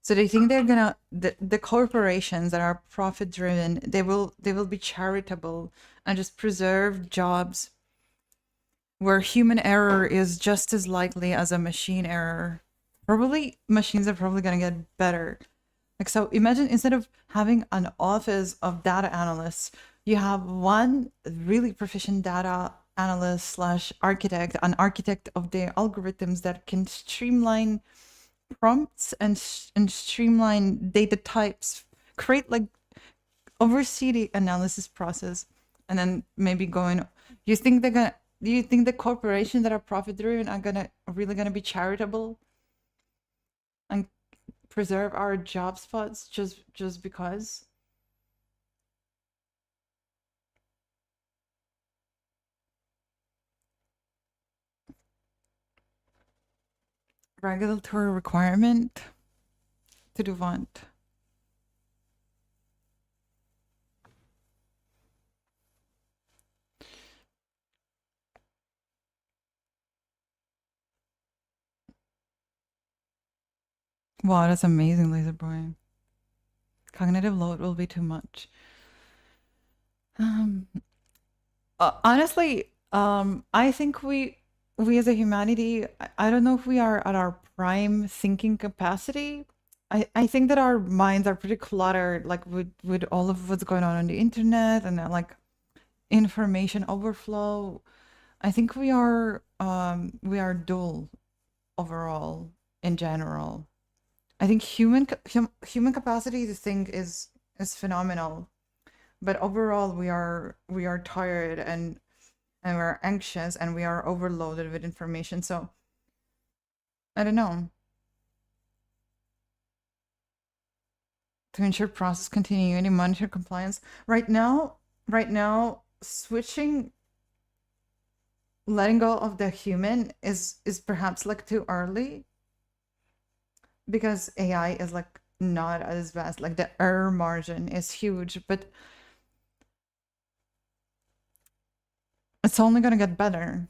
So they think they're gonna the corporations that are profit driven, they will be charitable and just preserve jobs where human error is just as likely as a machine error. Probably machines are probably gonna get better. Like, so imagine instead of having an office of data analysts, you have one really proficient data analyst slash architect, an architect of the algorithms that can streamline prompts and streamline data types, create like oversee the analysis process, and then maybe going. You think they're gonna? Do you think the corporations that are profit driven are really gonna be charitable and preserve our job spots just because? Regulatory requirement to do what? Wow, that's amazing, Laser Boy. Cognitive load will be too much. Um, honestly, I think we as a humanity, I don't know if we are at our prime thinking capacity. I think that our minds are pretty cluttered, like with all of what's going on the internet and like information overflow. I think we are dull overall in general. I think human capacity to think is phenomenal, but overall we are tired and we're anxious and we are overloaded with information. So I don't know. To ensure process continuity, monitor compliance. Right now, switching letting go of the human is perhaps like too early, because AI is like not as vast, like the error margin is huge, but it's only gonna get better.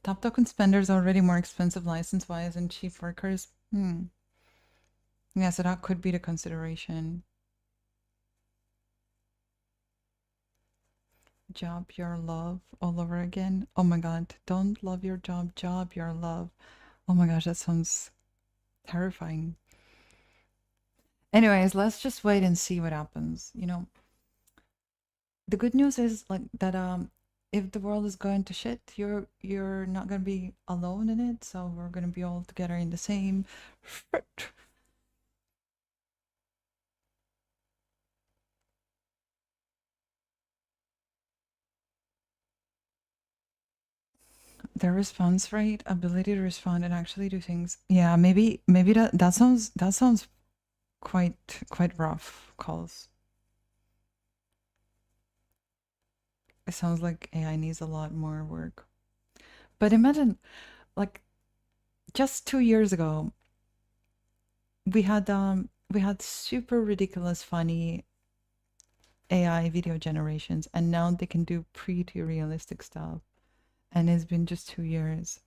Top token spenders are already more expensive license wise and cheap workers. Yeah, so that could be the consideration. Job your love all over again. Oh my god, don't love your job, job your love. Oh my gosh, that sounds terrifying. Anyways, let's just wait and see what happens. You know, the good news is like that if the world is going to shit, you're not gonna be alone in it, so we're gonna be all together in the same shit. The response rate, ability to respond and actually do things. Yeah, maybe that sounds quite rough, calls. It sounds like AI needs a lot more work. But imagine, like, just 2 years ago, we had super ridiculous, funny AI video generations, and now they can do pretty realistic stuff. And it's been just 2 years.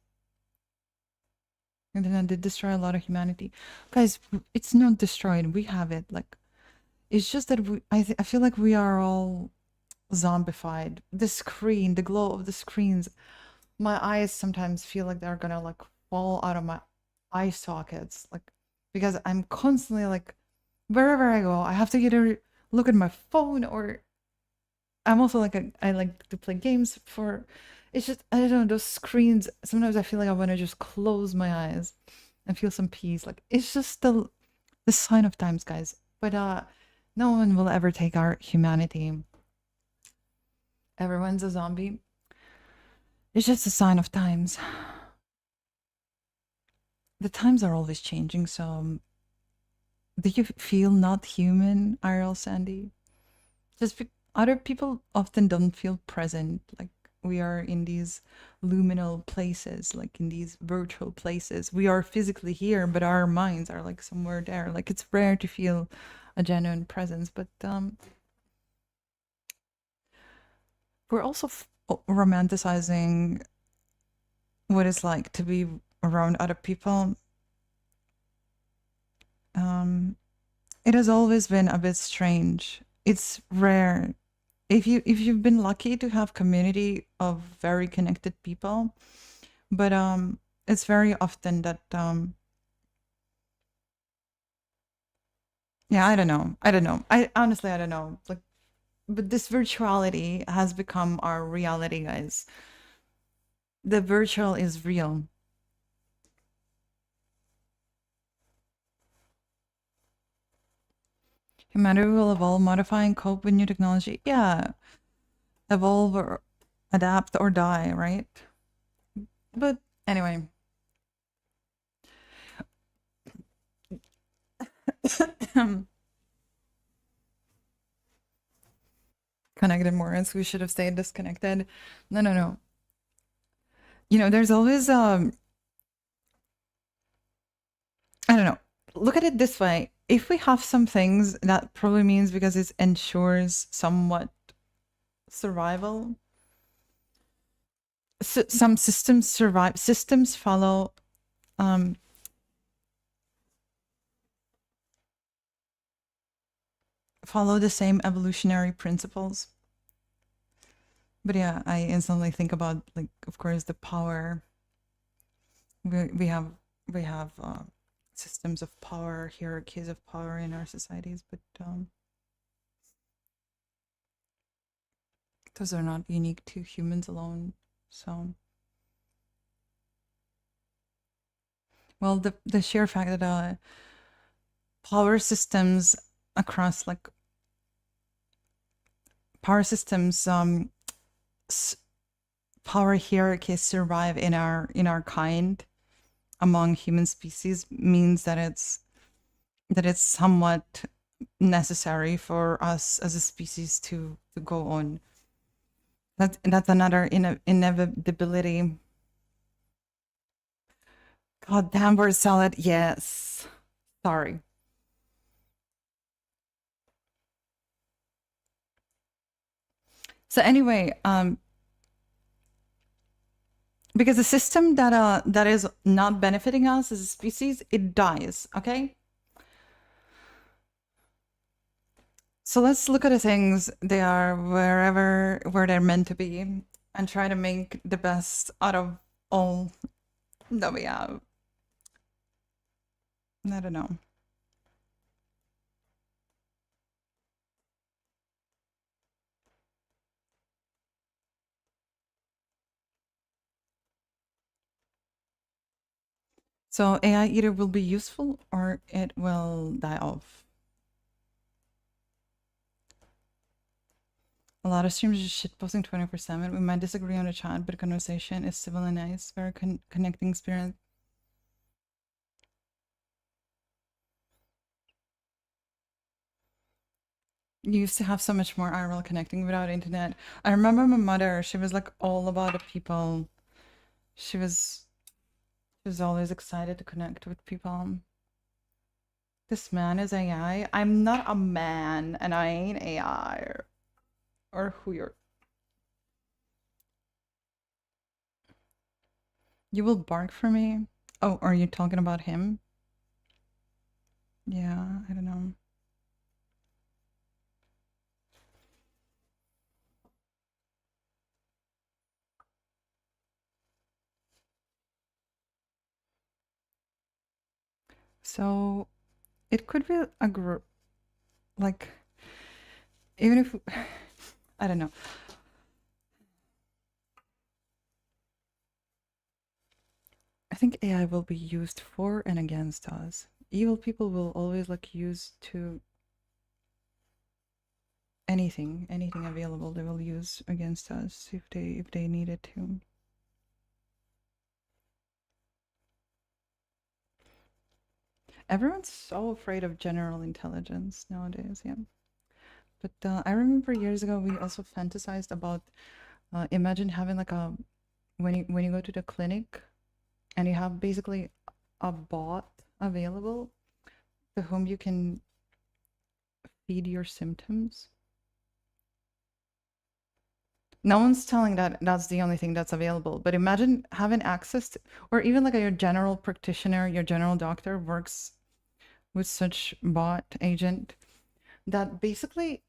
And then they destroy a lot of humanity. Guys, it's not destroyed. We have it. Like, it's just that I feel like we are all zombified. The screen, the glow of the screens. My eyes sometimes feel like they're gonna like fall out of my eye sockets. Like, because I'm constantly like, wherever I go, I have to either look at my phone, or I'm also like I like to play games for. It's just, I don't know, those screens. Sometimes I feel like I want to just close my eyes and feel some peace. Like, it's just the sign of times, guys. But no one will ever take our humanity. Everyone's a zombie. It's just a sign of times. The times are always changing, so do you feel not human, IRL Sandy? Just other people often don't feel present. Like, we are in these luminal places, like in these virtual places. We are physically here, but our minds are like somewhere there. Like, it's rare to feel a genuine presence, but we're also romanticizing what it's like to be around other people. It has always been a bit strange. It's rare. If you've been lucky to have community of very connected people, but it's very often that yeah, I don't know. I honestly, I don't know. Like, but this virtuality has become our reality, guys. The virtual is real. Humanity will evolve, modify, and cope with new technology. Yeah, evolve or adapt or die, right? But anyway. Connected more, as we should have stayed disconnected. No. You know, there's always I don't know. Look at it this way. If we have some things, that probably means because it ensures somewhat survival. So some systems survive. Systems follow follow the same evolutionary principles. But yeah, I instantly think about, like, of course, the power. We have systems of power, hierarchies of power in our societies, but those are not unique to humans alone. So, well, the sheer fact that power systems across, like, power systems power hierarchies survive in our kind among human species means that it's somewhat necessary for us as a species to go on. That's another inevitability. God damn, word salad. Yes. Sorry. So anyway, because the system that is not benefiting us as a species, it dies. Okay. So let's look at the things they are where they're meant to be, and try to make the best out of all that we have. I don't know. So AI either will be useful or it will die off. A lot of streamers just shitposting 24/7. We might disagree on the chat, but conversation is civil and nice. Very connecting experience. You used to have so much more IRL connecting without internet. I remember my mother, she was like all about the people. She was always excited to connect with people. This man is AI. I'm not a man and I ain't AI or who you're. You will bark for me? Oh, are you talking about him? Yeah, I don't know. So it could be a group, like, even if, I don't know. I think AI will be used for and against us. Evil people will always like use to anything available they will use against us if they needed to. Everyone's so afraid of general intelligence nowadays, yeah. But I remember years ago we also fantasized about imagine having like a when you go to the clinic and you have basically a bot available to whom you can feed your symptoms. No one's telling that that's the only thing that's available, but imagine having access to, or even like your general practitioner, your general doctor works with such bot agent that basically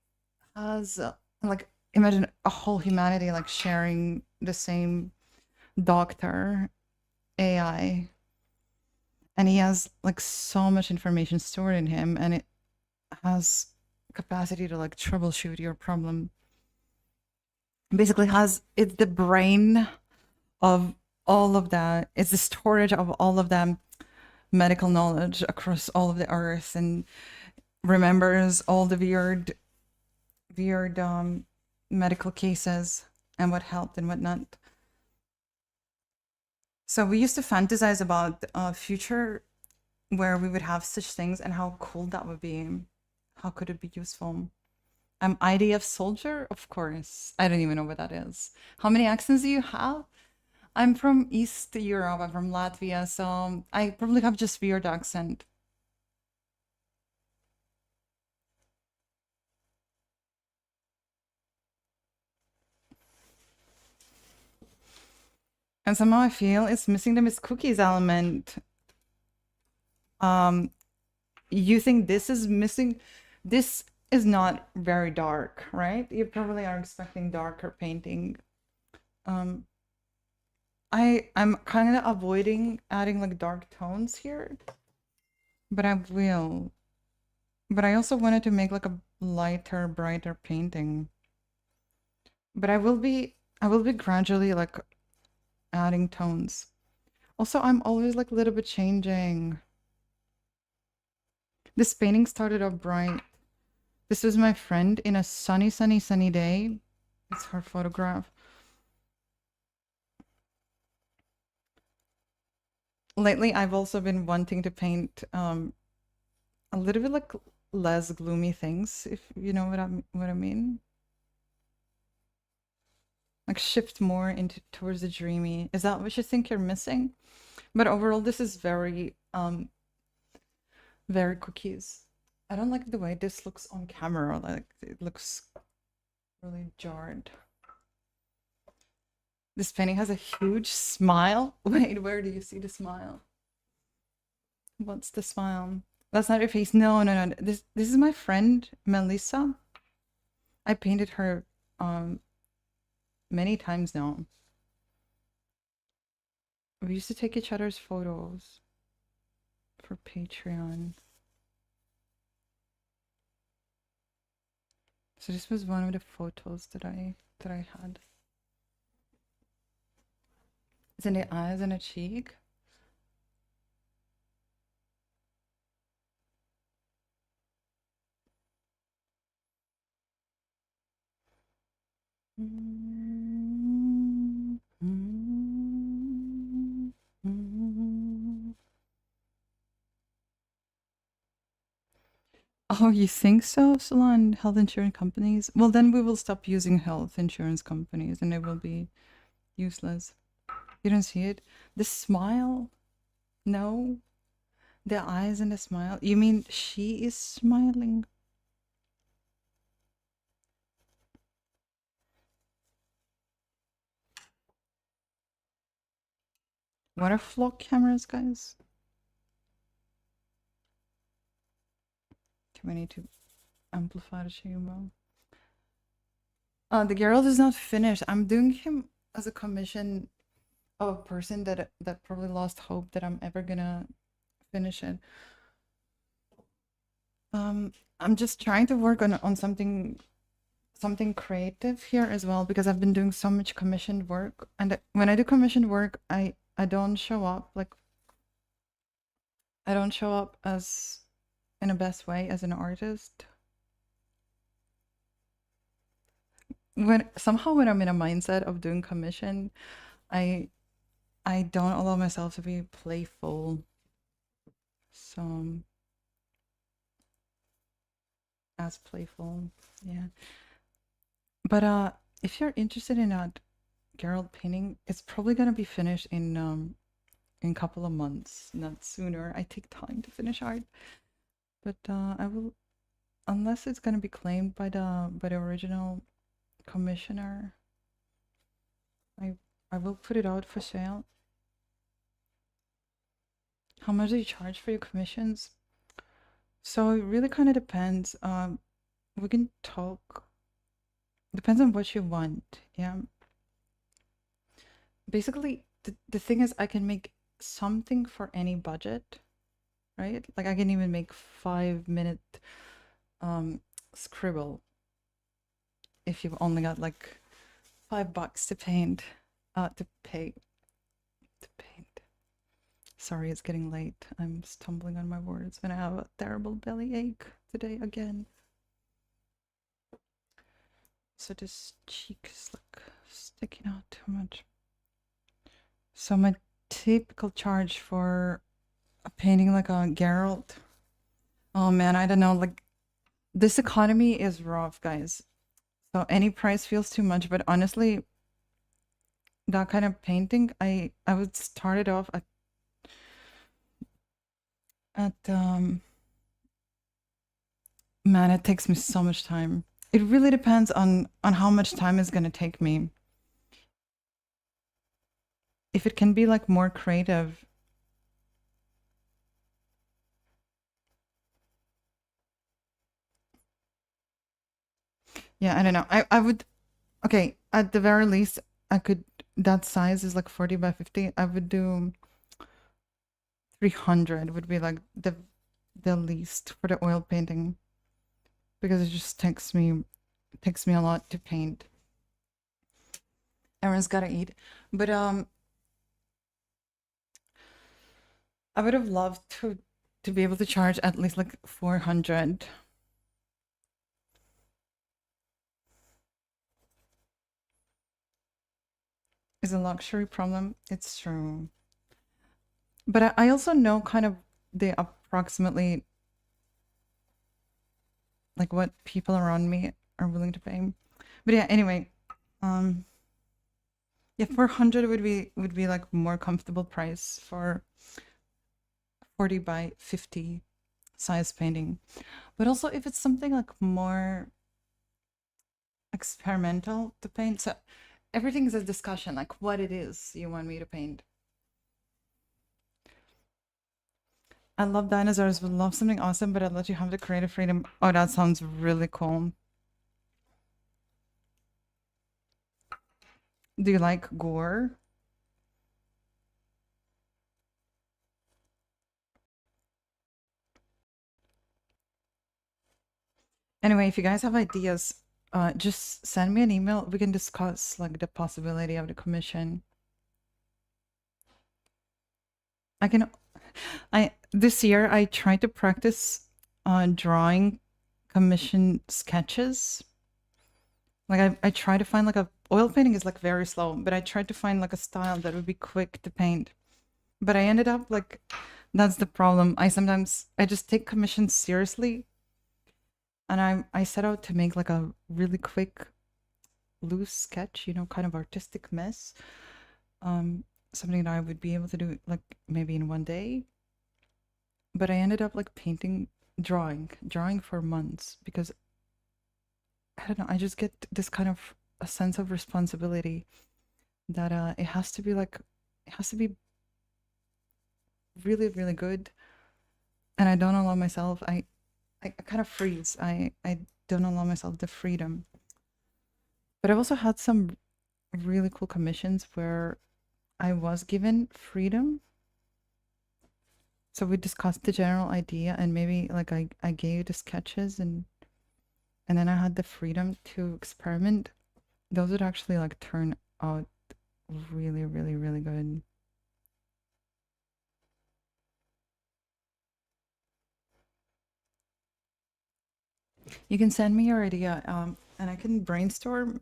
has like imagine a whole humanity like sharing the same doctor AI, and he has like so much information stored in him, and it has capacity to like troubleshoot your problem. Basically has it's the brain of all of that. It's the storage of all of them medical knowledge across all of the earth, and remembers all the weird medical cases and what helped and what not. So we used to fantasize about a future where we would have such things and how cool that would be. How could it be useful? IDF soldier, of course. I don't even know what that is. How many accents do you have? I'm from East Europe. I'm from Latvia, so I probably have just weird accent. And somehow I feel it's missing the Miss Cookies element. You think this is missing? This is not very dark, right? You probably are expecting darker painting. I'm kind of avoiding adding like dark tones here, but I will. But I also wanted to make like a lighter, brighter painting. But I will be gradually like adding tones. Also, I'm always like a little bit changing. This painting started off bright. This was my friend in a sunny, sunny, sunny day. It's her photograph. Lately, I've also been wanting to paint a little bit like less gloomy things, if you know what I mean. Like shift more into towards the dreamy. Is that what you think you're missing? But overall, this is very cookies. I don't like the way this looks on camera. Like it looks really jarred. This painting has a huge smile. Wait, where do you see the smile? What's the smile? That's not your face. No, no, no. This is my friend Melissa. I painted her many times now. We used to take each other's photos for Patreon. So this was one of the photos that I had. It's in the eyes and the cheek. Oh, you think so, Salon? Health insurance companies? Well, then we will stop using health insurance companies and they will be useless. You don't see it? The smile? No. The eyes and the smile? You mean she is smiling? What are flock cameras, guys? Do we need to amplify the chamber? The Geralt is not finished. I'm doing him as a commission of a person that probably lost hope that I'm ever gonna finish it. I'm just trying to work on something creative here as well, because I've been doing so much commissioned work, and when I do commissioned work, I don't show up like I don't show up as in a best way as an artist. When I'm in a mindset of doing commission, I don't allow myself to be playful. So as playful, yeah. But if you're interested in that Geralt painting, it's probably gonna be finished in a couple of months, not sooner. I take time to finish art, but I will, unless it's gonna be claimed by the original commissioner, I will put it out for sale. How much do you charge for your commissions? So it really kind of depends. We can talk. Depends on what you want. Yeah. Basically, the thing is, I can make something for any budget, right? Like I can even make 5-minute scribble if you've only got like $5 to paint, to paint. Sorry, it's getting late. I'm stumbling on my words and I have a terrible belly ache today again. So this cheek is like sticking out too much. So my typical charge for a painting like a Geralt. Oh man, I don't know. Like this economy is rough, guys. So any price feels too much. But honestly, that kind of painting, I would start it off at man, it takes me so much time. It really depends on how much time it's gonna take me. If it can be like more creative. Yeah, I don't know. I would, okay, at the very least, I could, that size is like 40 by 50. I would do 300 would be like the least for the oil painting, because it just takes me a lot to paint. Everyone's gotta eat. But I would have loved to be able to charge at least like 400. Is a luxury problem. It's true. But I also know kind of the approximately like what people around me are willing to pay. But yeah, anyway, yeah, 400 would be like more comfortable price for 40 by 50 size painting. But also if it's something like more experimental to paint, so everything is a discussion, like what it is you want me to paint. I love dinosaurs, would love something awesome, but I'd let you have the creative freedom. Oh, that sounds really cool. Do you like gore? Anyway, if you guys have ideas, just send me an email. We can discuss like the possibility of the commission. This year I tried to practice drawing commission sketches. Like I try to find like a oil painting is like very slow, but I tried to find like a style that would be quick to paint. But I ended up like that's the problem. I just take commissions seriously, and I set out to make like a really quick loose sketch, you know, kind of artistic mess. Something that I would be able to do like maybe in one day. But I ended up like drawing for months because I don't know, I just get this kind of a sense of responsibility that it has to be really, really good. And I don't allow myself, I kind of freeze. I don't allow myself the freedom. But I've also had some really cool commissions where I was given freedom. So we discussed the general idea and maybe like I gave the sketches and then I had the freedom to experiment. Those would actually like turn out really, really, really good. You can send me your idea, and I can brainstorm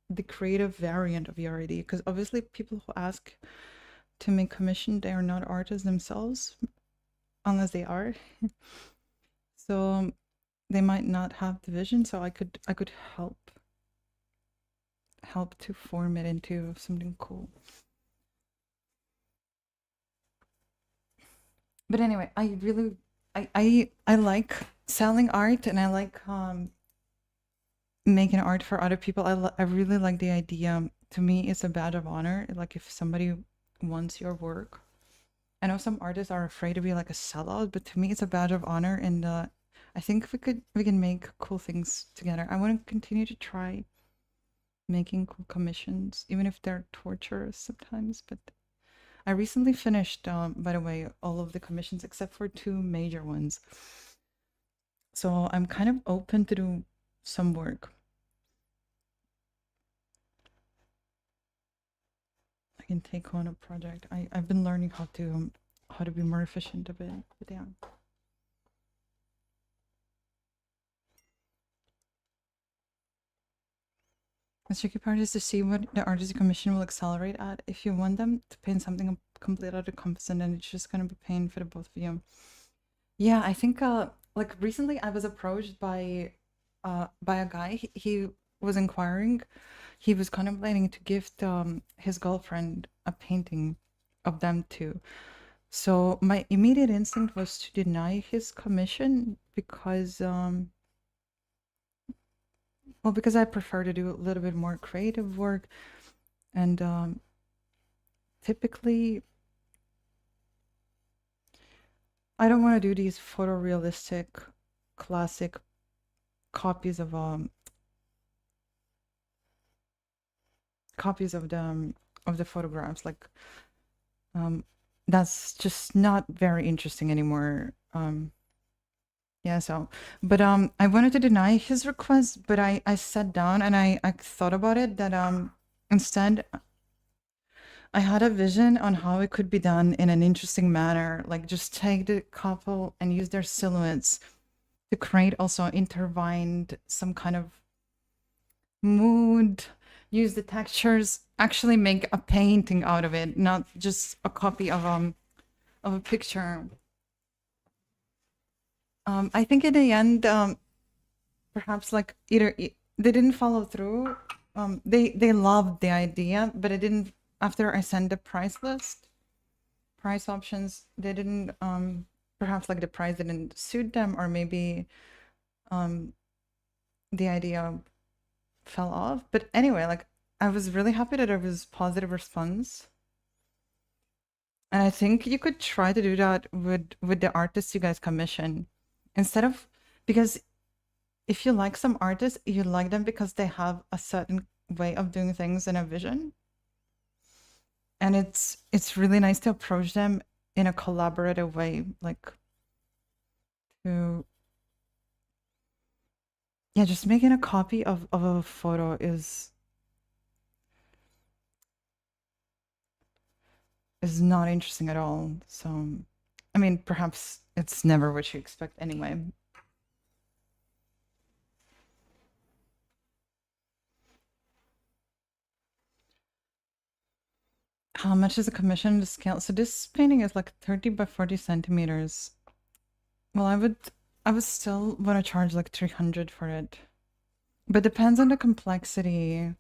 the creative variant of your idea. Because obviously, people who ask to make commission, they are not artists themselves, unless they are. So they might not have the vision. So I could help to form it into something cool. But anyway, I like selling art, and I like making art for other people. I really like the idea. To me, it's a badge of honor. Like if somebody wants your work. I know some artists are afraid to be like a sellout, but to me, it's a badge of honor, and I think we can make cool things together. I want to continue to try making cool commissions, even if they're torturous sometimes. But I recently finished, by the way, all of the commissions except for two major ones. So I'm kind of open to do some work. I can take on a project. I've been learning how to be more efficient a bit. But yeah. The tricky part is to see what the artist commission will accelerate at. If you want them to paint something complete out of composite, then it's just gonna be pain for the both of you. Yeah, I think like recently I was approached by a guy. He was inquiring. He was contemplating to gift his girlfriend a painting of them too. So my immediate instinct was to deny his commission because well, because I prefer to do a little bit more creative work, and typically I don't want to do these photorealistic classic copies of of the photographs. Like that's just not very interesting anymore. Yeah, so but I wanted to deny his request, but I sat down and I thought about it that instead I had a vision on how it could be done in an interesting manner, like just take the couple and use their silhouettes to create also intertwined some kind of mood, use the textures, actually make a painting out of it, not just a copy of a picture. I think in the end, perhaps like either they didn't follow through. They loved the idea, but it didn't. After I sent the price list, price options, they didn't. Perhaps like the price didn't suit them, or maybe the idea fell off. But anyway, like I was really happy that there was positive response. And I think you could try to do that with the artists you guys commission. Instead of, because if you like some artists, you like them because they have a certain way of doing things and a vision. And it's really nice to approach them in a collaborative way, like to, yeah, just making a copy of a photo is not interesting at all. So, I mean, perhaps it's never what you expect anyway. How much is a commission to scale? So this painting is like 30 by 40 centimeters. Well, I would still want to charge like 300 for it. But depends on the complexity.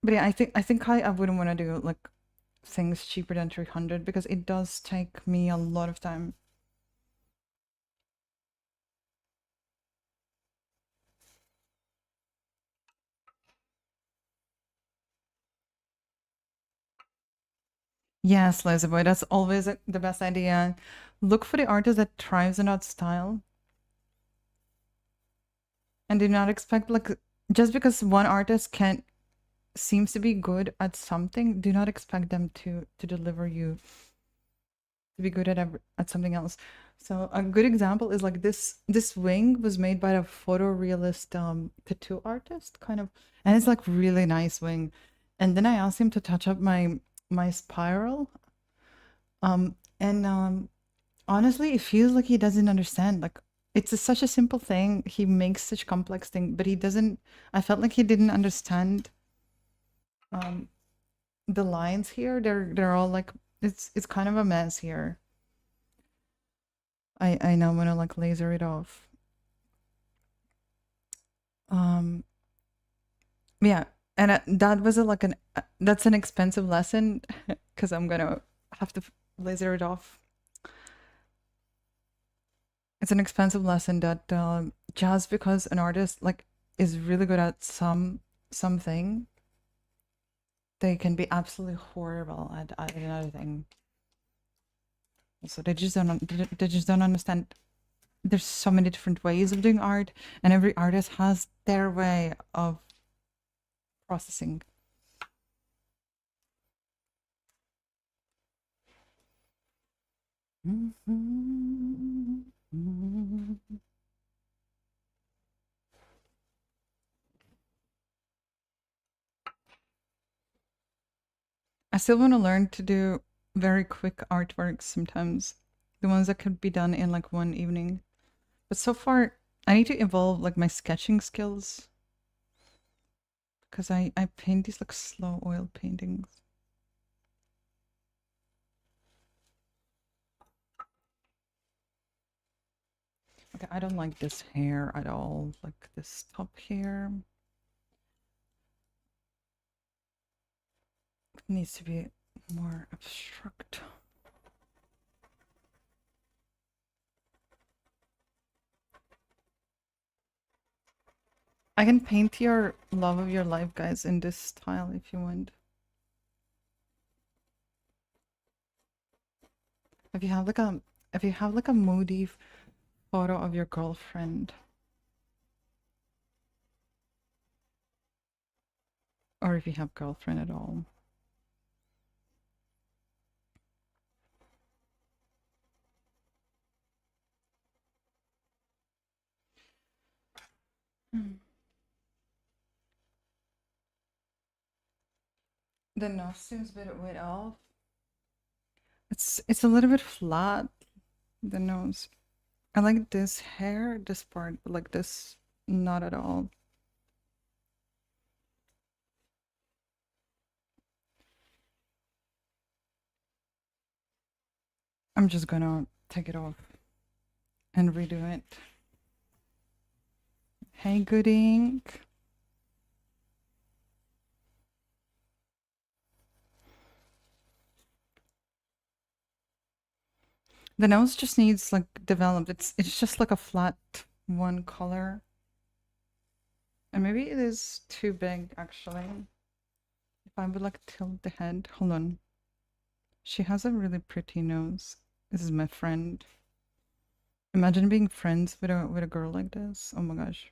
But yeah, I think I wouldn't want to do like things cheaper than 300 because it does take me a lot of time. Yes, Lazy Boy, that's always the best idea. Look for the artist that thrives in that style. And do not expect like just because one artist can seems to be good at something, do not expect them to deliver you to be good at something else. So a good example is like this wing was made by a photorealist tattoo artist kind of, and it's like really nice wing. And then I asked him to touch up my spiral. And honestly, it feels like he doesn't understand. Like such a simple thing. He makes such complex thing, but he doesn't. I felt like he didn't understand um the lines here. They're all like it's kind of a mess here. I now want to like laser it off. Um, yeah, and that was like that's an expensive lesson because I'm gonna have to laser it off. It's an expensive lesson that just because an artist like is really good at something, they can be absolutely horrible at another thing. So they just don't understand. There's so many different ways of doing art, and every artist has their way of processing. I still want to learn to do very quick artworks sometimes. The ones that could be done in like one evening. But so far, I need to evolve like my sketching skills. Because I paint these like slow oil paintings. Okay, I don't like this hair at all. Like this top here. It needs to be more abstract. I can paint your love of your life, guys, in this style if you want. If you have like a moody photo of your girlfriend, or if you have girlfriend at all. The nose seems a bit way off. It's a little bit flat, the nose. I like this hair, this part, but like this, not at all. I'm just gonna take it off and redo it. Hey, good ink. The nose just needs like developed. It's just like a flat one color. And maybe it is too big actually. If I would like tilt the head, hold on. She has a really pretty nose. This is my friend. Imagine being friends with a girl like this. Oh my gosh.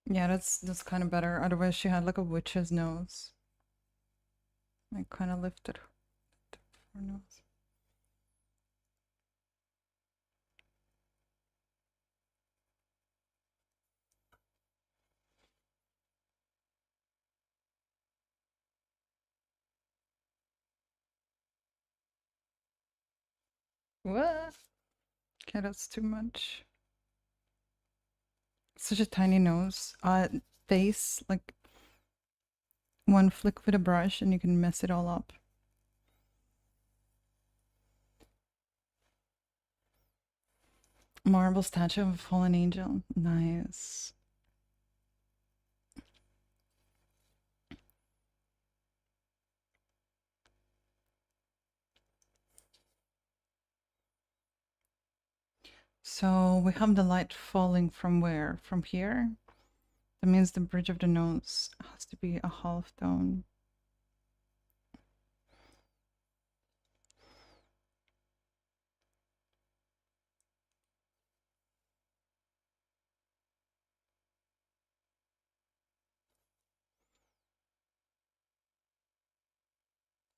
Yeah, that's kind of better. Otherwise, she had like a witch's nose. I kind of lifted her nose. What? Okay, that's too much. Such a tiny nose. Face, like one flick with a brush and you can mess it all up. Marble statue of a fallen angel. Nice. So we have the light falling from where? From here? That means the bridge of the nose has to be a half tone.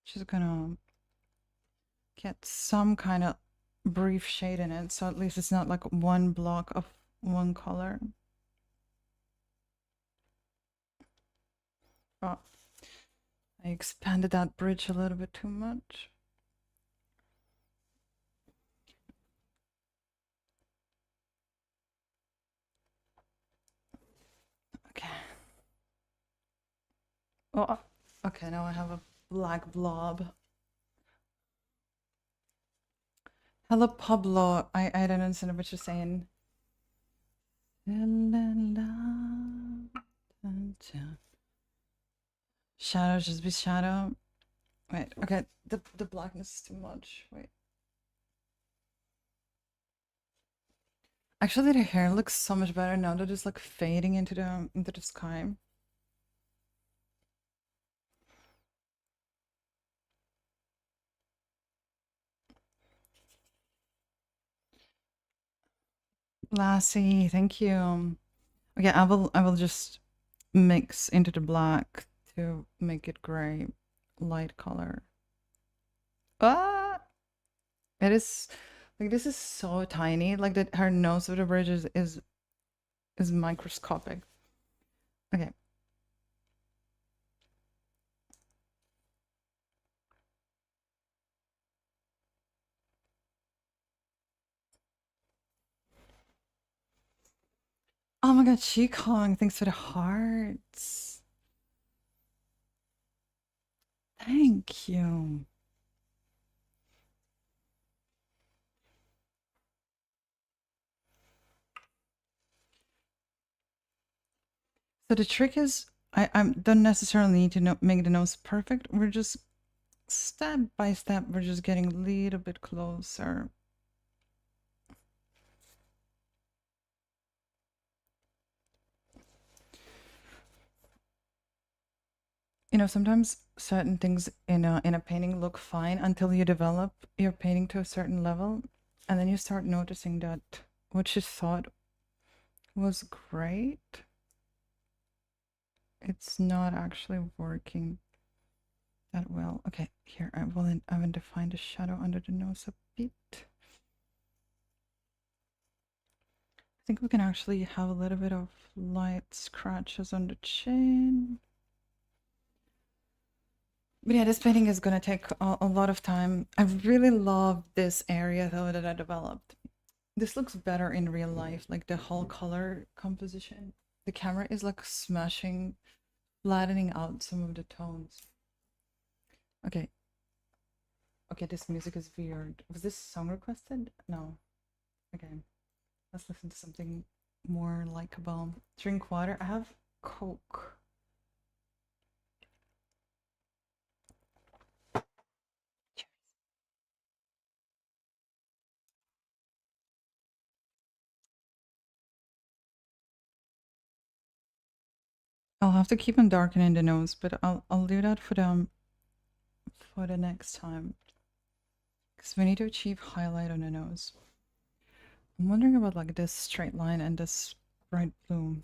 Just gonna get some kind of brief shade in it, so at least it's not like one block of one color. Oh, I expanded that bridge a little bit too much. Okay. Oh, okay, now I have a black blob. Hello, Pablo. I don't understand what you're saying. Shadow, just be shadow. Wait, okay, the blackness is too much. Wait. Actually, the hair looks so much better now that it's like fading into the sky. Lassie, thank you. Okay, I will just mix into the black to make it gray, light color. Ah, it is like this is so tiny. Like that, her nose of the bridge is microscopic. Okay. Oh my god, Kong, thanks for the hearts. Thank you. So the trick is, I don't necessarily need to make the nose perfect. We're just step by step. We're just getting a little bit closer. You know, sometimes certain things in a painting look fine until you develop your painting to a certain level, and then you start noticing that what you thought was great, it's not actually working that well. Okay, here I will define the shadow under the nose a bit. I think we can actually have a little bit of light scratches on the chin. But yeah, this painting is gonna take a lot of time. I really love this area though that I developed. This looks better in real life, like the whole color composition. The camera is like smashing, flattening out some of the tones. Okay. Okay, this music is weird. Was this song requested? No. Okay. Let's listen to something more likable. Drink water. I have Coke. I'll have to keep on darkening the nose, but I'll do that for the next time. Because we need to achieve highlight on the nose. I'm wondering about like this straight line and this bright blue.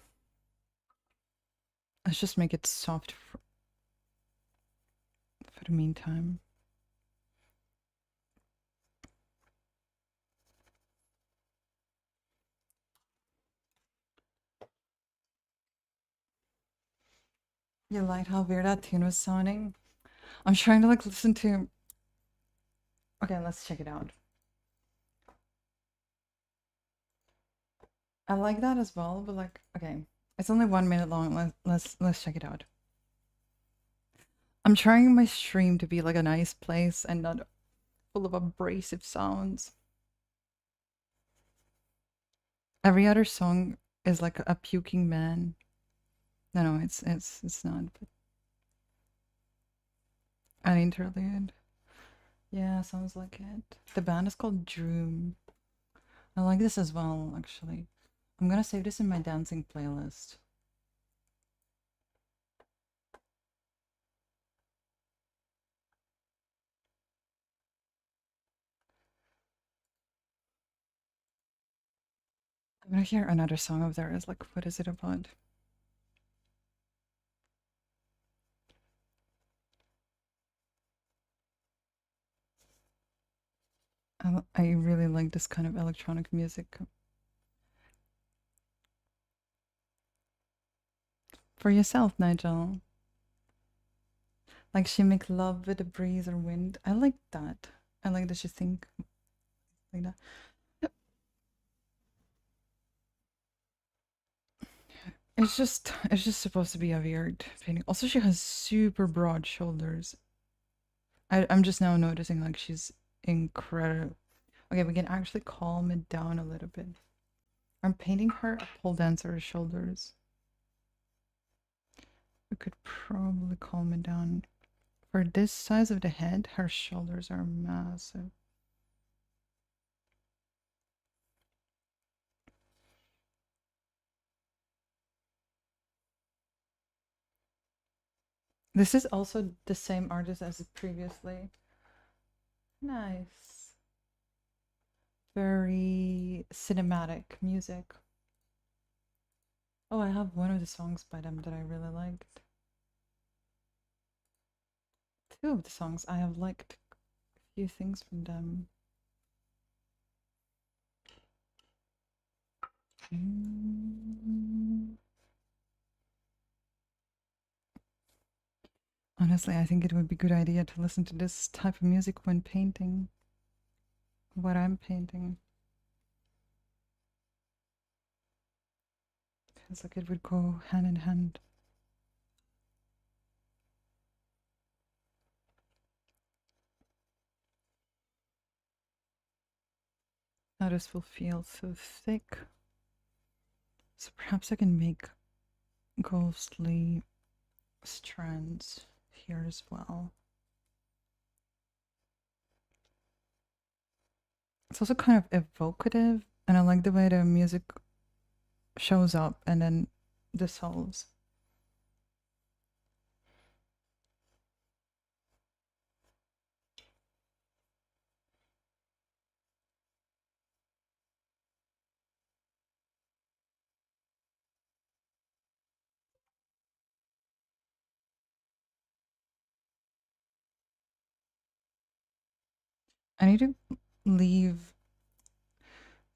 Let's just make it soft for the meantime. You liked how weird that tune was sounding? I'm trying to like listen to... Okay, let's check it out. I like that as well, but like, okay. It's only 1 minute long. Let's check it out. I'm trying my stream to be like a nice place and not full of abrasive sounds. Every other song is like a puking man. No, it's not. But an interlude. Yeah, sounds like it. The band is called Droom. I like this as well, actually. I'm gonna save this in my dancing playlist. I'm gonna hear another song of theirs. Like, what is it about? I really like this kind of electronic music. For yourself, Nigel. Like she make love with the breeze or wind. I like that. I like that she think like that. It's just supposed to be a weird painting. Also, she has super broad shoulders. I'm just now noticing like she's incredible. Okay, we can actually calm it down a little bit. I'm painting her a pole dancer's shoulders. We could probably calm it down. For this size of the head, her shoulders are massive. This is also the same artist as previously. Nice. Very cinematic music. Oh, I have one of the songs by them that I really liked. Two of the songs I have liked a few things from them. Honestly, I think it would be a good idea to listen to this type of music when painting what I'm painting. Feels like it would go hand in hand. Now this will feel so thick. So perhaps I can make ghostly strands here as well. It's also kind of evocative, and I like the way the music shows up and then dissolves. I need to leave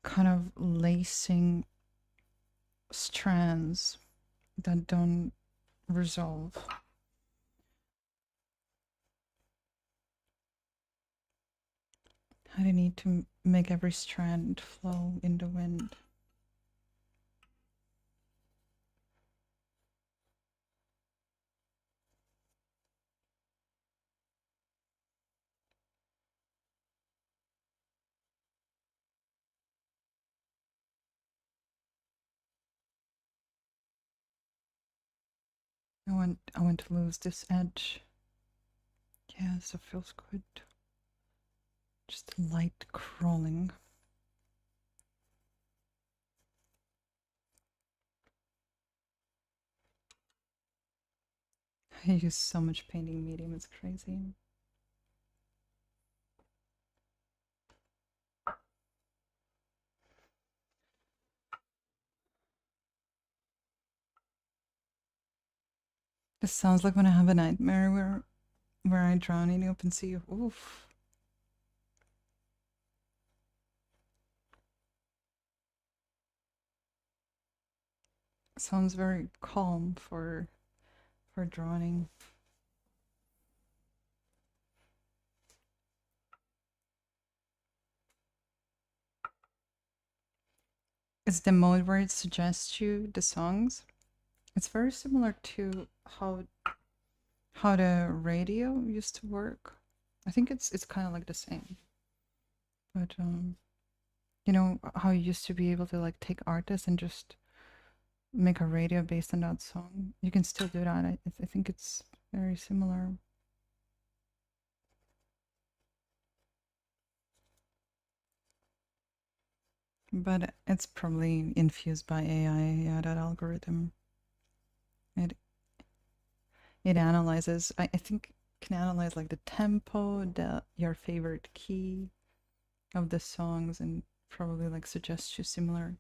kind of lacing strands that don't resolve. I don't need to make every strand flow in the wind. I want to lose this edge. Yeah, so feels good. Just light crawling. I use so much painting medium, it's crazy. This sounds like when I have a nightmare where I drown in the open sea. Oof. Sounds very calm for drowning. It's the mode where it suggests you the songs. It's very similar to how the radio used to work. I think it's kind of like the same. But you know how you used to be able to like take artists and just make a radio based on that song. You can still do that. I think it's very similar. But it's probably infused by AI. Yeah, that algorithm. It analyzes. I think can analyze like the tempo, your favorite key of the songs, and probably like suggest you similar.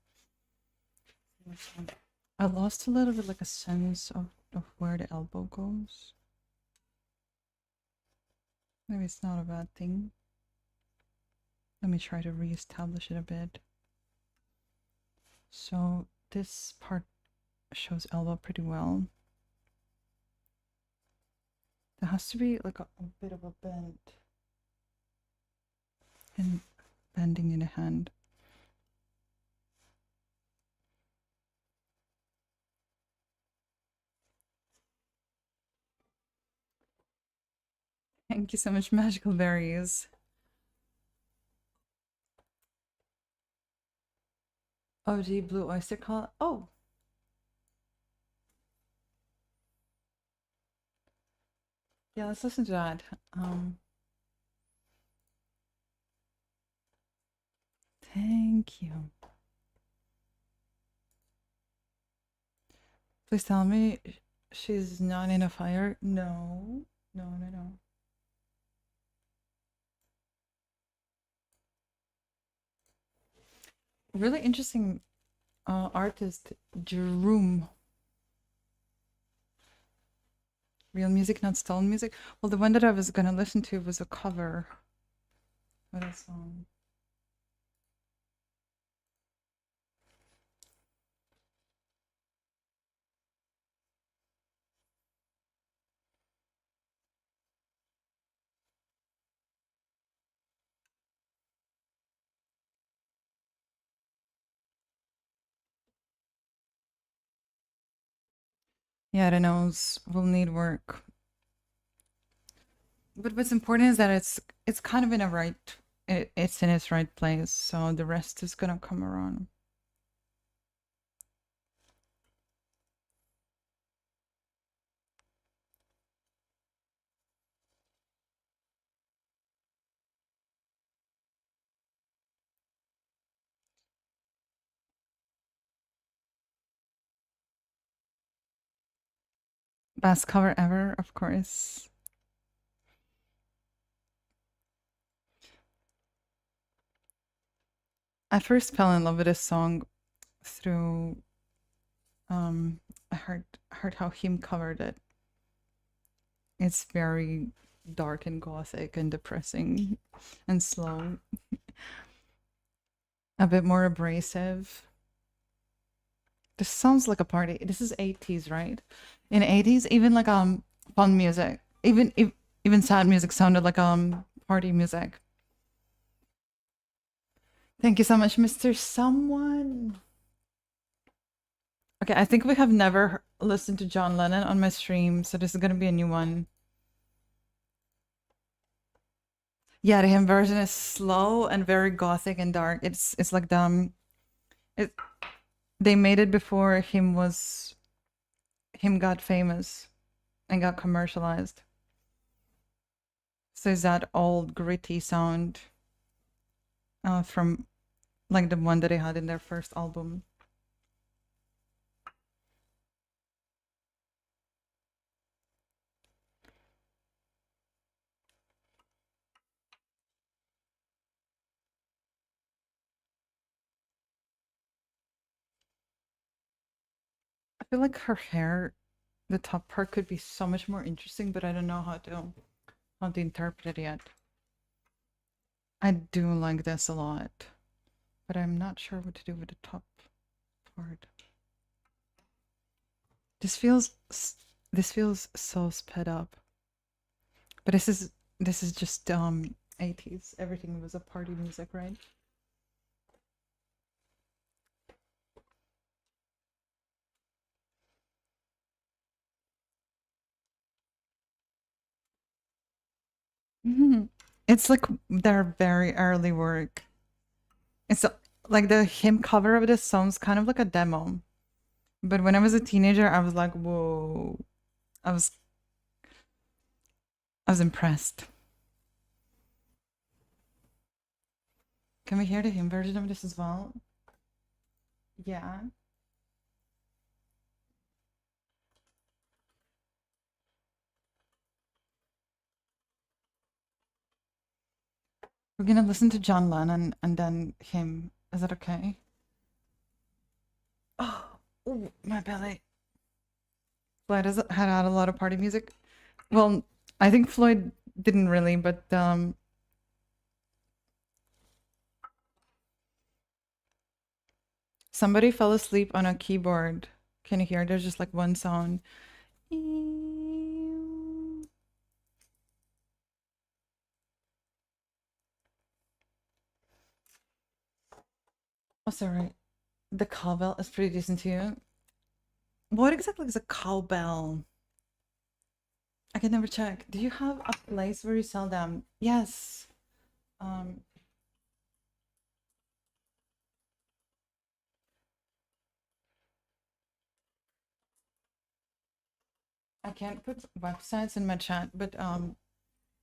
I lost a little bit like a sense of where the elbow goes. Maybe it's not a bad thing. Let me try to reestablish it a bit. So this part shows elbow pretty well. There has to be like a bit of a bend and bending in the hand. Thank you so much, Magical Berries. OG Blue Oyster Cult. Oh. Yeah, let's listen to that. Thank you. Please tell me she's not in a fire. No. No. Really interesting artist, Jerome. Real music, not stolen music. Well, the one that I was gonna listen to was a cover. What a song. Yeah, the nose will need work. But what's important is that it's kind of in a right, it's in its right place, so the rest is gonna come around. Best cover ever, of course. I first fell in love with this song through I heard how him covered it. It's very dark and gothic and depressing and slow. A bit more abrasive. This sounds like a party. This is 80s, right? In 80s, even like fun music, even sad music sounded like party music. Thank you so much, Mr. Someone. Okay, I think we have never listened to John Lennon on my stream, so this is gonna be a new one. Yeah, the hymn version is slow and very gothic and dark. It's like it they made it before him got famous and got commercialized. So it's that old gritty sound from like the one that they had in their first album. I feel like her hair, the top part could be so much more interesting, but I don't know how to interpret it yet. I do like this a lot, but I'm not sure what to do with the top part. This feels this feels so sped up. But this is just 80s. Everything was a party music, right? It's like their very early work. It's like the hymn cover of this sounds kind of like a demo. But when I was a teenager, I was like, whoa. I was impressed. Can we hear the hymn version of this as well? Yeah. We're gonna listen to John Lennon and then him. Is that okay? Oh, ooh, my belly. Floyd has had a lot of party music. Well, I think Floyd didn't really, but somebody fell asleep on a keyboard. Can you hear? There's just like one sound. Oh, sorry. The cowbell is pretty decent too. What exactly is a cowbell? I can never check. Do you have a place where you sell them? Yes. Um, I can't put websites in my chat, but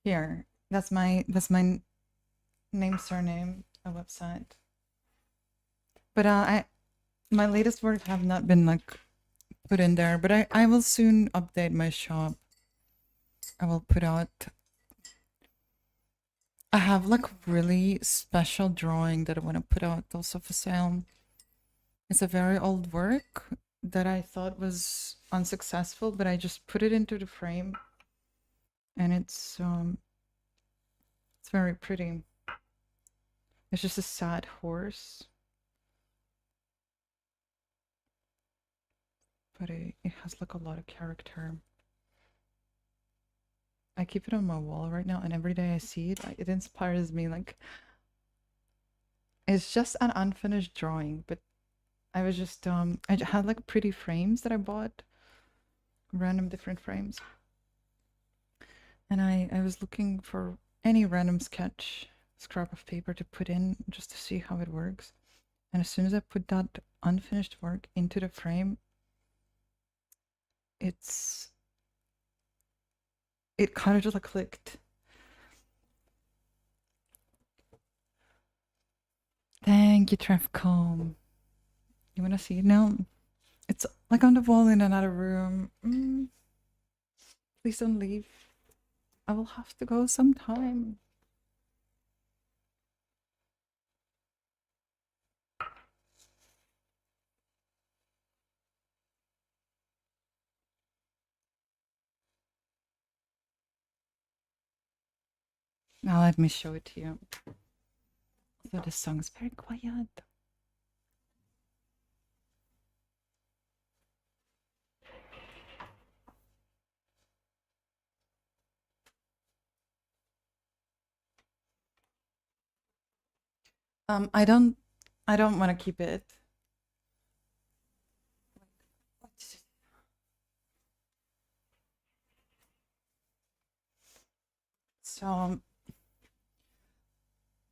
here. That's my name, surname, a website. But my latest work have not been like put in there, but I will soon update my shop. I will put out. I have like really special drawing that I want to put out also for sale. It's a very old work that I thought was unsuccessful, but I just put it into the frame, and it's very pretty. It's just a sad horse, but it has like a lot of character. I keep it on my wall right now, and every day I see it, it inspires me. Like, it's just an unfinished drawing, but I was just I had like pretty frames that I bought, random different frames, and I was looking for any random sketch scrap of paper to put in just to see how it works. And as soon as I put that unfinished work into the frame, it kind of just like clicked. Thank you, Trefcom. You want to see it now? It's like on the wall in another room. Please don't leave. I will have to go sometime. Now let me show it to you. So this song is very quiet. I don't want to keep it. So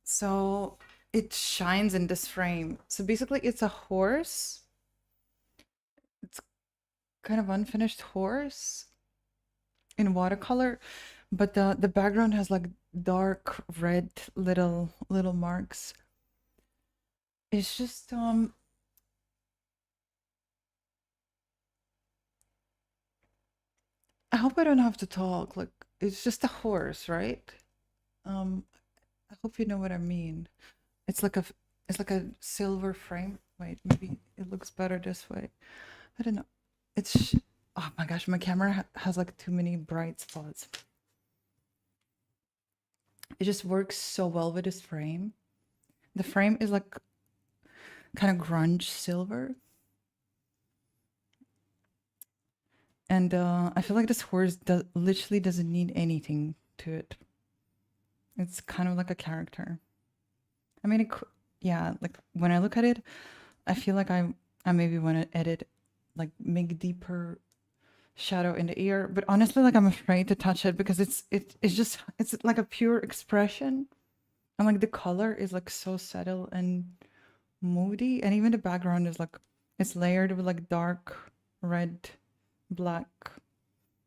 so it shines in this frame. So basically it's a horse. It's kind of unfinished horse in watercolor, but the background has like dark red little marks. It's just I hope I don't have to talk. Like it's just a horse, right? Um I hope you know what I mean. It's like it's like a silver frame. Wait, maybe it looks better this way. I don't know. It's oh my gosh, my camera has like too many bright spots. It just works so well with this frame. The frame is like kind of grunge silver. And I feel like this horse literally doesn't need anything to it. It's kind of like a character. I mean, yeah, like when I look at it, I feel like I maybe want to edit, like make deeper shadow in the ear. But honestly, like I'm afraid to touch it because it's like a pure expression. And like the color is like so subtle and moody. And even the background is like, it's layered with like dark red, black.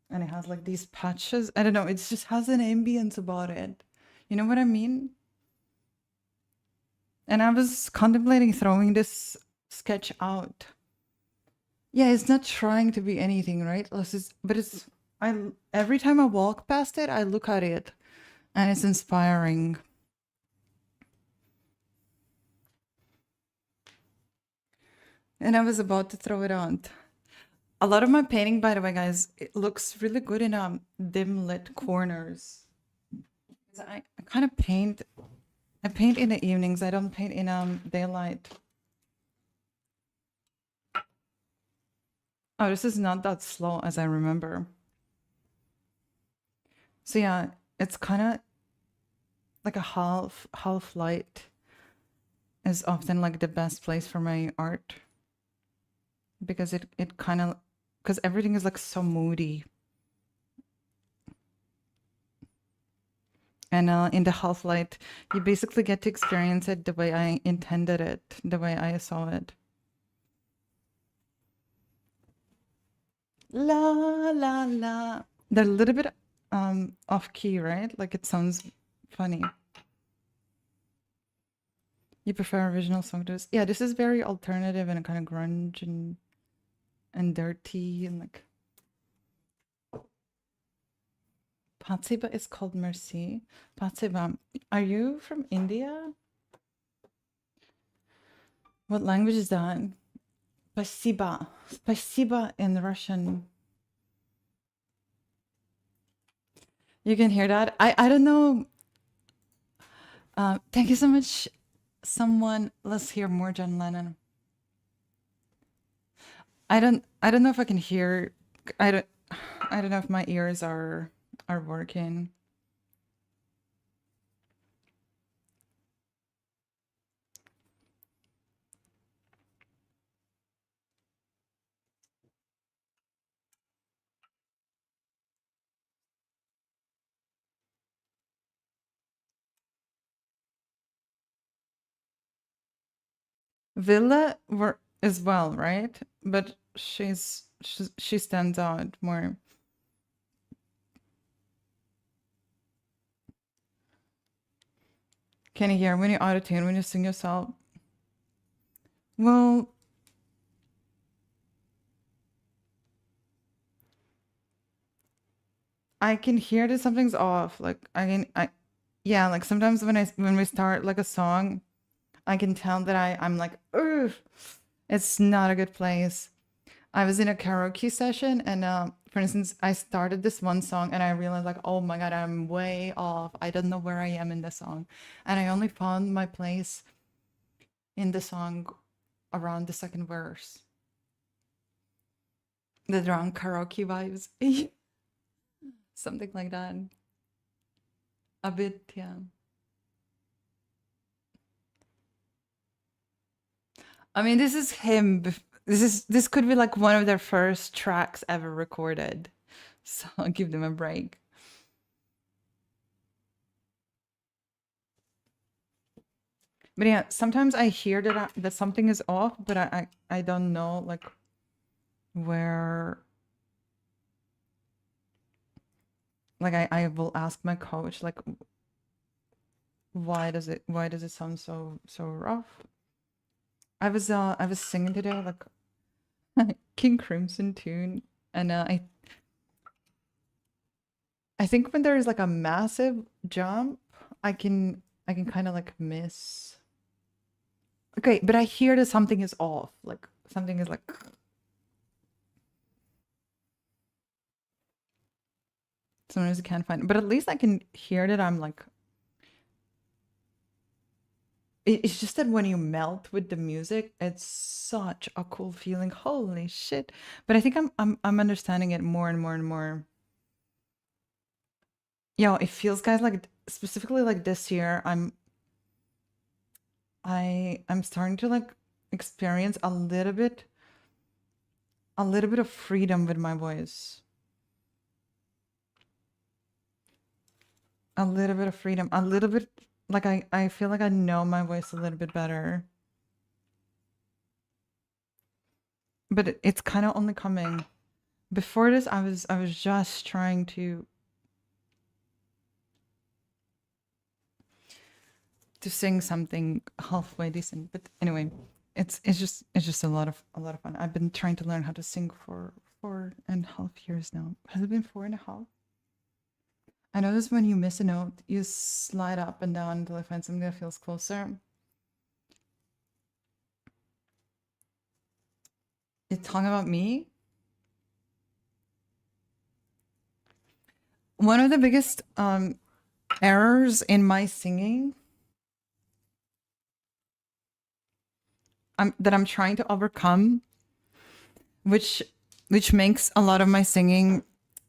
And it has like these patches. I don't know. It just has an ambience about it. You know what I mean? And I was contemplating throwing this sketch out. Yeah, it's not trying to be anything, right? But it's I every time I walk past it, I look at it, and it's inspiring. And I was about to throw it on. A lot of my painting, by the way, guys, it looks really good in dim lit corners. 'Cause I kind of paint. I paint in the evenings. I don't paint in daylight. Oh, this is not that slow as I remember. So yeah, it's kind of like a half light is often like the best place for my art because it kind of because everything is like so moody. And in the half light, you basically get to experience it the way I intended it, the way I saw it. La la la. They're a little bit off key, right? Like it sounds funny. You prefer original song to this? Yeah, this is very alternative and kind of grunge and dirty and like Patsiba is called Merci. Patsiba, are you from India? What language is that? Spasiba. Spasiba in Russian. You can hear that? I don't know. Thank you so much, someone. Let's hear more John Lennon. I don't know if I can hear. I don't I don't know if my ears are working. Villa were as well, right? But she stands out more. Can you hear when you auto tune when you sing yourself? Well, I can hear that something's off. Like yeah, like sometimes when we start like a song, I can tell that I'm like, ugh, it's not a good place. I was in a karaoke session and for instance, I started this one song and I realized like, oh my God, I'm way off. I don't know where I am in the song. And I only found my place in the song around the second verse. The drunk karaoke vibes. Something like that. A bit, yeah. I mean, this is him. This could be like one of their first tracks ever recorded. So I'll give them a break. But yeah, sometimes I hear that something is off, but I don't know like where. Like I will ask my coach like why does it sound so rough? I was singing today like King Crimson tune, and I think when there is like a massive jump, I can kind of like miss. Okay, but I hear that something is off. Like something is like. Sometimes I can't find it, but at least I can hear that I'm like. It's just that when you melt with the music, it's such a cool feeling. Holy shit! But I think I'm understanding it more and more and more. Yo, it feels, guys, like specifically like this year, I'm starting to like experience a little bit of freedom with my voice. A little bit of freedom, a little bit like I feel like I know my voice a little bit better. But it's kind of only coming. Before this, I was just trying to sing something halfway decent. But anyway, it's just a lot of fun. I've been trying to learn how to sing for 4.5 years now. Has it been 4.5? I notice when you miss a note, you slide up and down until I find something that feels closer. You're talking about me? One of the biggest errors in my singing that I'm trying to overcome, which makes a lot of my singing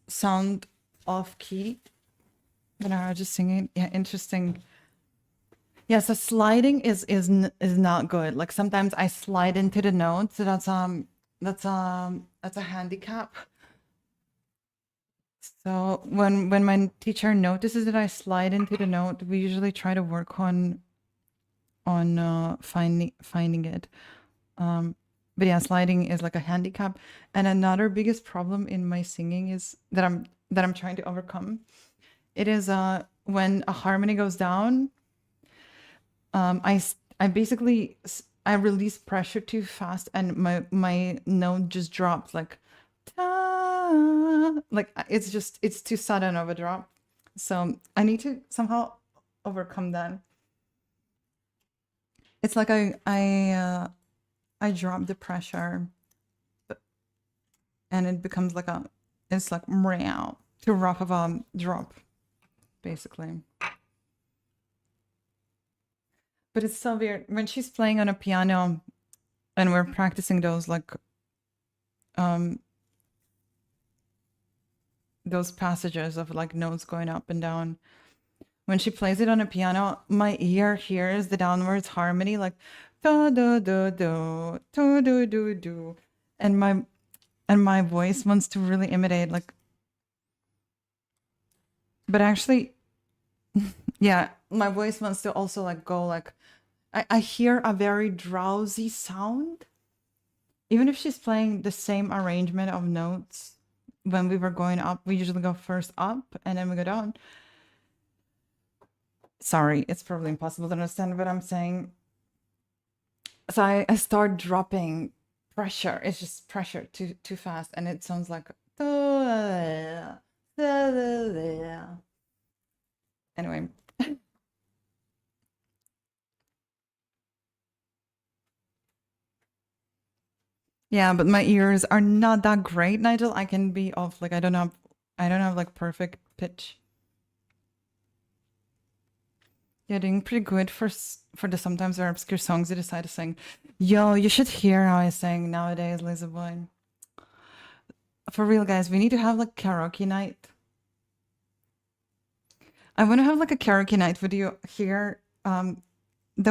sound off key. But I was just singing. Yeah, interesting. Yeah, so sliding is not good. Like sometimes I slide into the notes. So that's a handicap. So when my teacher notices that I slide into the note, we usually try to work on finding it. But yeah, sliding is like a handicap. And another biggest problem in my singing is that I'm trying to overcome. It is when a harmony goes down, I basically I release pressure too fast, and my note just drops like, like it's too sudden of a drop. So I need to somehow overcome that. It's like I drop the pressure, and it becomes like it's like meow, too rough of a drop, basically. But it's so weird when she's playing on a piano and we're practicing those like those passages of like notes going up and down. When she plays it on a piano, my ear hears the downwards harmony like do do do do do do do do, and my voice wants to really imitate like. But actually, yeah, my voice wants to also like go like. I hear a very drowsy sound. Even if she's playing the same arrangement of notes, when we were going up, we usually go first up and then we go down. Sorry, it's probably impossible to understand what I'm saying. So I start dropping pressure. It's just pressure too fast, and it sounds like. Anyway. Yeah, but my ears are not that great, Nigel. I can be off like I don't have like perfect pitch. Yeah, doing pretty good for the sometimes very obscure songs I decide to sing. Yo, you should hear how I sing nowadays, Lisa Boy. For real, guys, we need to have like karaoke night. I want to have like a karaoke night with you here. The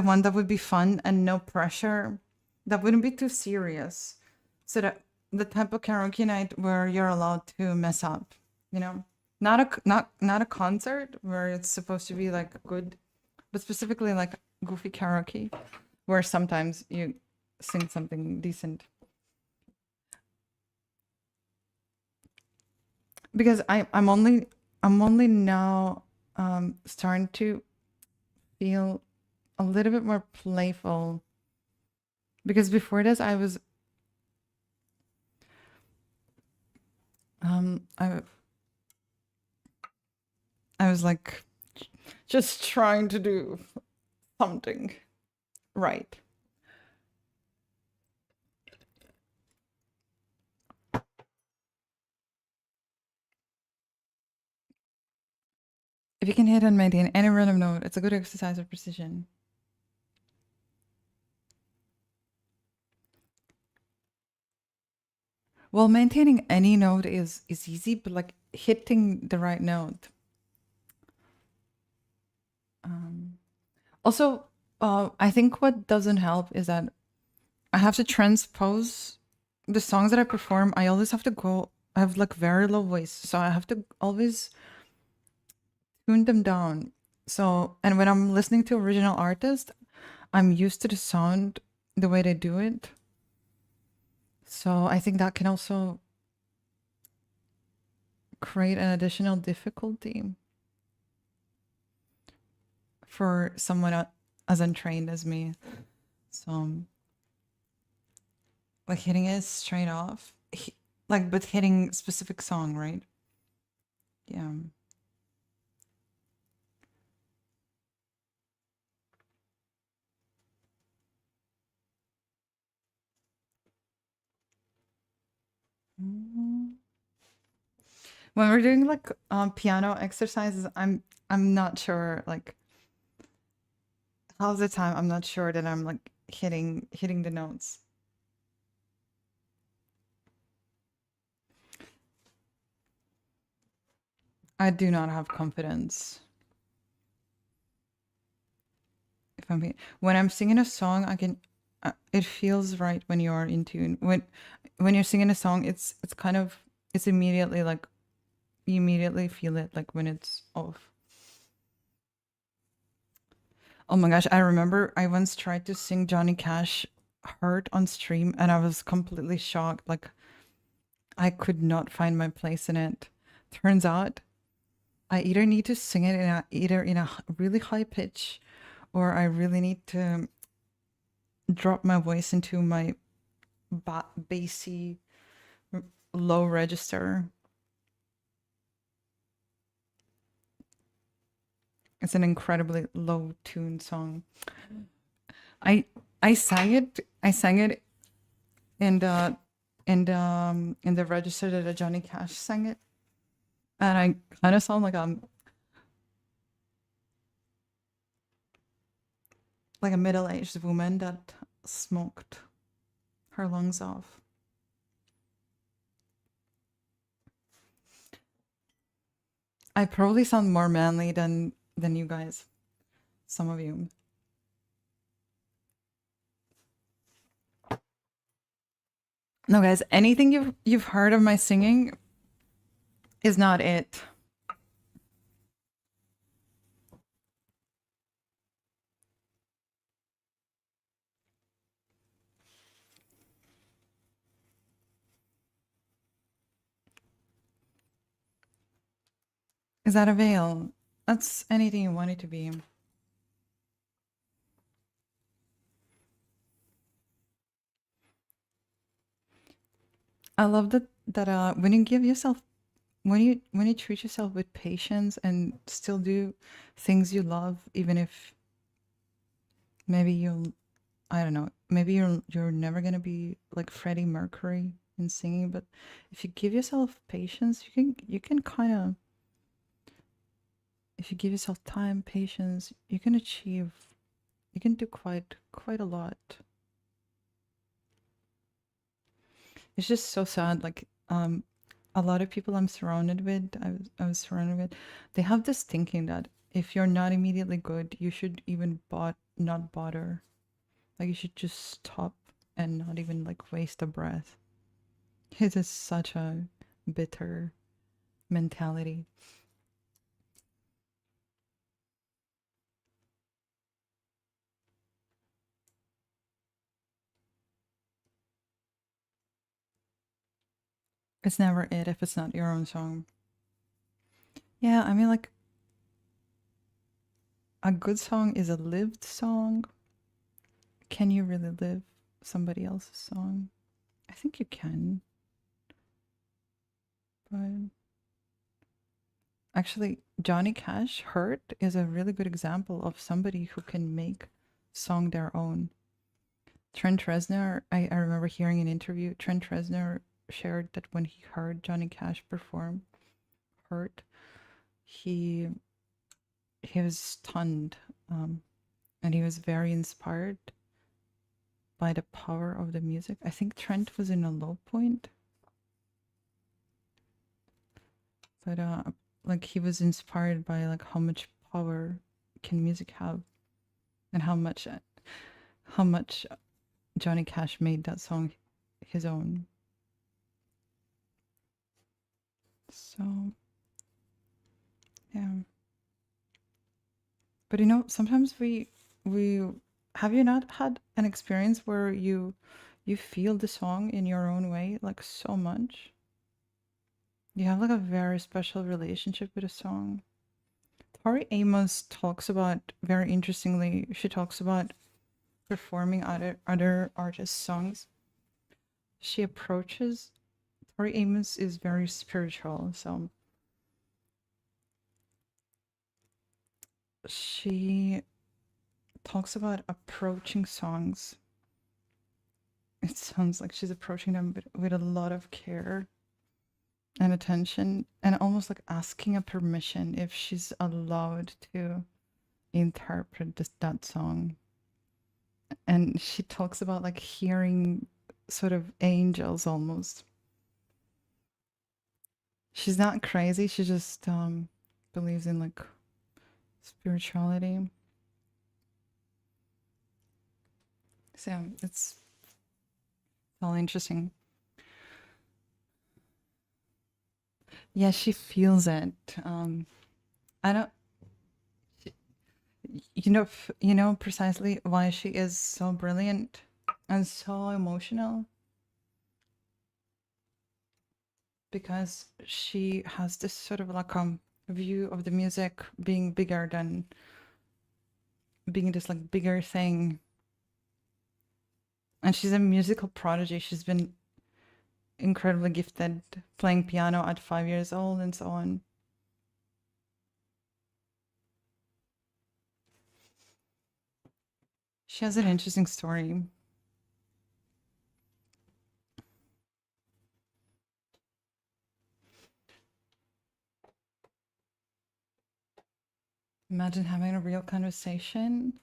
one that would be fun and no pressure. that wouldn't be too serious. So that the type of karaoke night where you're allowed to mess up, you know? Not a concert where it's supposed to be like good, but specifically like goofy karaoke where sometimes you sing something decent. Because I'm only now starting to feel a little bit more playful, because before this I was I was like just trying to do something right. If you can hit and maintain any random note, it's a good exercise of precision. Well, maintaining any note is easy, but like hitting the right note. Also, I think what doesn't help is that I have to transpose the songs that I perform. I always have to go. I have like very low voice, so I have to always tune them down. So, and when I'm listening to original artists, I'm used to the sound, the way they do it. So I think that can also create an additional difficulty for someone as untrained as me. So, like hitting it straight off, like, but hitting specific song, right? Yeah. When we're doing like piano exercises, I'm not sure, like half the time I'm not sure that I'm like hitting the notes. I do not have confidence. If I'm when I'm singing a song, I can it feels right when you are in tune. When you're singing a song, it's kind of it's immediately like you immediately feel it like when it's off. Oh my gosh, I remember I once tried to sing Johnny Cash Hurt on stream and I was completely shocked. Like I could not find my place in it. Turns out I either need to sing it in either in a really high pitch or I really need to drop my voice into my bassy low register. It's an incredibly low tune song. I sang it in the in the register that Johnny Cash sang it, and I kind of sound like a middle-aged woman that smoked her lungs off. I probably sound more manly than you guys, some of you. No, guys, anything you've heard of my singing is not it. Is that a veil? That's anything you want it to be. I love that when you give yourself when you treat yourself with patience and still do things you love, even if maybe you'll I don't know, maybe you're never gonna be like Freddie Mercury in singing, but if you give yourself patience, you can kind of if you give yourself time, patience, you can do quite a lot. It's just so sad. Like a lot of people I'm surrounded with, I was surrounded with, they have this thinking that if you're not immediately good, you should even not bother. Like you should just stop. and not even like waste a breath. It is such a bitter mentality. It's never it if it's not your own song. Yeah, I mean, like, a good song is a lived song. Can you really live somebody else's song? I think you can. But actually, Johnny Cash, Hurt, is a really good example of somebody who can make song their own. Trent Reznor, I remember hearing an interview, Trent Reznor shared that when he heard Johnny Cash perform Hurt, he was stunned, and he was very inspired by the power of the music. I think Trent was in a low point, but like he was inspired by like how much power can music have, and how much Johnny Cash made that song his own. So yeah. But you know, sometimes we have you not had an experience where you feel the song in your own way like so much? You have like a very special relationship with a song. Tori Amos talks about very interestingly, she talks about performing other artists' songs. She approaches Tori Amos is very spiritual, so she talks about approaching songs. It sounds like she's approaching them with a lot of care and attention, and almost like asking a permission if she's allowed to interpret that song. And she talks about like hearing sort of angels almost. She's not crazy, she just believes in like spirituality. So it's all interesting. Yeah, she feels it. I don't, you know precisely why she is so brilliant and so emotional, because she has this sort of like view of the music being bigger than being this like bigger thing. And she's a musical prodigy. She's been incredibly gifted playing piano at 5 years old and so on. She has an interesting story. Imagine having a real conversation.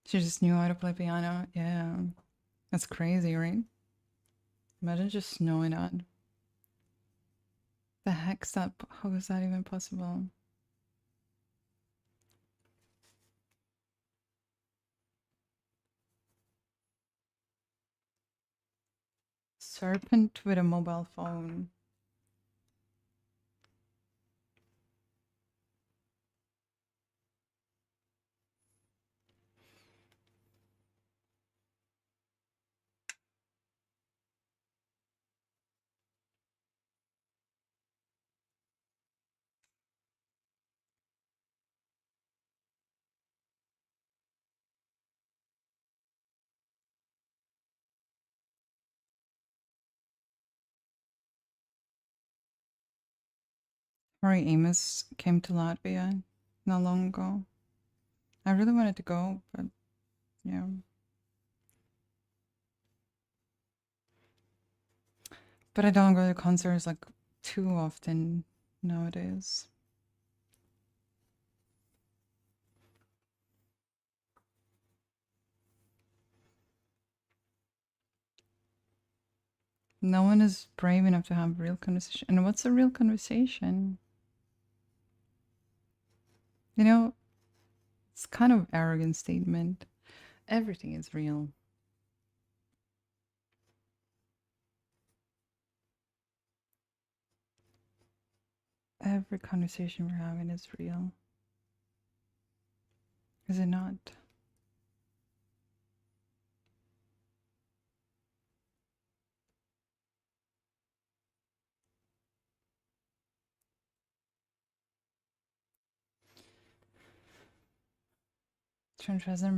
She just knew how to play piano. Yeah. That's crazy, right? Imagine just knowing that. The heck's that? How is that even possible? Serpent with a mobile phone. Rory Amos came to Latvia not long ago. I really wanted to go, but yeah. But I don't go to concerts like too often nowadays. No one is brave enough to have real conversation. And what's a real conversation? You know, it's kind of arrogant statement. Everything is real. Every conversation we're having is real. Is it not? Trent Reznor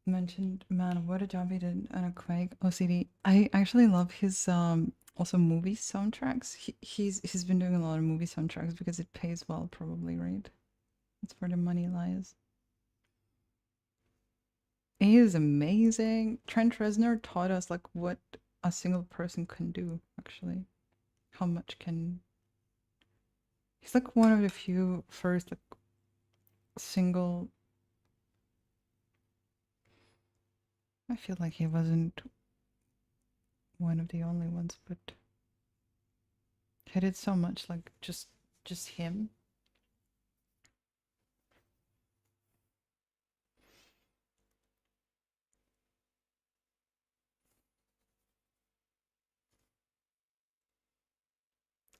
mentioned, man, what a job he did on a Quake OCD. I actually love his also movie soundtracks. He's been doing a lot of movie soundtracks because it pays well, probably, right? That's where the money lies. He is amazing. Trent Reznor taught us like what a single person can do, actually. How much can he's like one of the few first like single. I feel like he wasn't one of the only ones, but he did so much like just him.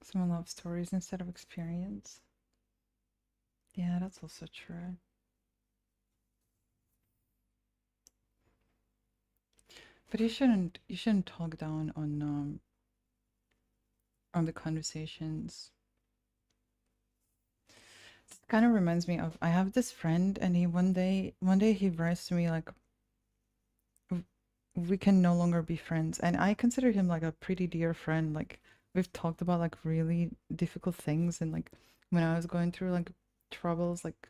Someone loves stories instead of experience. Yeah, that's also true. But you shouldn't talk down on the conversations. It kind of reminds me of I have this friend and he one day he writes to me like we can no longer be friends, and I consider him like a pretty dear friend. Like we've talked about like really difficult things, and like when I was going through like troubles, like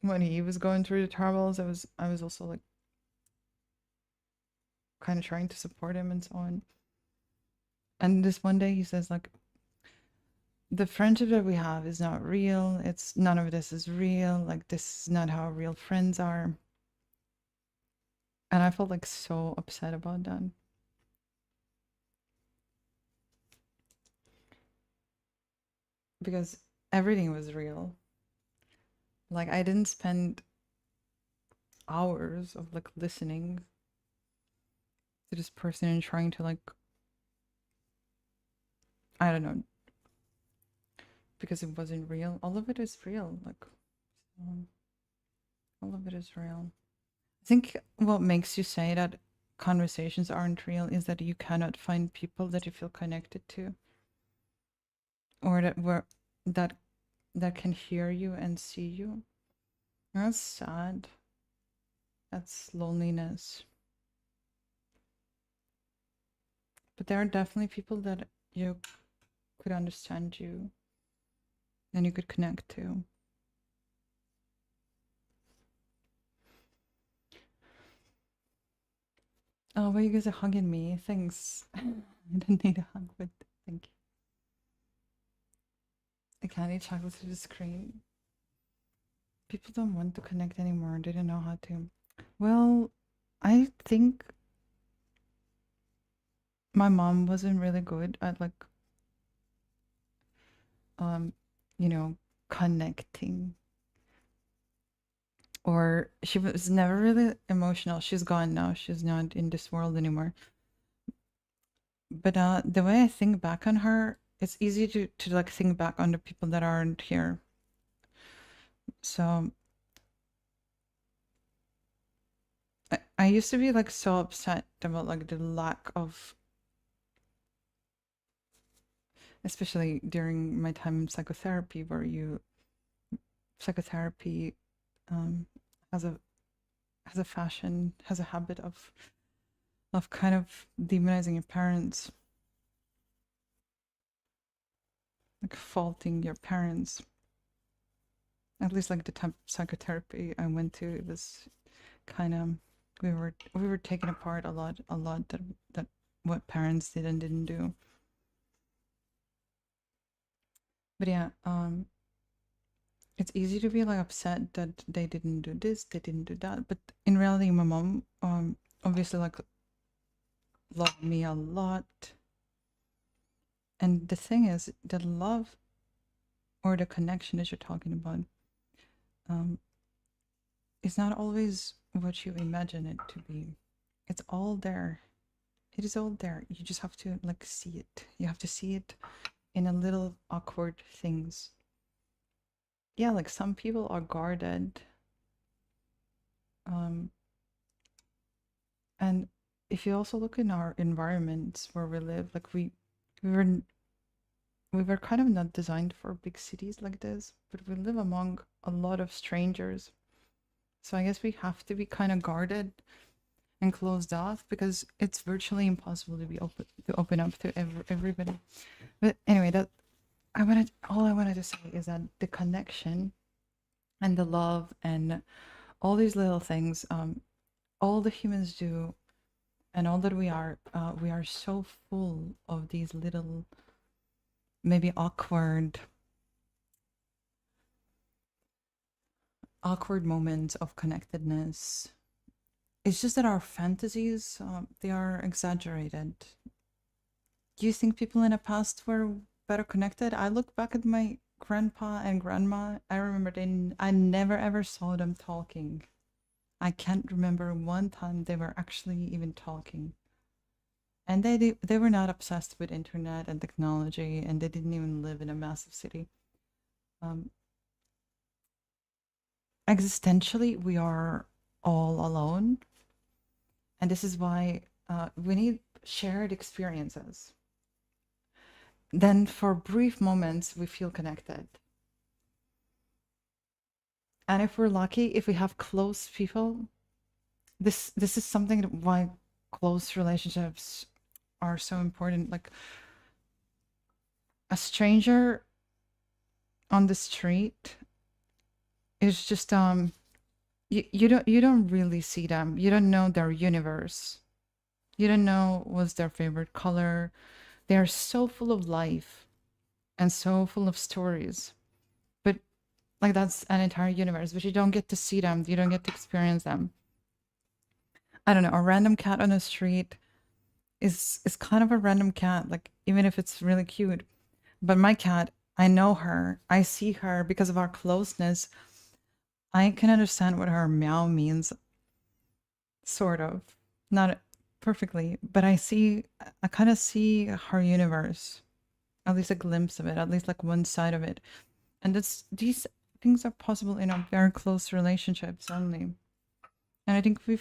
when he was going through the troubles, I was also like kind of trying to support him and so on. And this one day he says like the friendship that we have is not real. It's none of this is real. Like this is not how real friends are. And I felt like so upset about that. Because everything was real. Like I didn't spend hours of like listening to this person and trying to like I don't know, because it wasn't real. All of it is real. Like all of it is real. I think what makes you say that conversations aren't real is that you cannot find people that you feel connected to, or that that can hear you and see you. That's sad. That's loneliness. But there are definitely people that you could understand you and you could connect to. Oh, well, you guys are hugging me. Thanks. I didn't need a hug, but thank you. I can't eat chocolate through the screen. People don't want to connect anymore. They don't know how to. Well, I think my mom wasn't really good at like um, you know, connecting. Or she was never really emotional. She's gone now. She's not in this world anymore. But the way I think back on her, it's easy to like think back on the people that aren't here. So I used to be like so upset about like the lack of, especially during my time in psychotherapy, where psychotherapy um, has a fashion, has a habit of kind of demonizing your parents, like faulting your parents. At least like the type of psychotherapy I went to, it was kind of we were taken apart a lot that what parents did and didn't do. But yeah, it's easy to be like upset that they didn't do this, they didn't do that. But in reality, my mom, obviously, like love me a lot. And the thing is, the love or the connection that you're talking about is not always what you imagine it to be. It's all there. It is all there. You just have to like see it. You have to see it in a little awkward things. Yeah, like some people are guarded. And if you also look in our environments where we live, like we were we were kind of not designed for big cities like this, but we live among a lot of strangers. So I guess we have to be kind of guarded and closed off because it's virtually impossible to be open up to everybody. But anyway, that all I wanted to say is that the connection and the love and all these little things, all the humans do, and all that we are so full of these little, maybe awkward moments of connectedness. It's just that our fantasies, they are exaggerated. Do you think people in the past were better connected? I look back at my grandpa and grandma. I remember I never ever saw them talking. I can't remember one time they were actually even talking. And they were not obsessed with internet and technology, and they didn't even live in a massive city. Existentially, we are all alone, and this is why we need shared experiences. Then, for brief moments, we feel connected. And if we're lucky, if we have close people, this is something why close relationships are so important. Like a stranger on the street is just you don't really see them. You don't know their universe. You don't know what's their favorite color. They are so full of life and so full of stories. But like that's an entire universe, but you don't get to see them. You don't get to experience them. I don't know, a random cat on the street is kind of a random cat, like even if it's really cute. But my cat, I know her. I see her because of our closeness. I can understand what her meow means, sort of. Not perfectly, but I kind of see her universe, at least a glimpse of it, at least like one side of it. And these things are possible in our very close relationships only. And I think we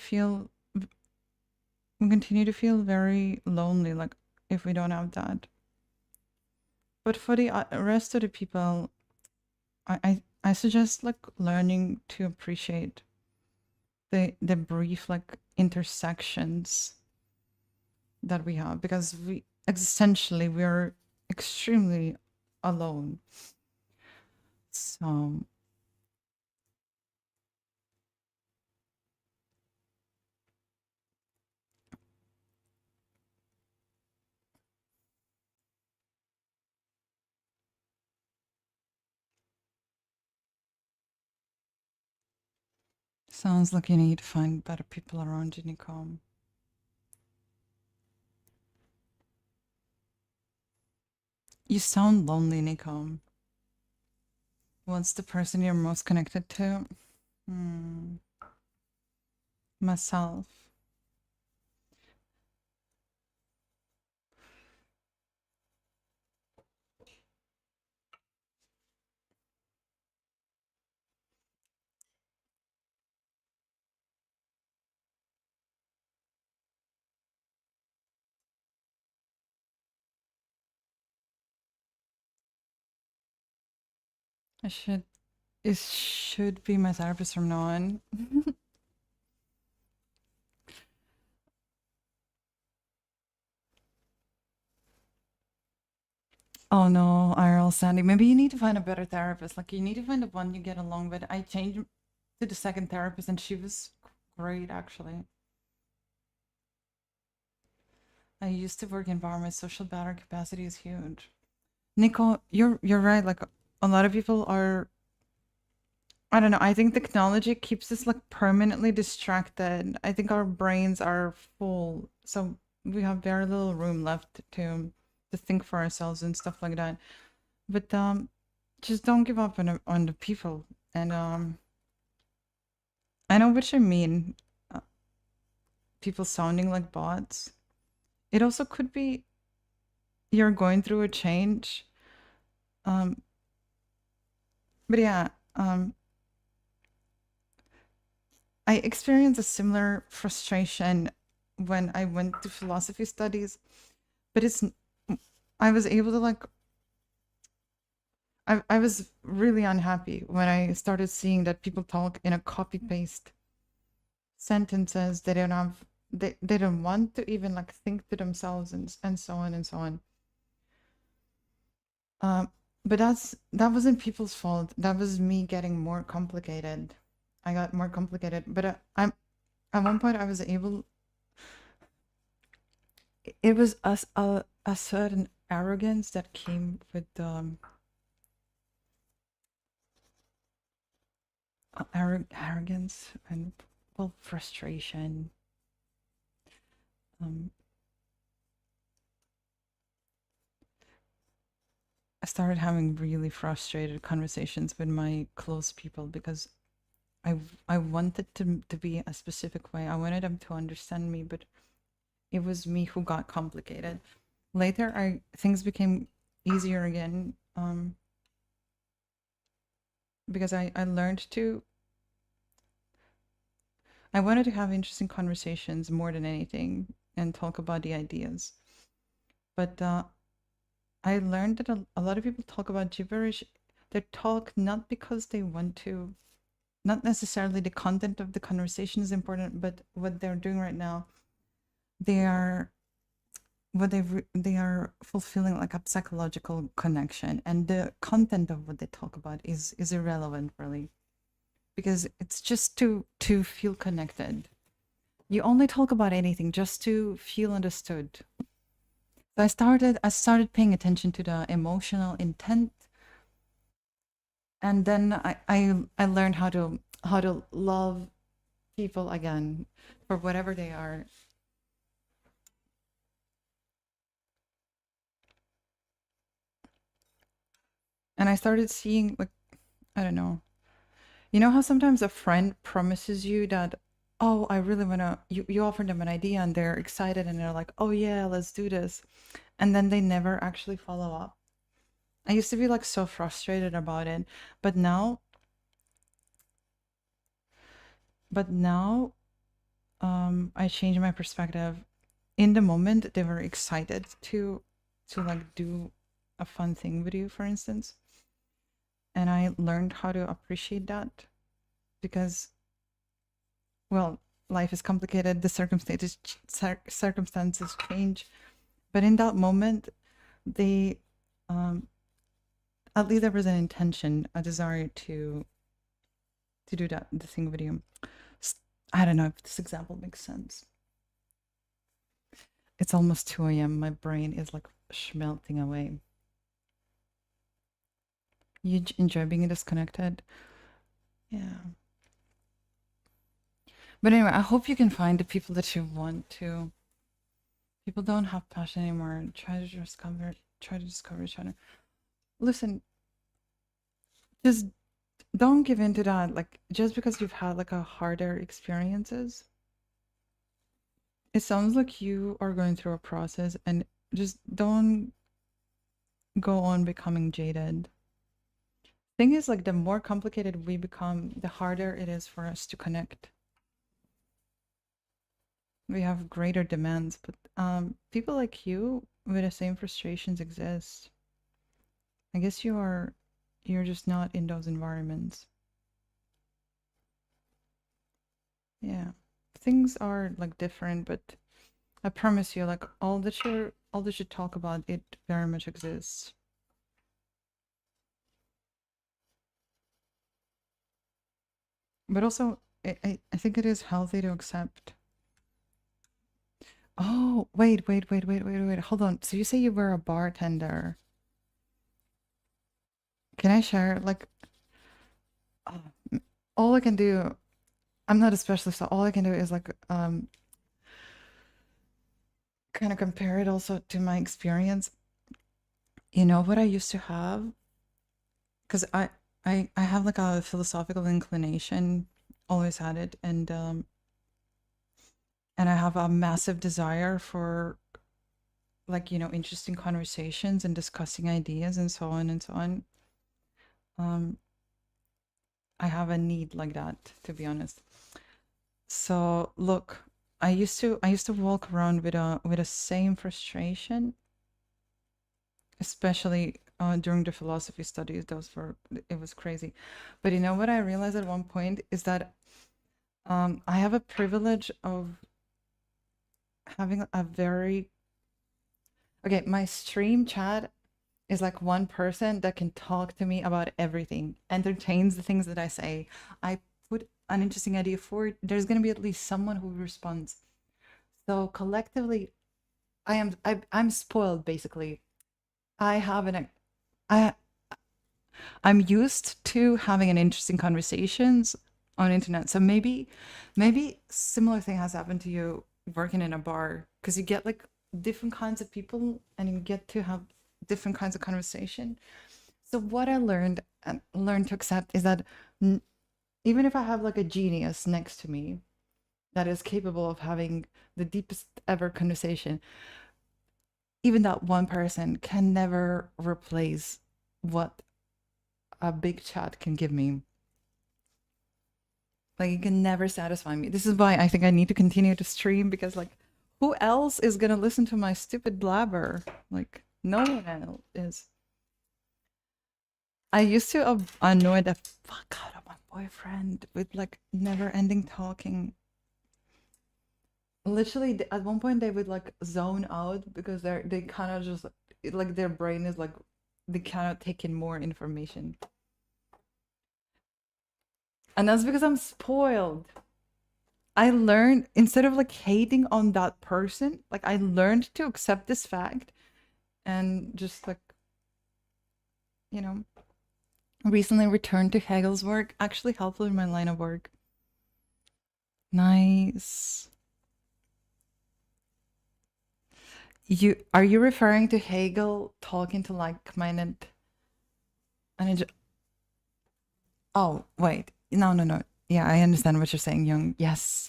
continue to feel very lonely, like if we don't have that. But for the rest of the people, I suggest like learning to appreciate the brief like intersections that we have, because we existentially we're extremely alone. So sounds like you need to find better people around you, Nicole. You sound lonely, Nicole. What's the person you're most connected to? Myself. It should be my therapist from now on. Oh no, IRL Sandy. Maybe you need to find a better therapist. Like you need to find the one you get along with. I changed to the second therapist and she was great actually. I used to work in environment. Social battery capacity is huge. Nico, you're right. Like a lot of people are, I don't know. I think technology keeps us like permanently distracted. I think our brains are full. So we have very little room left to think for ourselves and stuff like that. But just don't give up on the people. And I know what you mean. Uh, People sounding like bots. It also could be you're going through a change. Um, but yeah, I experienced a similar frustration when I went to philosophy studies. But I was able to like, I was really unhappy when I started seeing that people talk in a copy paste sentences. They don't have, they don't want to even like think to themselves and so on and so on. But that wasn't people's fault. That was me getting more complicated. I got more complicated. But I'm at one point I was able. It was a certain arrogance that came with arrogance and well frustration. Um, I started having really frustrated conversations with my close people because I wanted to be a specific way. I wanted them to understand me, but it was me who got complicated. Later, I things became easier again because I learned to. I wanted to have interesting conversations more than anything and talk about the ideas. But I learned that a lot of people talk about gibberish. They talk not because they want to, not necessarily the content of the conversation is important, but what they're doing right now, they are they are fulfilling like a psychological connection, and the content of what they talk about is irrelevant really, because it's just to feel connected. You only talk about anything just to feel understood. So I started paying attention to the emotional intent, and then I learned how to love people again for whatever they are. And I started seeing like, I don't know. You know how sometimes a friend promises you that, oh, I really wanna, you offer them an idea and they're excited and they're like, oh yeah, let's do this. And then they never actually follow up. I used to be like so frustrated about it, but now, but now, I changed my perspective. In the moment, they were excited to like do a fun thing with you, for instance, and I learned how to appreciate that because, well, life is complicated. The circumstances change, but in that moment, they, um, at least there was an intention, a desire to do that the thing with you. I don't know if this example makes sense. It's almost 2 a.m. My brain is like melting away. You enjoy being disconnected? Yeah. But anyway, I hope you can find the people that you want to. People don't have passion anymore. Try to discover each other. Listen, just don't give in to that. Like, just because you've had like a harder experiences, it sounds like you are going through a process, and just don't go on becoming jaded. Thing is, like, the more complicated we become, the harder it is for us to connect. We have greater demands, but people like you with the same frustrations exist. I guess you're just not in those environments. Yeah. Things are like different, but I promise you, like all that you talk about, it very much exists. But also I think it is healthy to accept. Oh, wait. Hold on. So you say you were a bartender. Can I share like all I can do, I'm not a specialist, so all I can do is like kind of compare it also to my experience. You know what I used to have? Because I have like a philosophical inclination, always had it, and I have a massive desire for like, you know, interesting conversations and discussing ideas and so on and so on. Um, I have a need like that, to be honest. So look, I used to walk around with a same frustration, especially during the philosophy studies. It was crazy. But you know what I realized at one point is that I have a privilege of having a very okay, my stream chat is like one person that can talk to me about everything, entertains the things that I say. I put an interesting idea forward, there's gonna be at least someone who responds. So collectively, I'm spoiled basically. I have an I I'm used to having an interesting conversations on internet. So maybe similar thing has happened to you working in a bar because you get like different kinds of people and you get to have different kinds of conversation. So what I learned and learned to accept is that even if I have like a genius next to me that is capable of having the deepest ever conversation, even that one person can never replace what a big chat can give me. Like it can never satisfy me. This is why I think I need to continue to stream because like who else is gonna listen to my stupid blabber? Like no one else is. I used to annoy the fuck out of my boyfriend with like never ending talking. Literally at one point they would like zone out because they kind of just like their brain is like they cannot take in more information. And that's because I'm spoiled. I learned instead of like hating on that person, like I learned to accept this fact and just like, you know, recently returned to Hegel's work, actually helpful in my line of work. Nice. Are you referring to Hegel talking to like-minded and oh, wait. No. Yeah, I understand what you're saying, Jung. Yes.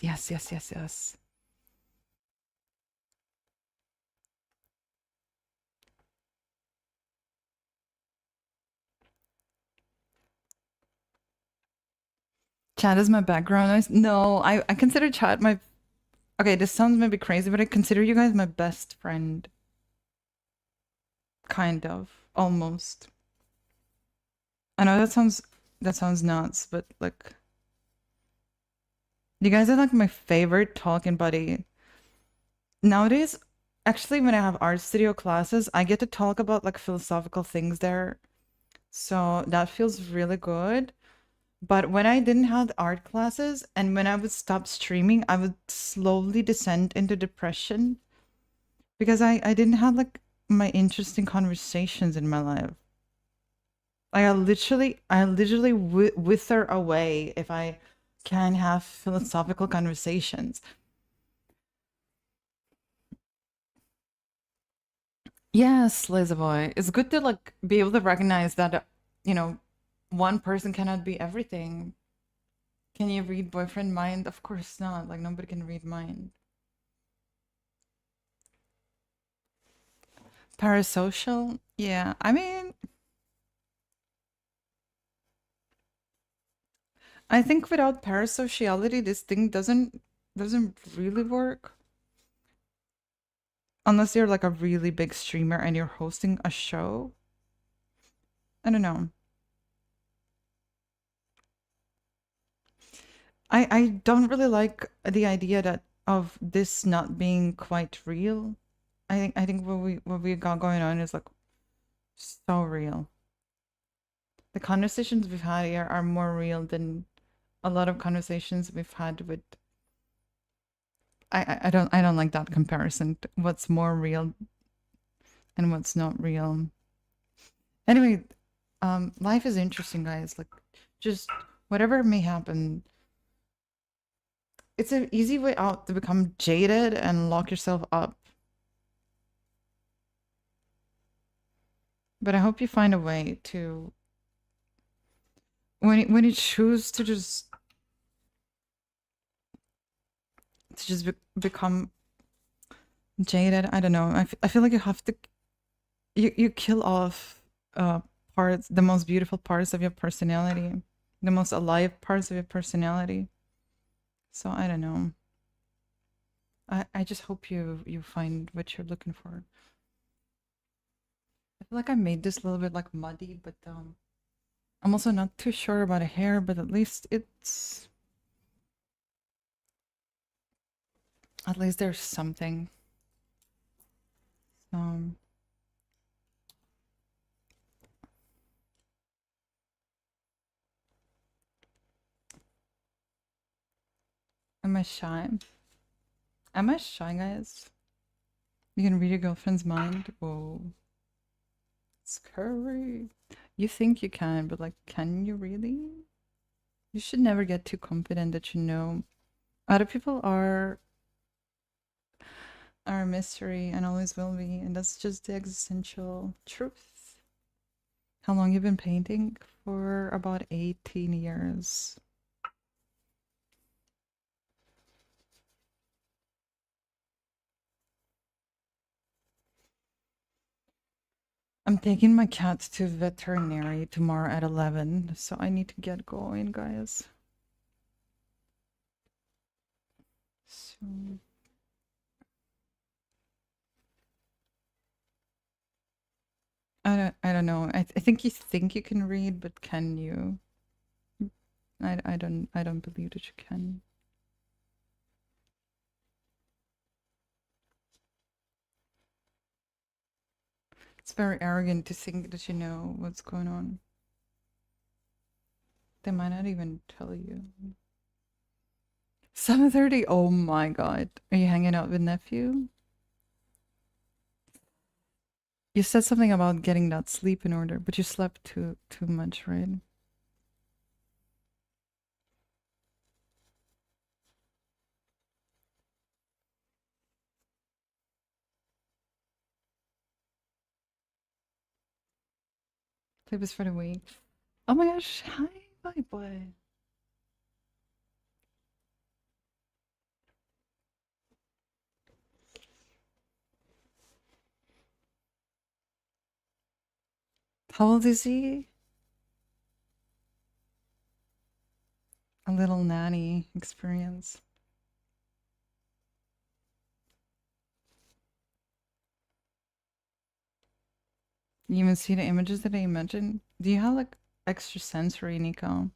Chat is my background noise. No, I consider chat my okay, this sounds maybe crazy, but I consider you guys my best friend. Kind of. Almost. I know that sounds nuts, but like you guys are like my favorite talking buddy. Nowadays, actually when I have art studio classes, I get to talk about like philosophical things there. So that feels really good. But when I didn't have art classes and when I would stop streaming, I would slowly descend into depression because I didn't have like my interesting conversations in my life. Like I literally wither away if I can't have philosophical conversations. Yes, Lazy Boy. It's good to like be able to recognize that you know, one person cannot be everything. Can you read boyfriend mind? Of course not. Like nobody can read mind. Parasocial? Yeah. I mean, I think without parasociality, this thing doesn't really work. Unless you're like a really big streamer and you're hosting a show. I don't know. I don't really like the idea that of this not being quite real. I think what we got going on is like so real. The conversations we've had here are more real than a lot of conversations we've had with I don't like that comparison. What's more real and what's not real. Anyway, life is interesting, guys. Like just whatever may happen, it's an easy way out to become jaded and lock yourself up. But I hope you find a way to when you choose to just become jaded. I don't know. I feel like you have to you kill off parts, the most beautiful parts of your personality, the most alive parts of your personality. So I don't know. I just hope you find what you're looking for. I feel like I made this a little bit like muddy, but I'm also not too sure about a hair, but at least there's something. Um, am I shy? Am I shy, guys? You can read your girlfriend's mind. Whoa, scary. You think you can, but like, can you really? You should never get too confident that you know. Other people are a mystery and always will be, and that's just the existential truth. How long you been painting? For about 18 years. I'm taking my cat to veterinary tomorrow at 11, so I need to get going, guys. So I don't know. I think you think you can read, but can you? I don't believe that you can. It's very arrogant to think that you know what's going on. They might not even tell you. 7:30. Oh my god. Are you hanging out with nephew? You said something about getting that sleep in order, but you slept too much, right? Sleep is for the weak. Oh my gosh. Hi, bye boy. How old is he? A little nanny experience. You even see the images that I mentioned? Do you have like extrasensory, Nico?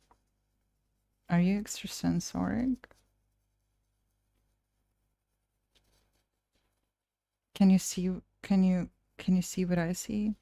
Are you extrasensoric? Can you see can you see what I see?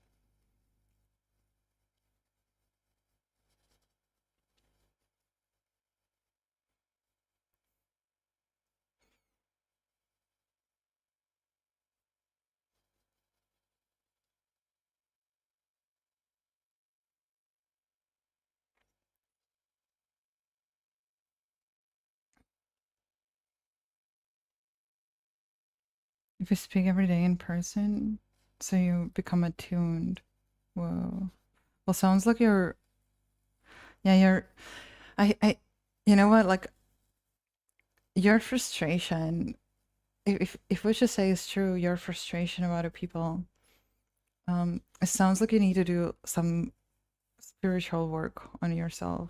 If you speak every day in person, so you become attuned. Whoa. Well, sounds like yeah, I, you know what, like, your frustration, if what you say is true, your frustration about other people, it sounds like you need to do some spiritual work on yourself.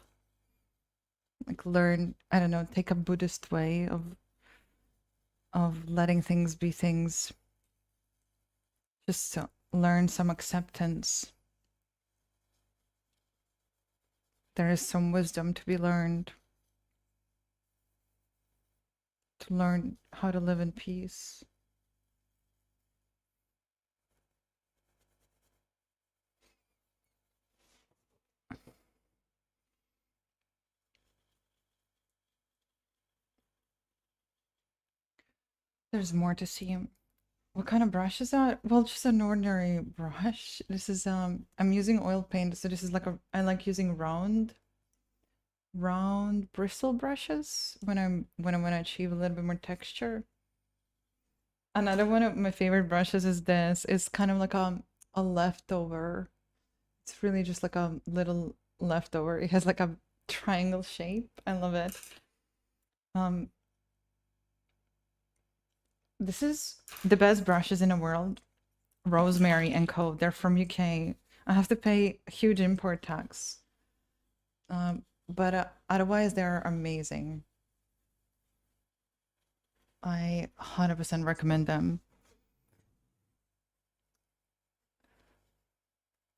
Like learn, I don't know, take a Buddhist way of letting things be things. Just to learn some acceptance. There is some wisdom to be learned. To learn how to live in peace. There's more to see. What kind of brush is that? Well, just an ordinary brush. This is I'm using oil paint, so this is like I like using round bristle brushes when I want to achieve a little bit more texture. Another one of my favorite brushes is this. It's kind of like a leftover It's really just like a little leftover. It has like a triangle shape. I love it. Um, this is the best brushes in the world. Rosemary and Co. They're from UK. I have to pay a huge import tax. But otherwise, they're amazing. I 100% recommend them.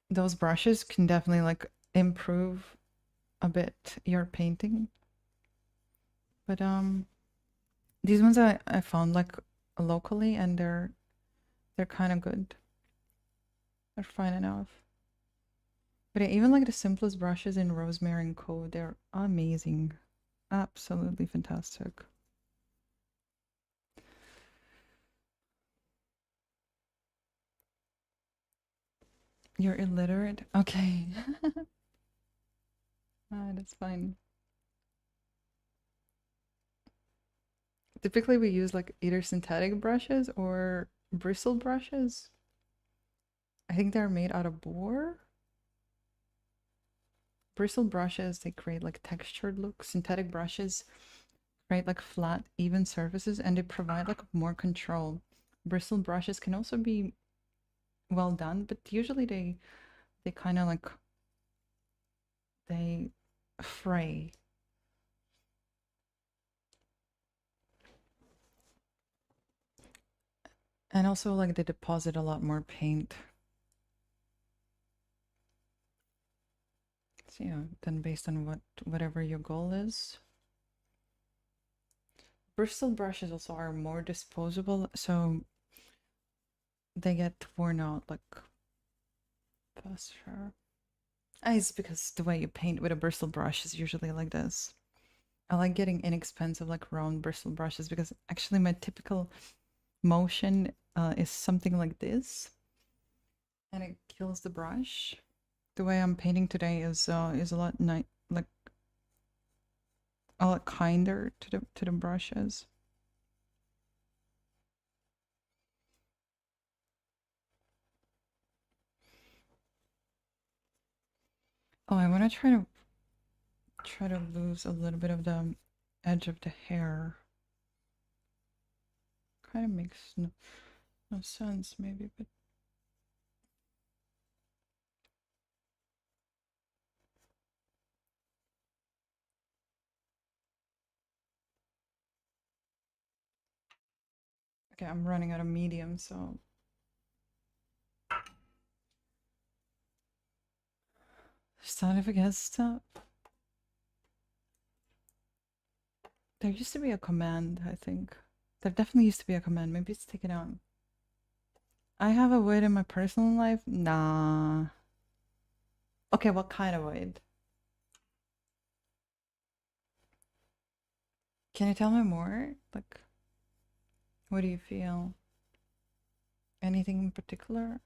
Those brushes can definitely like improve a bit your painting. But these ones I found like locally and they're kind of good. They're fine enough. But yeah, even like the simplest brushes in Rosemary and Co, they're amazing. Absolutely fantastic. You're illiterate? Okay. That's fine. Typically we use like either synthetic brushes or bristle brushes. I think they're made out of boar. Bristle brushes, they create like textured looks. Synthetic brushes create like flat, even surfaces and they provide like more control. Bristle brushes can also be well done, but usually they kind of like they fray. And also like they deposit a lot more paint. So yeah, then based on whatever your goal is. Bristle brushes also are more disposable, so they get worn out like faster. It's because the way you paint with a bristle brush is usually like this. I like getting inexpensive like round bristle brushes because actually my typical motion is something like this, and it kills the brush. The way I'm painting today is a lot like a lot kinder to the brushes. Oh, I want to try to lose a little bit of the edge of the hair. Kind of makes no sense, maybe, but okay, I'm running out of medium, so start if it gets stop. There used to be a command, I think. There definitely used to be a command. Maybe it's taken out. I have a void in my personal life? Nah. Okay, what kind of void? Can you tell me more? Like, what do you feel? Anything in particular?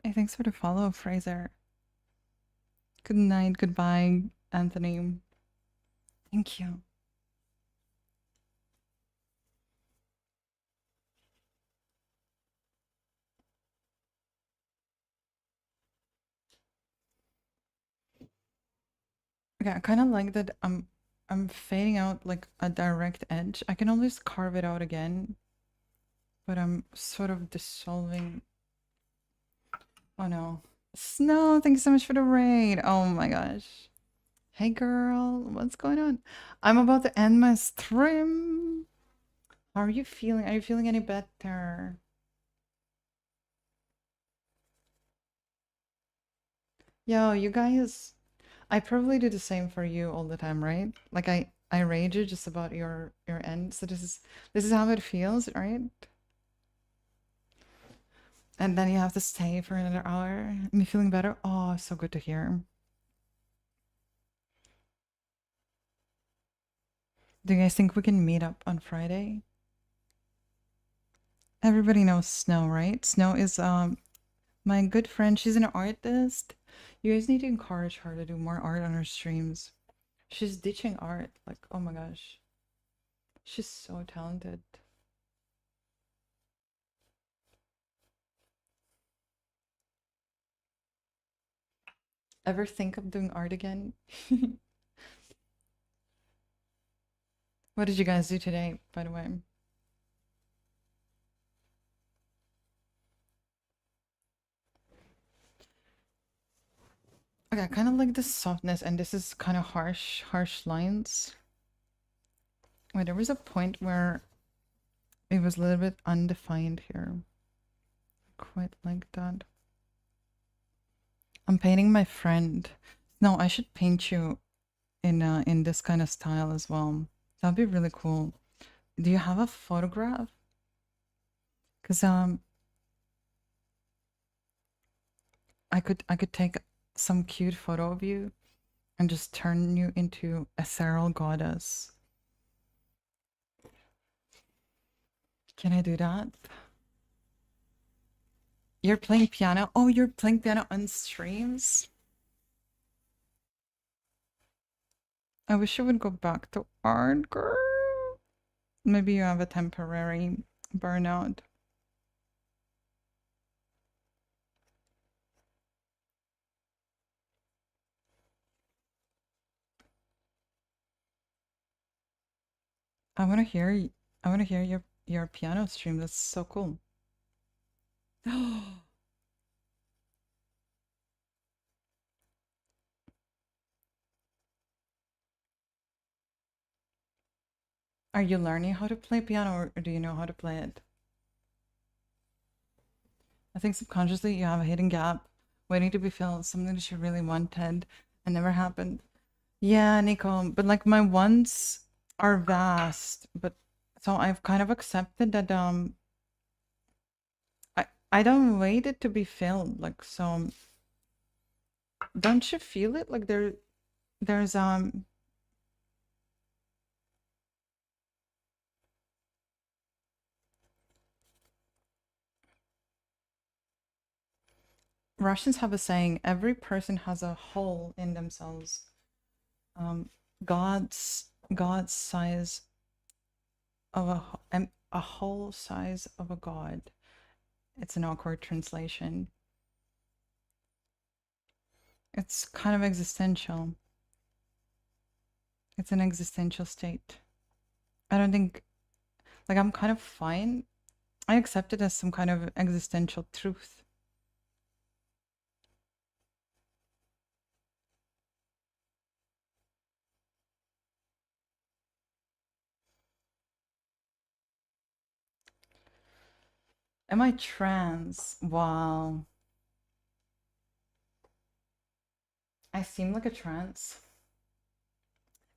Hey, thanks for the follow, Fraser. Good night, goodbye, Anthony. Thank you. Okay, I kind of like that I'm fading out like a direct edge. I can always carve it out again, but I'm sort of dissolving. Oh no. Snow, thank you so much for the raid. Oh my gosh. Hey girl, what's going on? I'm about to end my stream. How are you feeling? Are you feeling any better? Yo, you guys, I probably do the same for you all the time, right? Like I rage you just about your end. So this is how it feels, right? And then you have to stay for another hour. Me feeling better? Oh, so good to hear. Do you guys think we can meet up on Friday? Everybody knows Snow, right? Snow is my good friend. She's an artist. You guys need to encourage her to do more art on her streams. She's ditching art. Like, oh my gosh. She's so talented. Ever think of doing art again? What did you guys do today, by the way? Okay, I kind of like the softness, and this is kind of harsh lines. Wait, there was a point where it was a little bit undefined here. Quite like that. I'm painting my friend. No, I should paint you in this kind of style as well. That'd be really cool. Do you have a photograph? Cause I could take some cute photo of you and just turn you into a ethereal goddess. Can I do that? You're playing piano? Oh, you're playing piano on streams? I wish you would go back to art, girl. Maybe you have a temporary burnout. I want to hear your piano stream. That's so cool. Are you learning how to play piano, or do you know how to play it? I think subconsciously you have a hidden gap waiting to be filled, something that you really wanted and never happened. Yeah, Nico, but like my wants are vast, but so I've kind of accepted that I don't wait it to be filled. Like, so don't you feel it? Like there's Russians have a saying, every person has a hole in themselves. God's size of a whole size of a god. It's an awkward translation. It's kind of existential. It's an existential state. I don't think, like, I'm kind of fine. I accept it as some kind of existential truth. Am I trans? Wow. I seem like a trans.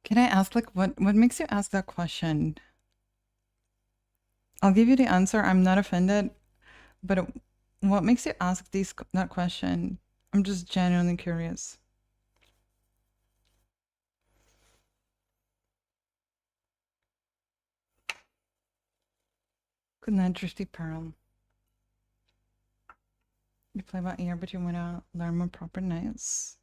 Can I ask, like, what makes you ask that question? I'll give you the answer. I'm not offended, but what makes you ask that question? I'm just genuinely curious. Good night, Drishti Pearl. You play by ear, but you want to learn more proper notes.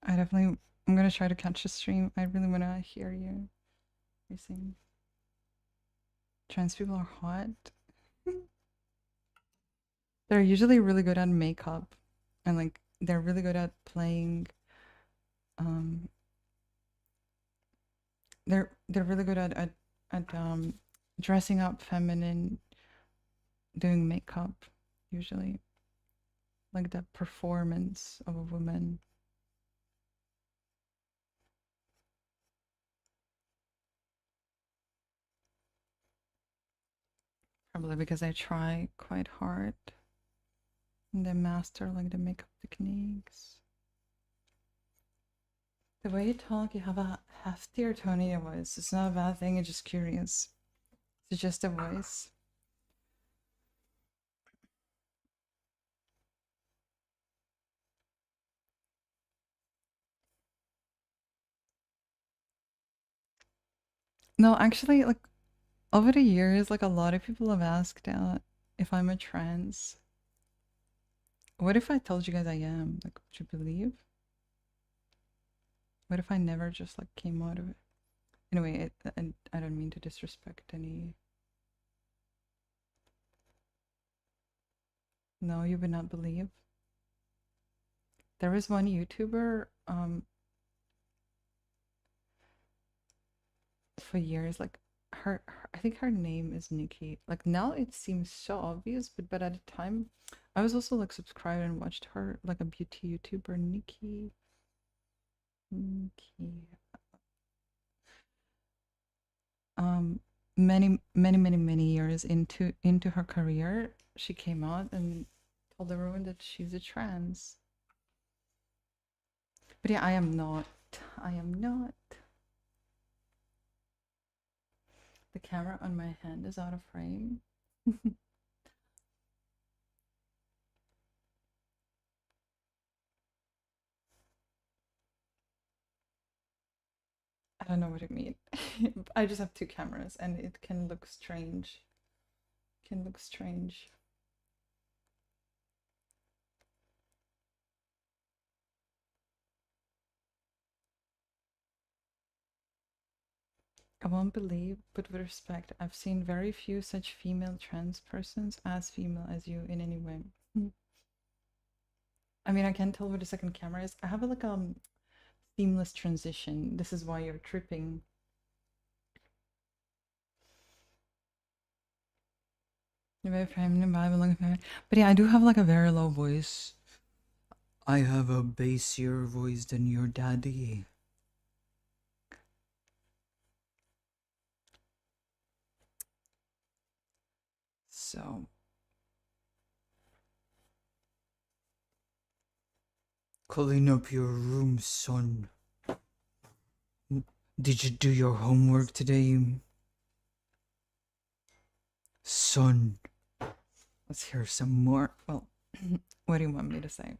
I'm gonna try to catch a stream. I really want to hear you sing. Trans people are hot. They're usually really good at makeup, and like they're really good at playing. They're really good at dressing up feminine, doing makeup, usually, like the performance of a woman. Probably because I try quite hard and they master like the makeup techniques. The way you talk, you have a heftier tone in your voice. It's not a bad thing, I'm just curious. It's just a voice. No, actually, like over the years, like a lot of people have asked if I'm a trans. What if I told you guys I am? Like, would you believe? What if I never just like came out of it? Anyway, and I don't mean to disrespect any. No, you would not believe. There was one YouTuber, for years, like I think her name is Nikki. Like now it seems so obvious, but at the time, I was also like subscribed and watched her, like a beauty YouTuber, Nikki. Nikki. Many years into her career, she came out and told everyone that she's a trans. But yeah, I am not. I am not. The camera on my hand is out of frame. I don't know what it means. I just have two cameras and it can look strange. Can look strange. I won't believe, but with respect, I've seen very few such female trans persons as female as you in any way. I mean, I can't tell where the second camera is. I have like seamless transition. This is why you're tripping. But yeah, I do have like a very low voice. I have a bassier voice than your daddy. So clean up your room, son. Did you do your homework today? Son. Let's hear some more. Well, what do you want me to say?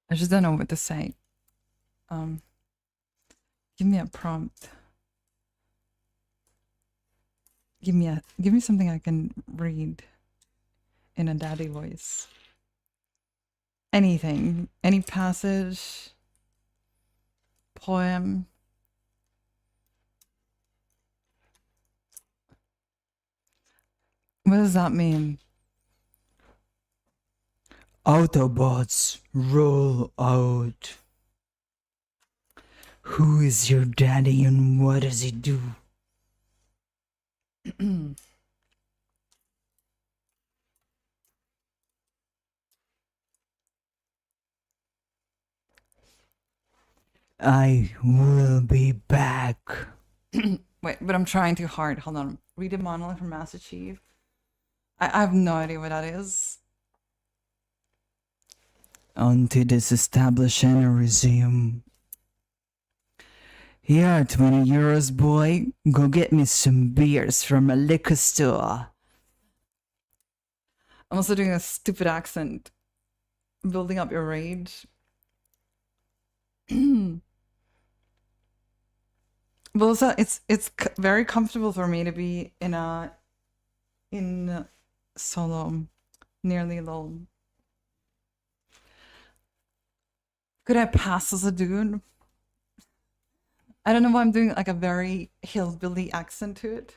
I just don't know what to say. Give me a prompt. Give me something I can read in a daddy voice. Anything. Any passage. Poem. What does that mean? Autobots, roll out. Who is your daddy and what does he do? I will be back. Wait, but I'm trying too hard. Hold on. Read a monologue from Master Chief. I have no idea what that is. On to disestablish and resume. Here, 20 euros, boy. Go get me some beers from a liquor store. I'm also doing a stupid accent. Building up your rage. Well, also, it's very comfortable for me to be in solo, nearly alone. Could I pass as a dude? I don't know why I'm doing like a very hillbilly accent to it.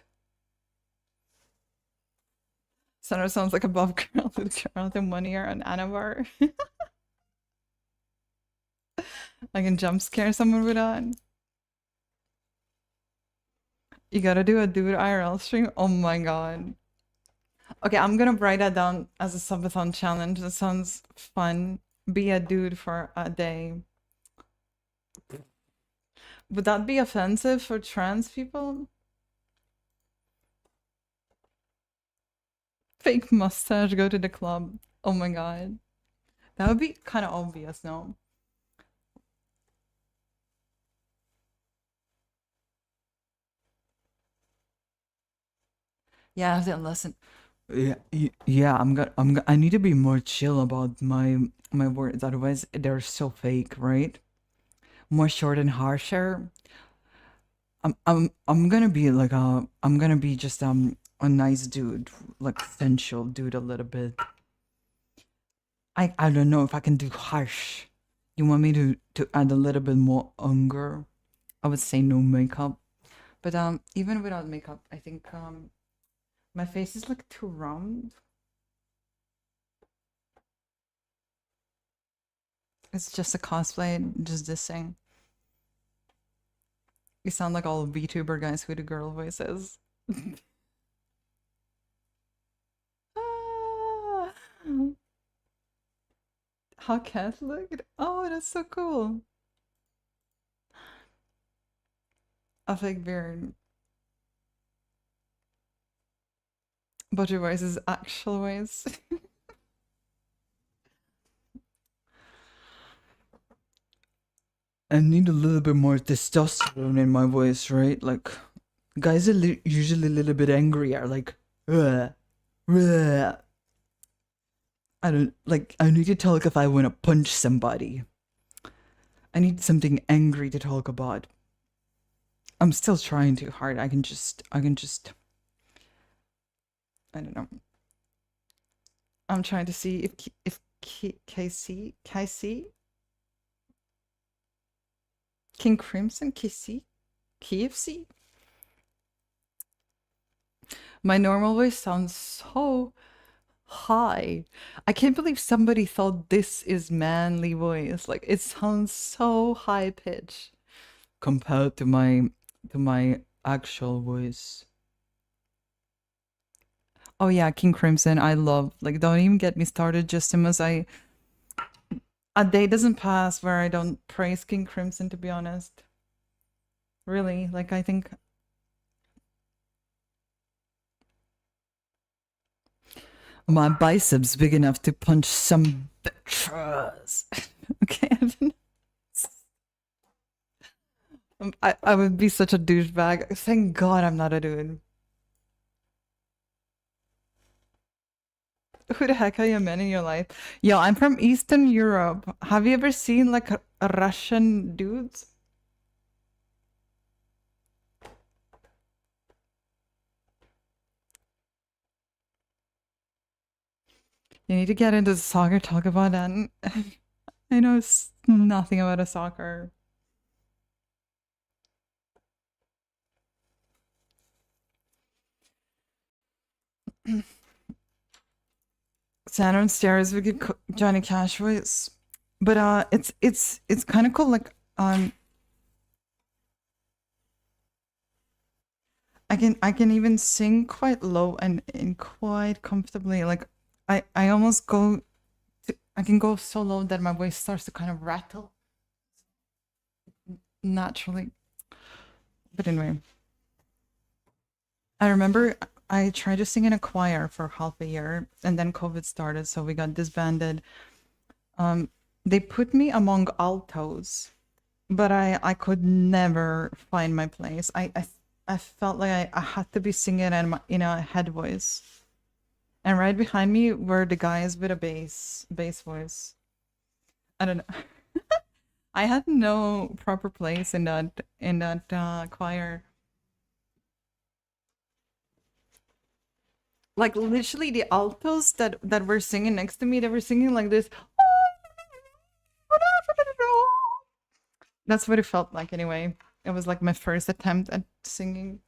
Sandra sounds like a buff girl with Jonathan one ear and Anna bar. I can jump scare someone with that. You gotta do a dude IRL stream? Oh my god. Okay, I'm gonna write that down as a subathon challenge. That sounds fun. Be a dude for a day. Would that be offensive for trans people? Fake mustache, go to the club. Oh my god. That would be kind of obvious, no? Yeah, listen. Yeah, I need to be more chill about my my words, otherwise they're so fake, right? More short and harsher. I'm gonna be like I'm gonna be just a nice dude, like sensual dude a little bit. I don't know if I can do harsh. You want me to add a little bit more anger? I would say no makeup. But even without makeup, I think my face is like too round. It's just a cosplay, just dissing. You sound like all VTuber guys who do girl voices. Ah, how Catholic? Oh, that's so cool. A fake beard. But your voice is actual voice. I need a little bit more testosterone in my voice, right? Like, guys are usually a little bit angrier, like, "Ugh, ugh." I don't like. I need to talk if I want to punch somebody. I need something angry to talk about. I'm still trying too hard. I can just. I don't know. I'm trying to see if KC King Crimson KFC. My normal voice sounds so high. I can't believe somebody thought this is manly voice. Like it sounds so high pitched compared to my actual voice. Oh yeah, King Crimson, I love. Like don't even get me started, just as a day doesn't pass where I don't praise King Crimson, to be honest. Really, like I think my biceps big enough to punch some bitches. Okay, I would be such a douchebag. Thank God I'm not a dude. Who the heck are you men in your life? Yo, I'm from Eastern Europe. Have you ever seen like a Russian dudes? You need to get into soccer, talk about that. I know nothing about a soccer. Saturn Stairs, we could Johnny Cash voice. But it's kind of cool. Like I can even sing quite low and quite comfortably. Like I almost go I can go so low that my voice starts to kind of rattle naturally. But anyway, I remember I tried to sing in a choir for half a year and then COVID started, so we got disbanded. They put me among altos, but I could never find my place. I felt like I had to be singing in a head voice. And right behind me were the guys with a bass voice. I don't know. I had no proper place in that choir. Like literally the altos that were singing next to me, they were singing like this. That's what it felt like anyway. It was like my first attempt at singing.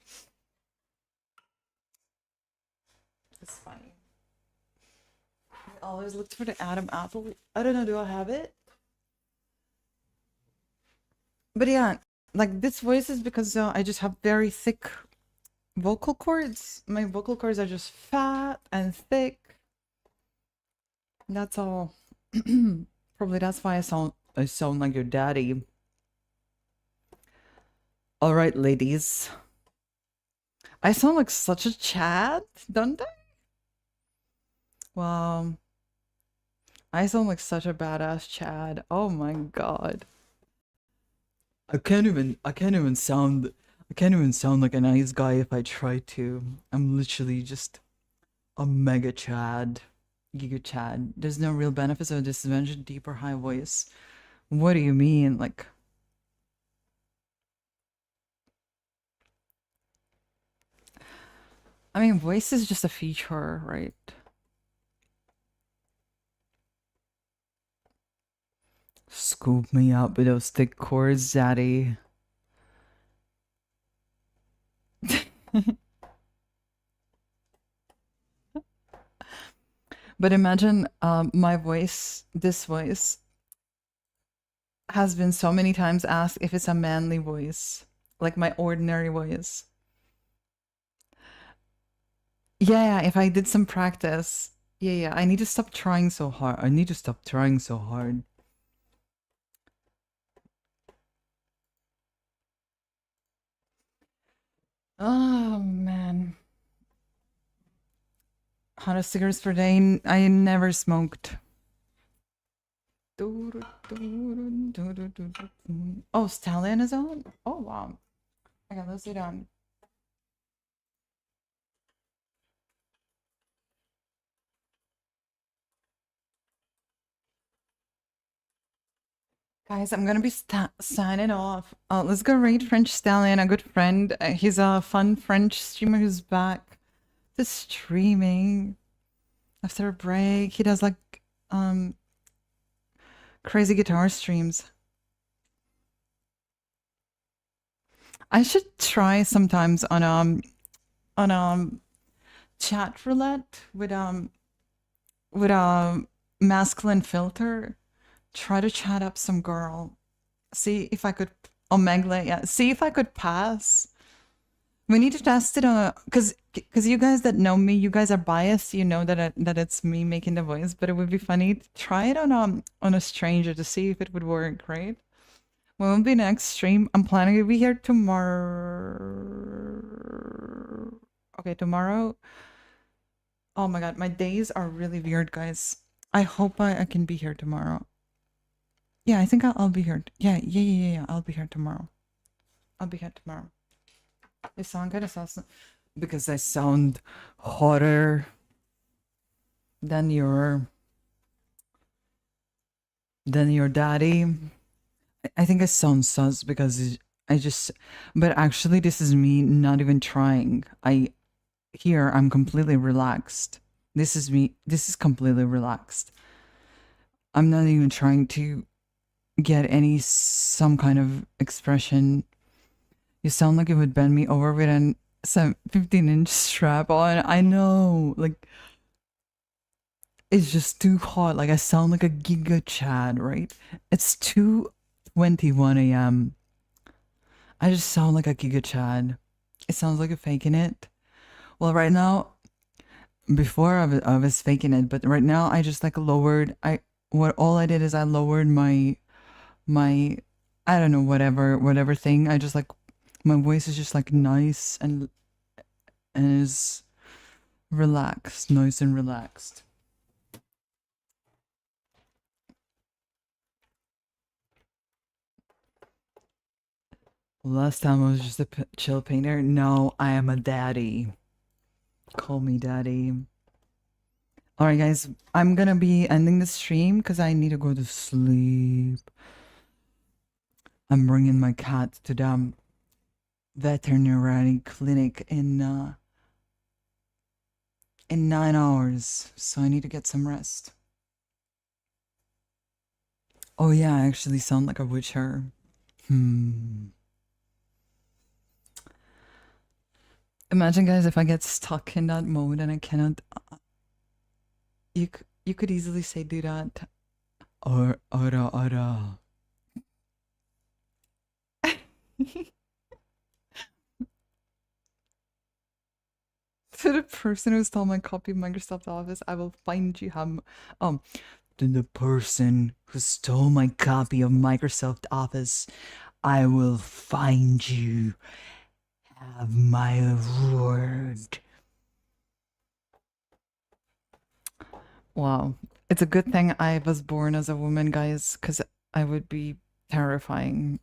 It's funny. I always looked for the Adam Apple. I don't know, do I have it? But yeah, like this voice is because I just have very thick vocal cords. My vocal cords are just fat and thick. That's all. Probably that's why I sound like your daddy. All right, ladies. I sound like such a Chad, don't I? Wow. I sound like such a badass Chad. Oh my god. I can't even sound like a nice guy if I try to. I'm literally just a mega Chad. Giga Chad. There's no real benefits or disadvantage, deep or high voice. What do you mean? Like, I mean, voice is just a feature, right? Scoop me up with those thick chords, daddy. But imagine my voice, this voice, has been so many times asked if it's a manly voice, like my ordinary voice. Yeah, if I did some practice. Yeah, I need to stop trying so hard. I need to stop trying so hard. Oh, man. 100 cigarettes per day. I never smoked. Oh, Stallion is on? Oh, wow. Okay, let's sit down. Guys, I'm gonna be signing off. Let's go raid French Stallion, a good friend. He's a fun French streamer who's back to streaming after a break. He does like crazy guitar streams. I should try sometimes on chat roulette with a masculine filter. Try to chat up some girl. See if I could Omegle, yeah. See if I could pass. We need to test it on because you guys that know me, you guys are biased. You know that it's me making the voice, but it would be funny to try it on a stranger to see if it would work, right? When will be next stream? I'm planning to be here tomorrow. Okay, tomorrow. Oh my god, my days are really weird, guys. I hope I can be here tomorrow. Yeah, I think I'll be here. Yeah. I'll be here tomorrow. I'll be here tomorrow. You sound good, because I sound hotter than your daddy. I think I sound sus because but actually this is me not even trying. I'm completely relaxed. This is completely relaxed. I'm not even trying to get some kind of expression. You sound like you would bend me over with an 15-inch strap on. I know, like, it's just too hot. Like, I sound like a Giga Chad, right? It's 2:21 a.m. I just sound like a Giga Chad. It sounds like a faking it. Well, right now, before I was faking it, but right now I just like lowered. All I did is I lowered my I don't know, whatever thing. I just like my voice is just like nice and is relaxed, nice and relaxed. Last time I was just a chill painter. No, I am a daddy. Call me daddy. Alright, guys, I'm gonna be ending the stream because I need to go to sleep. I'm bringing my cat to the veterinary clinic in 9 hours, so I need to get some rest. Oh yeah, I actually sound like a witcher. Imagine, guys, if I get stuck in that mode and I cannot. You could easily say do that. Or ora. To the person who stole my copy of Microsoft Office, I will find you. To the person who stole my copy of Microsoft Office, I will find you. Have my word. Wow. It's a good thing I was born as a woman, guys, because I would be terrifying.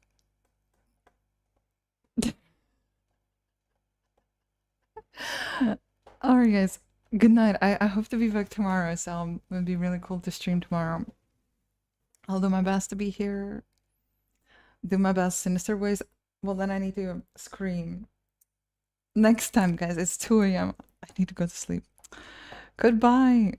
Alright, guys. Good night. I hope to be back tomorrow, so it would be really cool to stream tomorrow. I'll do my best to be here. Do my best, Sinister Ways. Well, then I need to scream. Next time, guys, it's 2 a.m. I need to go to sleep. Goodbye.